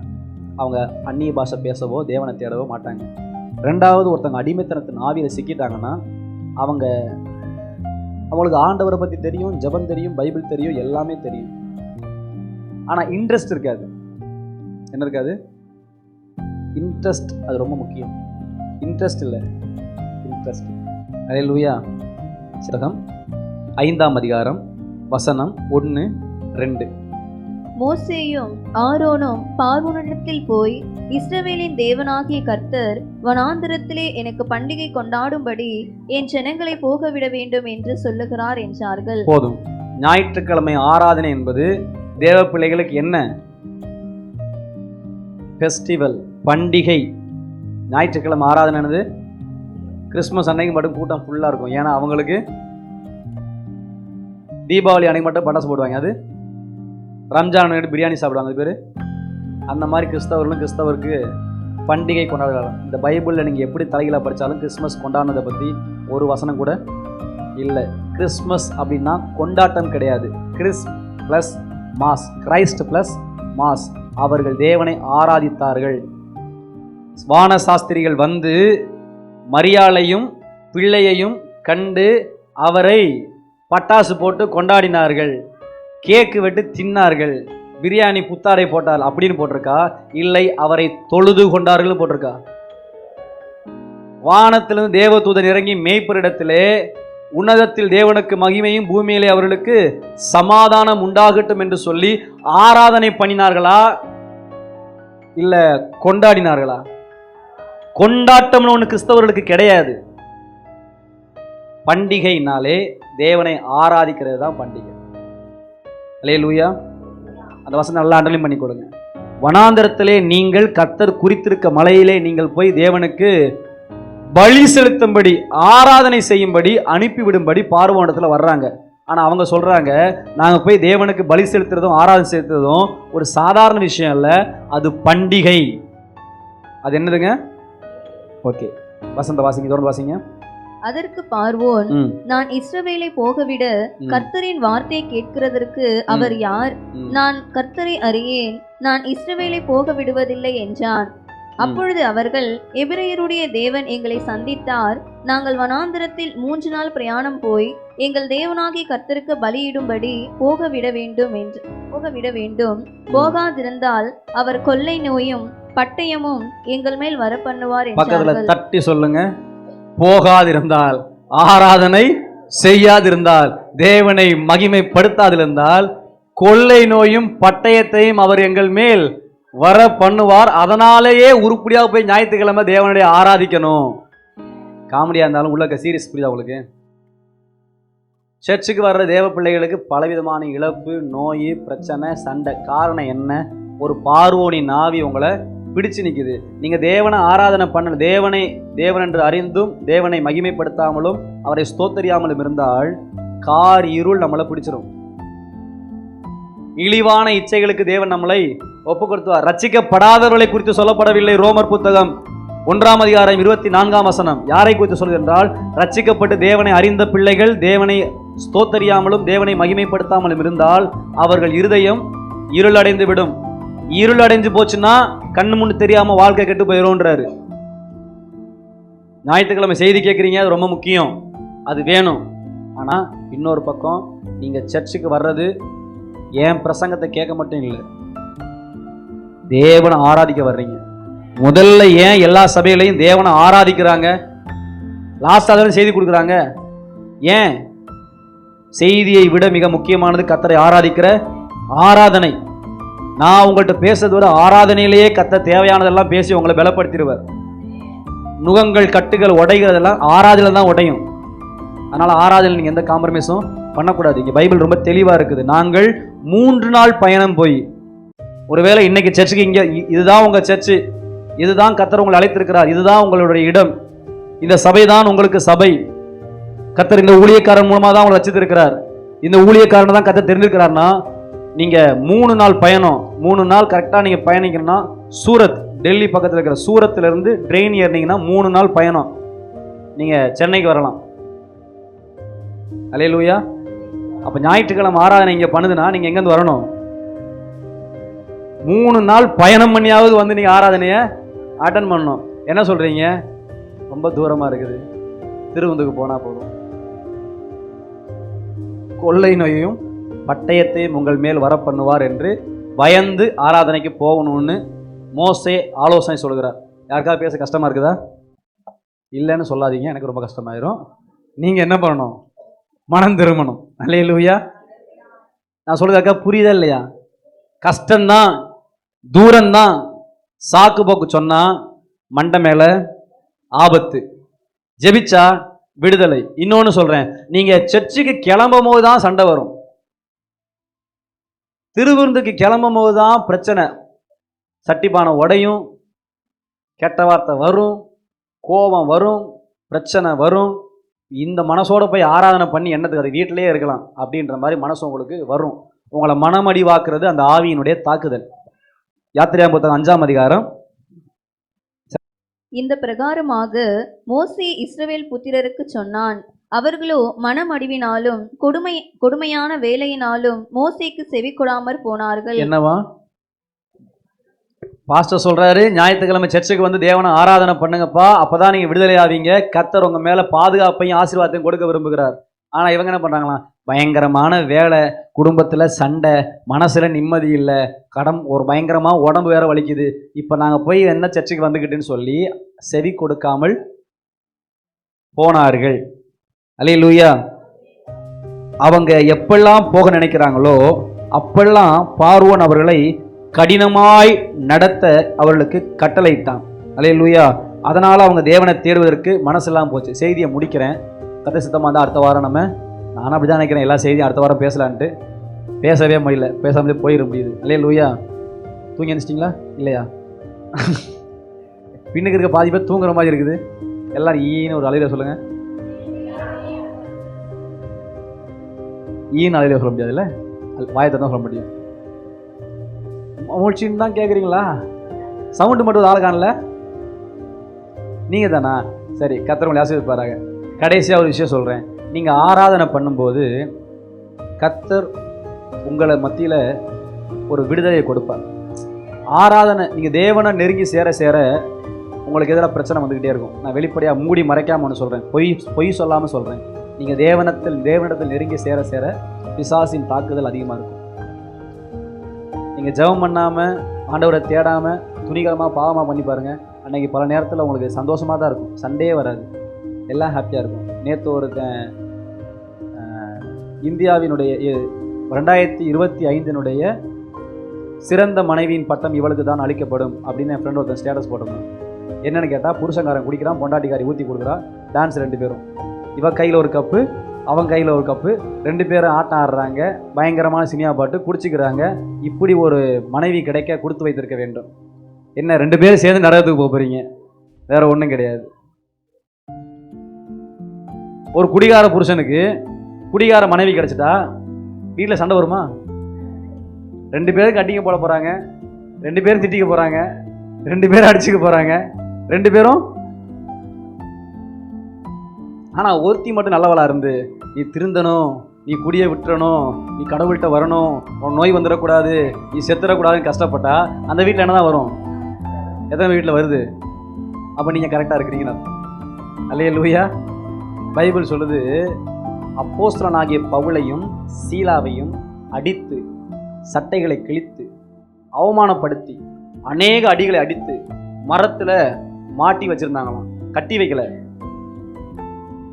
S1: அவங்க அந்நிய பாஷை பேசவோ தேவனை தேடவோ மாட்டாங்க. ரெண்டாவது, ஒருத்தவங்க அடிமைத்தனத்தின் ஆவியில் சிக்கிட்டாங்கன்னா அவங்களுக்கு ஆண்டவரை பற்றி தெரியும், ஜெபம் தெரியும், பைபிள் தெரியும், எல்லாமே தெரியும். ஆனால் இன்ட்ரெஸ்ட் இருக்காது. என்ன இருக்காது? இன்ட்ரெஸ்ட். அது ரொம்ப முக்கியம். இன்ட்ரெஸ்ட் இல்லை, இன்ட்ரெஸ்ட். அல்லேலூயா. சிரகம் 5ஆம் அதிகாரம் வசனம் 1, 2.
S2: மோசேயும் ஆரோனும் பார்வோனிடத்தில் போய், இஸ்ரவேலின் தேவனாகிய கர்த்தர் வனாந்திரத்திலே எனக்கு பண்டிகை கொண்டாடும்படி என் ஜனங்களை போகவிட வேண்டும் என்று சொல்லுகிறார் என்றார்கள்.
S1: போதும். ஞாயிற்றுக்கிழமை ஆராதனை என்பது தேவ பிள்ளைகளுக்கு என்ன? ஃபெஸ்டிவல், பண்டிகை. ஞாயிற்றுக்கிழமை ஆராதனை என்னது? கிறிஸ்மஸ் அன்னைக்கு மட்டும் கூட்டம் ஃபுல்லாக இருக்கும். ஏன்னா அவங்களுக்கு தீபாவளி அன்னைக்கு மட்டும் பட்டாசு போடுவாங்க. அது ரம்ஜான் அன்னைக்கு பிரியாணி சாப்பிடுவாங்க. அது பேர். அந்த மாதிரி கிறிஸ்தவருக்கு பண்டிகை கொண்டாடுறாங்க. இந்த பைபிளில் நீங்கள் எப்படி தலைகளாக படித்தாலும் கிறிஸ்மஸ் கொண்டாடினதை பற்றி ஒரு வசனம் கூட இல்லை. கிறிஸ்மஸ் அப்படின்னா கொண்டாட்டம் கிடையாது. Chris plus mass, Christ plus mass. அவர்கள் தேவனை ஆராதித்தார்கள். வான சாஸ்திரிகள் வந்து மரியாளையும் பிள்ளையையும் கண்டு அவரை பட்டாசு போட்டு கொண்டாடினார்கள். கேக்கு வெட்டு தின்னார்கள். பிரியாணி புத்தாடை போட்டார் அப்படின்னு போட்டிருக்கா? இல்லை, அவரை தொழுது கொண்டார்கள் போட்டிருக்கா? வானத்திலிருந்து தேவதூதன் இறங்கி மேய்ப்பரிடத்திலே, உன்னதத்தில் தேவனுக்கு மகிமையும் பூமியிலே அவர்களுக்கு சமாதானம் உண்டாகட்டும் என்று சொல்லி ஆராதனை பண்ணினார்களா? இல்ல கொண்டாடினார்களா? கொண்டாட்டம்னு ஒன்று கிறிஸ்தவர்களுக்கு கிடையாது. பண்டிகைனாலே தேவனை ஆராதிக்கிறது தான் பண்டிகை. அல்லேலூயா. அந்த வசனம் நல்லா அண்டர்லைன் பண்ணி கொடுங்க. வனாந்தரத்திலே நீங்கள் கர்த்தர் குறித்திருக்க மலையிலே நீங்கள் போய் தேவனுக்கு பலி செலுத்தும்படி, ஆராதனை செய்யும்படி அனுப்பிவிடும்படி பார்வோனிடத்துல வர்றாங்க. ஆனால் அவங்க சொல்றாங்க, நாங்கள் போய் தேவனுக்கு பலி செலுத்துறதும் ஆராதனை செலுத்துறதும் ஒரு சாதாரண விஷயம் இல்லை, அது பண்டிகை. அது என்னதுங்க? ஓகே, வசந்த வாசிங்க, தொடர்ந்து வாசிங்க.
S2: அதற்கு பார்வோன், நான் இஸ்ரவேலை போகவிட கர்த்தரின் வார்த்தை கேட்கிறதற்கு அவர் யார்? நான் கர்த்தரை அறியேன், நான் இஸ்ரவேலை போக விடுவதில்லை என்றான். அப்பொழுது அவர்கள், எபிரெயருடைய தேவன் எங்களை சந்தித்தார். நாங்கள் வனாந்திரத்தில் 3 நாள் பிரயாணம் போய் எங்கள் தேவனாகிய கர்த்தருக்கு பலியிடும்படி போகவிட வேண்டும். போகாதிருந்தால் அவர் கொள்ளை நோயும் பட்டயமும் எங்கள் மேல் வர பண்ணுவார் என்றார்கள்.
S1: தட்டி சொல்லுங்க. போகாதிருந்தால், ஆராதனை செய்யாதிருந்தால், தேவனை மகிமைப்படுத்தாதிருந்தால், கொள்ளை நோயும் பட்டயத்தையும் அவர் எங்கள் மேல் வர பண்ணுவார். அதனாலேயே உருப்படியாக போய் ஞாயிற்றுக்கிழமை தேவனுடைய ஆராதிக்கணும். காமெடியா இருந்தாலும் உள்ள சீரியஸ் புரியுதா உங்களுக்கு? சர்ச்சுக்கு வர்ற தேவ பிள்ளைகளுக்கு பலவிதமான இழப்பு, நோய், பிரச்சனை, சண்டை. காரணம் என்ன? ஒரு பார்வோனின் ஆவி உங்களை பிடிச்சு நிற்குது. நீங்க தேவனை ஆராதனை பண்ண, தேவன் என்று அறிந்தும் தேவனை மகிமைப்படுத்தாமலும் அவரை ஸ்தோத்தரியாமலும் இருந்தால் கார் இருள் நம்மளை பிடிச்சிடும். இழிவான இச்சைகளுக்கு தேவன் நம்மளை ஒப்பு கொடுத்தார். ரட்சிக்கப்படாதவர்களை குறித்து சொல்லப்படவில்லை. ரோமர் புத்தகம் 1ஆம் அதிகாரம் 24ஆம் வசனம் யாரை குறித்து சொல்கிறது என்றால், ரட்சிக்கப்பட்டு தேவனை அறிந்த பிள்ளைகள் தேவனை ஸ்தோத்தரியாமலும் தேவனை மகிமைப்படுத்தாமலும் இருந்தால் அவர்கள் இருதயம் இருளடைந்து விடும். இருளடைஞ்சு போச்சுன்னா கண்ணு முன்னு தெரியாம வாழ்க்கை கெட்டு போயிடும்ன்றாரு. ஞாயிற்றுக்கிழமை செய்தி கேட்குறீங்க, அது ரொம்ப முக்கியம், அது வேணும். ஆனா இன்னொரு பக்கம் நீங்க சர்ச்சுக்கு வர்றது ஏன் பிரசங்கத்தை கேட்க மட்டும் இல்லை, தேவனை ஆராதிக்க வர்றீங்க. முதல்ல ஏன் எல்லா சபைகளையும் தேவனை ஆராதிக்கிறாங்க? லாஸ்டாக தானே செய்தி கொடுக்குறாங்க. ஏன்? செய்தியை விட மிக முக்கியமானது கர்த்தரை ஆராதிக்கிற ஆராதனை. நான் உங்கள்கிட்ட பேசுறத விட ஆராதனையிலேயே கர்த்தர் தேவையானதெல்லாம் பேசி உங்களை பலப்படுத்திடுவார். நுகங்கள் கட்டுகள் உடைகிறதெல்லாம் ஆராதனையில் தான் உடையும். அதனால ஆராதனையில் நீங்கள் எந்த காம்ப்ரமைஸும் பண்ணக்கூடாது. இங்கே பைபிள் ரொம்ப தெளிவாக இருக்குது. நாங்கள் 3 நாள் பயணம் போய், ஒருவேளை இன்னைக்கு சர்ச்சுக்கு இங்கே இதுதான் உங்கள் சர்ச்சு, இதுதான் கர்த்தர் உங்களை அழைத்திருக்கிறார், இதுதான் உங்களுடைய இடம், இந்த சபை தான் உங்களுக்கு சபை, கர்த்தர் இந்த ஊழியக்காரன் மூலமாக தான் உங்களை வச்சிருக்கிறார், இந்த ஊழியக்காரனை தான் கர்த்தர் தெரிஞ்சிருக்கிறார்னா, நீங்கள் 3 நாள் பயணம், 3 நாள் கரெக்டாக நீங்கள் பயணிக்கணும்னா, சூரத், டெல்லி பக்கத்தில் இருக்கிற சூரத்திலிருந்து ட்ரெயின் ஏறினீங்கன்னா 3 நாள் பயணம், நீங்கள் சென்னைக்கு வரலாம். அல்லேலூயா. அப்போ ஞாயிற்றுக்கிழமை ஆராதனை இங்கே பண்ணுதுன்னா நீங்கள் எங்கேருந்து வரணும்? 3 நாள் பயணம் பண்ணியாவது வந்து நீங்கள் ஆராதனையை அட்டன் பண்ணணும். என்ன சொல்கிறீங்க? ரொம்ப தூரமாக இருக்குது, திருவந்துக்கு போனால் போதும். கொள்ளை நோயையும் பட்டயத்தையும் உங்கள் மேல் வர பண்ணுவார் என்று பயந்து ஆராதனைக்கு போகணும்னு மோசே ஆலோசனை சொல்கிறார். யாருக்காவது பேச கஷ்டமாக இருக்குதா? இல்லைன்னு சொல்லாதீங்க, எனக்கு ரொம்ப கஷ்டமாயிரும். நீங்கள் என்ன பண்ணணும்? மனம் திரும்பணும். அல்லேலூயா. நான் சொல்றதுக்கா புரியுதா இல்லையா? கஷ்டம்தான், தூரம்தான், சாக்கு போக்கு சொன்னா மண்டை மேல ஆபத்து, ஜெபிச்சா விடுதலை. இன்னொன்னு சொல்றேன், நீங்க சர்ச்சுக்கு கிளம்பும் போது தான் சண்டை வரும், திருவிருந்துக்கு கிளம்பும் போது தான் பிரச்சனை. சட்டிப்பானை உடையும், கெட்ட வார்த்தை வரும், கோபம் வரும், பிரச்சனை வரும். இந்த மனசோட போய் ஆராதனை பண்ணி என்னத்துக்கு, அது வீட்டிலேயே இருக்கலாம் அப்படின்ற மாதிரி மனசு உங்களுக்கு வரும். உங்களை மனமடிவாக்குறது அந்த ஆவியினுடைய தாக்குதல். யாத்திரையாம் புத்தகம் 5ஆம் அதிகாரம்.
S2: இந்த பிரகாரமாக மோசே இஸ்ரவேல் புத்திரருக்கு சொன்னான். அவர்களோ மனமடிவினாலும் கொடுமையான வேலையினாலும் மோசேக்கு செவி கொடாமற் போனார்கள்.
S1: என்னவா பாஸ்டர் சொல்றாரு, ஞாயிற்றுக்கிழமை சர்ச்சுக்கு வந்து தேவனை ஆராதனை பண்ணுங்கப்பா, அப்பதான் நீங்க விடுதலை ஆவீங்க, கர்த்தர் உங்க மேல பாதுகாப்பையும் ஆசீர்வாதத்தையும் கொடுக்க விரும்புகிறார். ஆனா இவங்க என்ன பண்றாங்களா, பயங்கரமான வேலை, குடும்பத்துல சண்டை, மனசுல நிம்மதி இல்லை, ஒரு பயங்கரமா உடம்பு வேற வலிக்குது, இப்ப நாங்க போய் என்ன சர்ச்சுக்கு வந்துக்கிட்டுன்னு சொல்லி செவி கொடுக்காமல் போனார்கள். அல்லேலூயா. அவங்க எப்பெல்லாம் போக நினைக்கிறாங்களோ அப்பெல்லாம் பார்வோன் அவர்களை கடினமாய் நடத்த அவர்களுக்கு கட்டளையிட்டான். அல்லேலூயா. அதனால அவங்க தேவனை தேடுவதற்கு மனசெல்லாம் போச்சு. செய்தியை முடிக்கிறேன், கதை சித்தமாக தான் அடுத்த வாரம் நானும் அப்படி தான் நினைக்கிறேன், எல்லா செய்தியும் அடுத்த வாரம் பேசலான்ட்டு. பேசவே முடியல, பேசாமலே போயிட முடியுது. அல்லேலூயா. தூங்கி எழுந்திச்சிட்டிங்களா இல்லையா? பின்னுக்கு இருக்க பாதி பேர் தூங்குற மாதிரி இருக்குது. எல்லாரும் ஈன்னு ஒரு அலையில சொல்லுங்க. ஈன்னு அலையில சொல்ல முடியாதுல்ல, வாயத்தை தான் சொல்ல முடியும். மூழ்ச்சின்னு தான் கேட்குறீங்களா? சவுண்டு மட்டும் ஆள் காணல, நீங்கள் தானா? சரி, கர்த்தர் உங்களை ஆசீர்வதிப்பாராக. கடைசியாக ஒரு விஷயம் சொல்கிறேன். நீங்கள் ஆராதனை பண்ணும்போது கர்த்தர் உங்களை மத்தியில் ஒரு விடுதலையை கொடுப்பார். ஆராதனை நீங்கள் தேவனை நெருங்கி சேர சேர உங்களுக்கு எதிராக பிரச்சனை வந்துக்கிட்டே இருக்கும். நான் வெளிப்படையாக மூடி மறைக்காமல் ஒன்று சொல்கிறேன், பொய் சொல்லாமல் சொல்கிறேன். நீங்கள் தேவனிடத்தில் நெருங்கி சேர சேர பிசாசின் தாக்குதல் அதிகமாக இருக்கும். நீங்கள் ஜெபம் பண்ணாமல், ஆண்டவரை தேடாமல், துணிகரமாக பாவமாக பண்ணி பாருங்கள், அன்றைக்கி பல நேரத்தில் உங்களுக்கு சந்தோஷமாக தான் இருக்கும், சண்டையே வராது, எல்லாம் ஹாப்பியாக இருக்கும். நேற்று ஒருத்தன் இந்தியாவினுடைய 2025 சிறந்த மனைவியின் பட்டம் இவளுக்கு தான் அளிக்கப்படும் அப்படின்னு என் ஃப்ரெண்ட் ஒருத்தன் ஸ்டேட்டஸ் போட்டிருந்தான். என்னென்னு கேட்டால், புருஷங்காரன் குடிக்கிறான், பொண்டாட்டிக்காரி ஊற்றி கொடுக்குறா, டான்ஸ் 2 பேரும், இவ கையில் ஒரு கப்பு, அவன் கையில் ஒரு கப்பு, 2 பேரும் ஆட்டம் ஆடுறாங்க, பயங்கரமான சினிமா பாட்டு, குடிச்சிக்கிறாங்க. இப்படி ஒரு மனைவி கிடைக்க கொடுத்து வைத்திருக்க வேண்டும். என்ன 2 பேரும் சேர்ந்து நரகத்துக்கு போகிறீங்க, வேற ஒன்றும் கிடையாது. ஒரு குடிகார புருஷனுக்கு குடிகார மனைவி கிடைச்சிட்டா வீட்டில் சண்டை வருமா? 2 பேரும் கட்டிக்க போட போகிறாங்க, 2 பேரும் திட்டிக்க போகிறாங்க, 2 பேரும் அடிச்சுக்க போகிறாங்க, 2 பேரும். ஆனால் ஒருத்தி மட்டும் நல்லவளாக இருந்து, நீ திருந்தணும், நீ குடியை விட்டுறணும், நீ கடவுள்கிட்ட வரணும், உன் நோய் வந்துடக்கூடாது, நீ செத்துடக்கூடாதுன்னு கஷ்டப்பட்டா அந்த வீட்டில் என்ன தான் வரும்? எத்தனை வீட்டில் வருது? அப்போ நீங்கள் கரெக்டாக இருக்கிறீங்கன்னு அர்த்தம். அல்லேலூயா. பைபிள் சொல்லுது, அப்போஸ்தலனாகிய பவுலையும் சீலாவையும் அடித்து, சட்டைகளை கிழித்து, அவமானப்படுத்தி, அநேக அடிகளை அடித்து மரத்தில் மாட்டி வச்சுருந்தாங்களாம். கட்டி வைக்கல,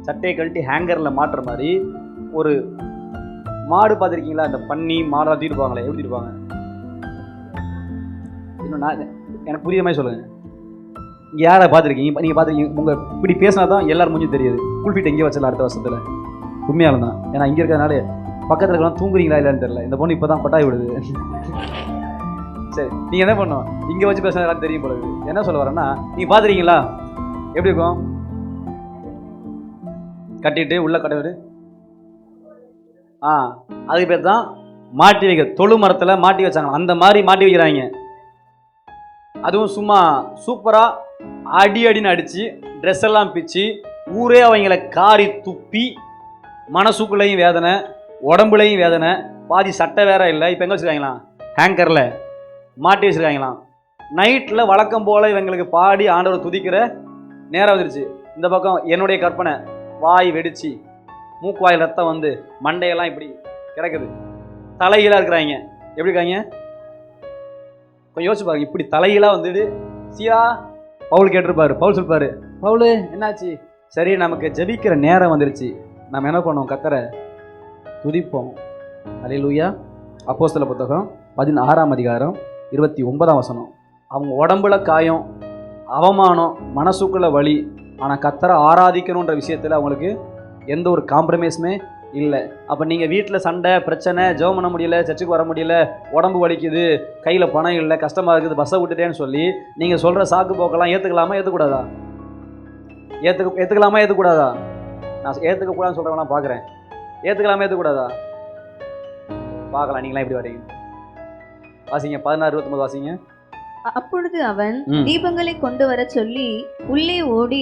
S1: சட்டையை கழட்டி ஹேங்கரில் மாட்டுற மாதிரி. ஒரு மாடு பார்த்துருக்கீங்களா? இந்த பன்னி மாடெல்லாம் தூக்கிட்டு எப்படி இருப்பாங்க? இன்னும் நான் எனக்கு புரியுற மாதிரி சொல்லுங்கள். இங்கே யாரை பார்த்துருக்கீங்க? நீங்கள் பார்த்துருக்கீங்க? உங்கள் இப்படி பேசினா தான் எல்லாரும் முடிஞ்சு தெரியுது. குல்ஃபீட் எங்கேயே வச்சல அடுத்த வருஷத்தில். உண்மையால தான். ஏன்னா இங்கே இருக்கிறதுனால பக்கத்தில் இருக்கலாம், தூங்குறீங்களா இல்லைன்னு தெரியல. இந்த பொண்ணு இப்போ தான் கொட்டாய் விடுது. சரி, நீங்கள் என்ன பண்ணணும்? இங்கே வச்சு பேசினா எல்லாரும் தெரியும் போல இருக்குது. என்ன சொல்ல வரேன்னா, நீங்கள் பார்த்துருக்கீங்களா எப்படி இருக்கும்? கட்டிட்டு உள்ள கடவுள் அதுக்கு பேர் தான் மாட்டி வைக்க. தொழு மரத்தில் மாட்டி வச்சாங்க, அந்த மாதிரி மாட்டி வைக்கிறாங்க. அதுவும் சும்மா சூப்பராக அடின்னு அடித்து, ட்ரெஸ் எல்லாம் பிச்சு, ஊரே அவங்கள காரி துப்பி, மனசுக்குள்ளேயும் வேதனை, உடம்புலையும் வேதனை, பாதி சட்டை வேற இல்லை. இப்போ எங்கே வச்சுருக்காங்களாம்? ஹேங்கரில் மாட்டி வச்சுருக்காங்களாம். நைட்டில் வழக்கம் போல் இவங்களுக்கு பாடி ஆண்டவர் துதிக்கிற நேரம் வந்துருச்சு. இந்த பக்கம் என்னுடைய கற்பனை, வாய் வெடிச்சு, மூக்குவாயில் ரத்தம் வந்து, மண்டையெல்லாம் இப்படி கிடக்குது, தலைகீழாக இருக்கிறாங்க. எப்படி இருக்காங்க? கொஞ்சம் யோசிச்சு பாருங்க. இப்படி தலைகீழாக வந்துட்டு சியா பவுல் கேட்டிருப்பாரு. பவுல் சொல்லிப்பாரு, பவுலு என்னாச்சு? சரி, நமக்கு ஜெபிக்கிற நேரம் வந்துருச்சு, நம்ம என்ன பண்ணுவோம்? கர்த்தரை துதிப்போம். அல்லேலூயா. அப்போஸ்தலர் புத்தகம் 16ஆம் அதிகாரம் 29ஆம் வசனம். அவங்க உடம்புல காயம், அவமானம், மனசுக்குள்ள வலி, ஆனால் கர்த்தரை ஆராதிக்கணுன்ற விஷயத்தில் அவங்களுக்கு எந்த ஒரு காம்ப்ரமைஸுமே இல்லை. அப்போ நீங்கள் வீட்டில் சண்டை பிரச்சனை, ஜெபம் பண்ண முடியல, சர்ச்சுக்கு வர முடியல, உடம்பு வலிக்குது, கையில் பணம் இல்லை, கஷ்டமாக இருக்குது, பஸ்ஸை விட்டுட்டேன்னு சொல்லி நீங்கள் சொல்கிற சாக்கு போக்கெல்லாம் ஏற்றுக்கலாமா ஏற்றுக்கூடாதா? ஏற்றுக்கலாமா ஏற்றுக்கூடாதா? நான் ஏற்றுக்கக்கூடாதுன்னு சொல்கிறவங்களாம் பார்க்குறேன். ஏற்றுக்கலாமா ஏற்றுக்கூடாதா? பார்க்கலாம். நீங்களாம் எப்படி வரீங்க? வாசிங்க 16:29 வாசிங்க.
S2: அப்பொழுது அவன் தீபங்களை கொண்டு வர சொல்லி உள்ளே ஓடி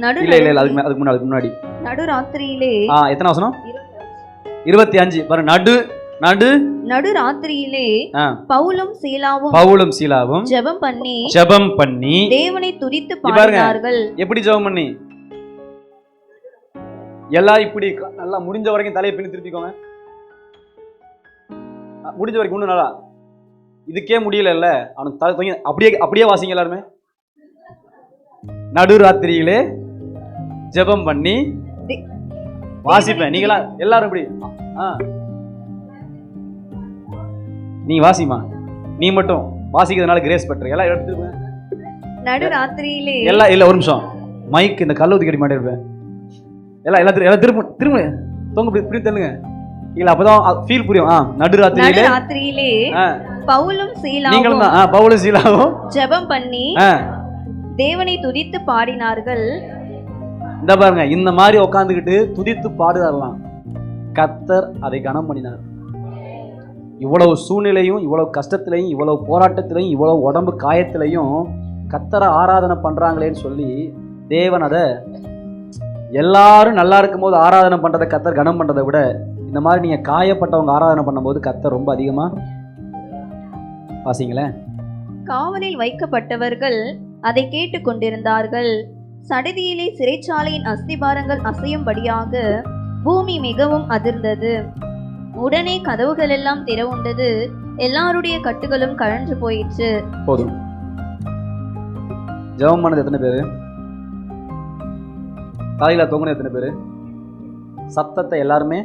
S1: அதுக்கு முன்னாடி
S2: நடுராத்திரியிலே
S1: எத்தனை வசனம்? 25 பாருங்க.
S2: நடுராத்திரியிலே பவுலும் சீலாவும் ஜெபம் பண்ணி தேவனை துதித்து பாடினார்கள்.
S1: எப்படி ஜெபம் பண்ணி? எல்லாம் இப்படி நல்லா முடிஞ்ச வரைக்கும் தலையை பின்னி திருப்பிக்கோங்க. முடிஞ்ச வரைக்கும் இன்னும் நல்லா. இதுக்கே முடியல, அவனுக்கு தலை தொங்கி அப்படியே வாசிங்க எல்லாருமே. நடுராத்திரியிலே ஜெபம் பண்ணி வாசிப்பேன். நீங்களா எல்லாரும் இப்படி நீ வாசிமா, நீ மட்டும் வாசிக்கிறதுனால கிரேஸ் பெற்ற எல்லாம் எடுத்துருப்பேன்.
S2: நடுராத்திரியிலே
S1: எல்லாம் இல்ல, ஒரு நிமிஷம் மைக் இந்த கல்ல ஊத்தி கட்டி மாட்டேன். எல்லாம் திரும்ப தொங்க இப்படி தள்ளுங்க. இல்ல அப்பதான் ஃபீல் புரியும். நடுராத்திரியிலே
S2: பவுலும்
S1: சீலாவும்
S2: ஜெபம் பண்ணி தேவனை துதித்து பாடினார்கள்.
S1: இந்த பாருங்க, இந்த மாதிரி உட்காந்துக்கிட்டு துதித்து பாடுதாரலாம். கர்த்தர் அதை கனம் பண்ணினார். இவ்வளவு சூழ்நிலையும், இவ்வளவு கஷ்டத்திலையும், இவ்வளவு போராட்டத்திலையும், இவ்வளவு உடம்பு காயத்திலையும் கர்த்தரை ஆராதனை பண்றாங்களேன்னு சொல்லி தேவன் அதை எல்லாரும் நல்லா இருக்கும் போது ஆராதனை பண்றதை கர்த்தர் கனம் பண்றதை விட இந்த மாதிரி நீங்க காயப்பட்டவங்க ஆராதனை பண்ணும்போது கர்த்தர் ரொம்ப அதிகமா வாசிங்களேன்.
S2: காவலில் வைக்கப்பட்டவர்கள் அதை கேட்டு கொண்டிருந்தார்கள். சடதியிலே சிறைச்சாலையின் அஸ்திபாரங்கள் அசையும்படியாக பூமி மிகவும் அதிர்ந்தது. உடனே கதவுகள் எல்லாம் திறவுண்டது, எல்லாருடைய கட்டுகளும் கழன்று போயிற்று.
S1: போதும். ஜெபம் பண்ணது எத்தனை பேரு? தலையில தொங்குன எத்தனை பேரு? சத்தத்தை எல்லாருமே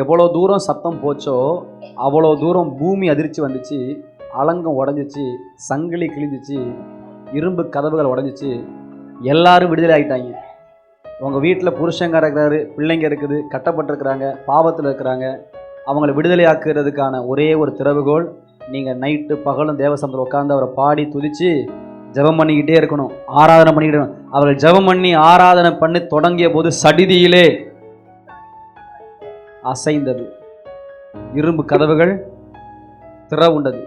S1: எவ்வளோ தூரம் சத்தம் போச்சோ அவ்வளோ தூரம் பூமி அதிர்ச்சி வந்துச்சு, அலங்கம் உடஞ்சிச்சு, சங்கிலி கிழிஞ்சிச்சு, இரும்பு கதவுகள் உடஞ்சிச்சு, எல்லாரும் விடுதலை ஆகிட்டாங்க. உங்கள் வீட்டில் புருஷங்க இருக்கிறாரு, பிள்ளைங்க இருக்குது, கட்டப்பட்டிருக்கிறாங்க, பாவத்தில் இருக்கிறாங்க. அவங்கள விடுதலை ஆக்குறதுக்கான ஒரே ஒரு திறவுகோல், நீங்கள் நைட்டு பகலும் தேவசமத்தில் உட்காந்து அவரை பாடி துதித்து ஜெபம் பண்ணிக்கிட்டே இருக்கணும், ஆராதனை பண்ணிக்கிட்டே இருக்கணும். அவர்கள் ஜெபம் பண்ணி ஆராதனை பண்ணி தொடங்கிய போது சடிதியிலே அசைந்தது, இரும்பு கதவுகள் திறவுண்டது.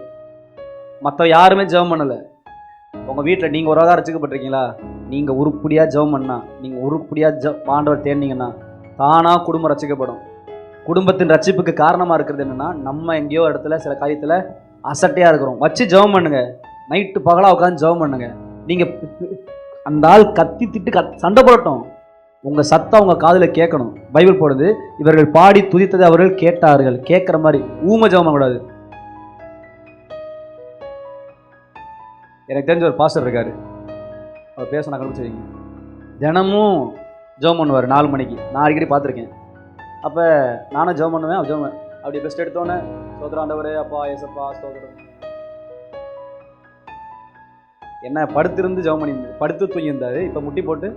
S1: மற்ற யாருமே ஜெபம் பண்ணலை. உங்கள் வீட்டில் நீங்கள் ஒரு ரசிக்கப்பட்டிருக்கீங்களா? நீங்கள் உருப்படியாக ஜெபம் பண்ணா, நீங்கள் உருப்படியாக ஆண்டவர் தேடினீங்கன்னா தானாக குடும்பம் ரசிக்கப்படும். குடும்பத்தின் ரட்சிப்புக்கு காரணமாக இருக்கிறது என்னென்னா, நம்ம எங்கேயோ இடத்துல சில காரியத்தில் அசட்டையாக இருக்கிறோம். வச்சு ஜெபம் பண்ணுங்க, நைட்டு பகலாக உட்காந்து ஜெபம் பண்ணுங்க. நீங்கள் அந்த ஆள் கத்தி திட்டு சண்டை போடட்டும், உங்கள் சத்தம் உங்கள் காதில் கேட்கணும். பைபிள் போடுது, இவர்கள் பாடி துதித்ததை அவர்கள் கேட்டார்கள். கேட்குற மாதிரி ஊமை ஜெபம் பண்ணக்கூடாது. எனக்கு தெரிஞ்ச ஒரு பாஸ்டர் இருக்காரு, அவர் பேச நான் கண்டுபிடிச்சி வைங்க. தினமும் ஜெபம் பண்ணுவார் 4 மணிக்கு. நான் அடிக்கடி பார்த்துருக்கேன். அப்போ நானும் ஜெபம் பண்ணுவேன். ஜெபம் அப்படி பெஸ்ட் எடுத்தோன்னே ஸ்தோத்திரம் ஆண்டவரே, அப்பா ஏசப்பா ஸ்தோத்திரம். என்ன படுத்திருந்து ஜெபம் பண்ணியிருந்தார், படுத்து தூங்கியிருந்தாரு. இப்போ முட்டி போட்டு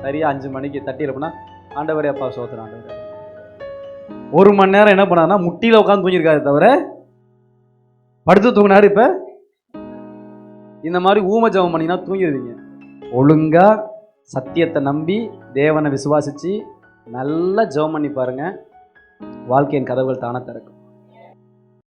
S1: சரியா 5 மணிக்கு தட்டி இருப்பேன்னா ஆண்டவரே அப்பா ஸ்தோத்திரம் ஆண்டவரே. 1 மணி நேரம் என்ன பண்ணாருன்னா முட்டியில் உட்காந்து தூங்கியிருக்காரு தவிர படுத்து தூங்கினாரு. இப்போ இந்த மாதிரி ஊம ஜெபம் பண்ணிங்கன்னா தூங்கிடுவீங்க. ஒழுங்கா சத்தியத்தை நம்பி தேவனை விசுவாசிச்சு நல்லா ஜெபம் பண்ணி பாருங்க, வாழ்க்கையின் கதவுகள் தானே திறக்கும்.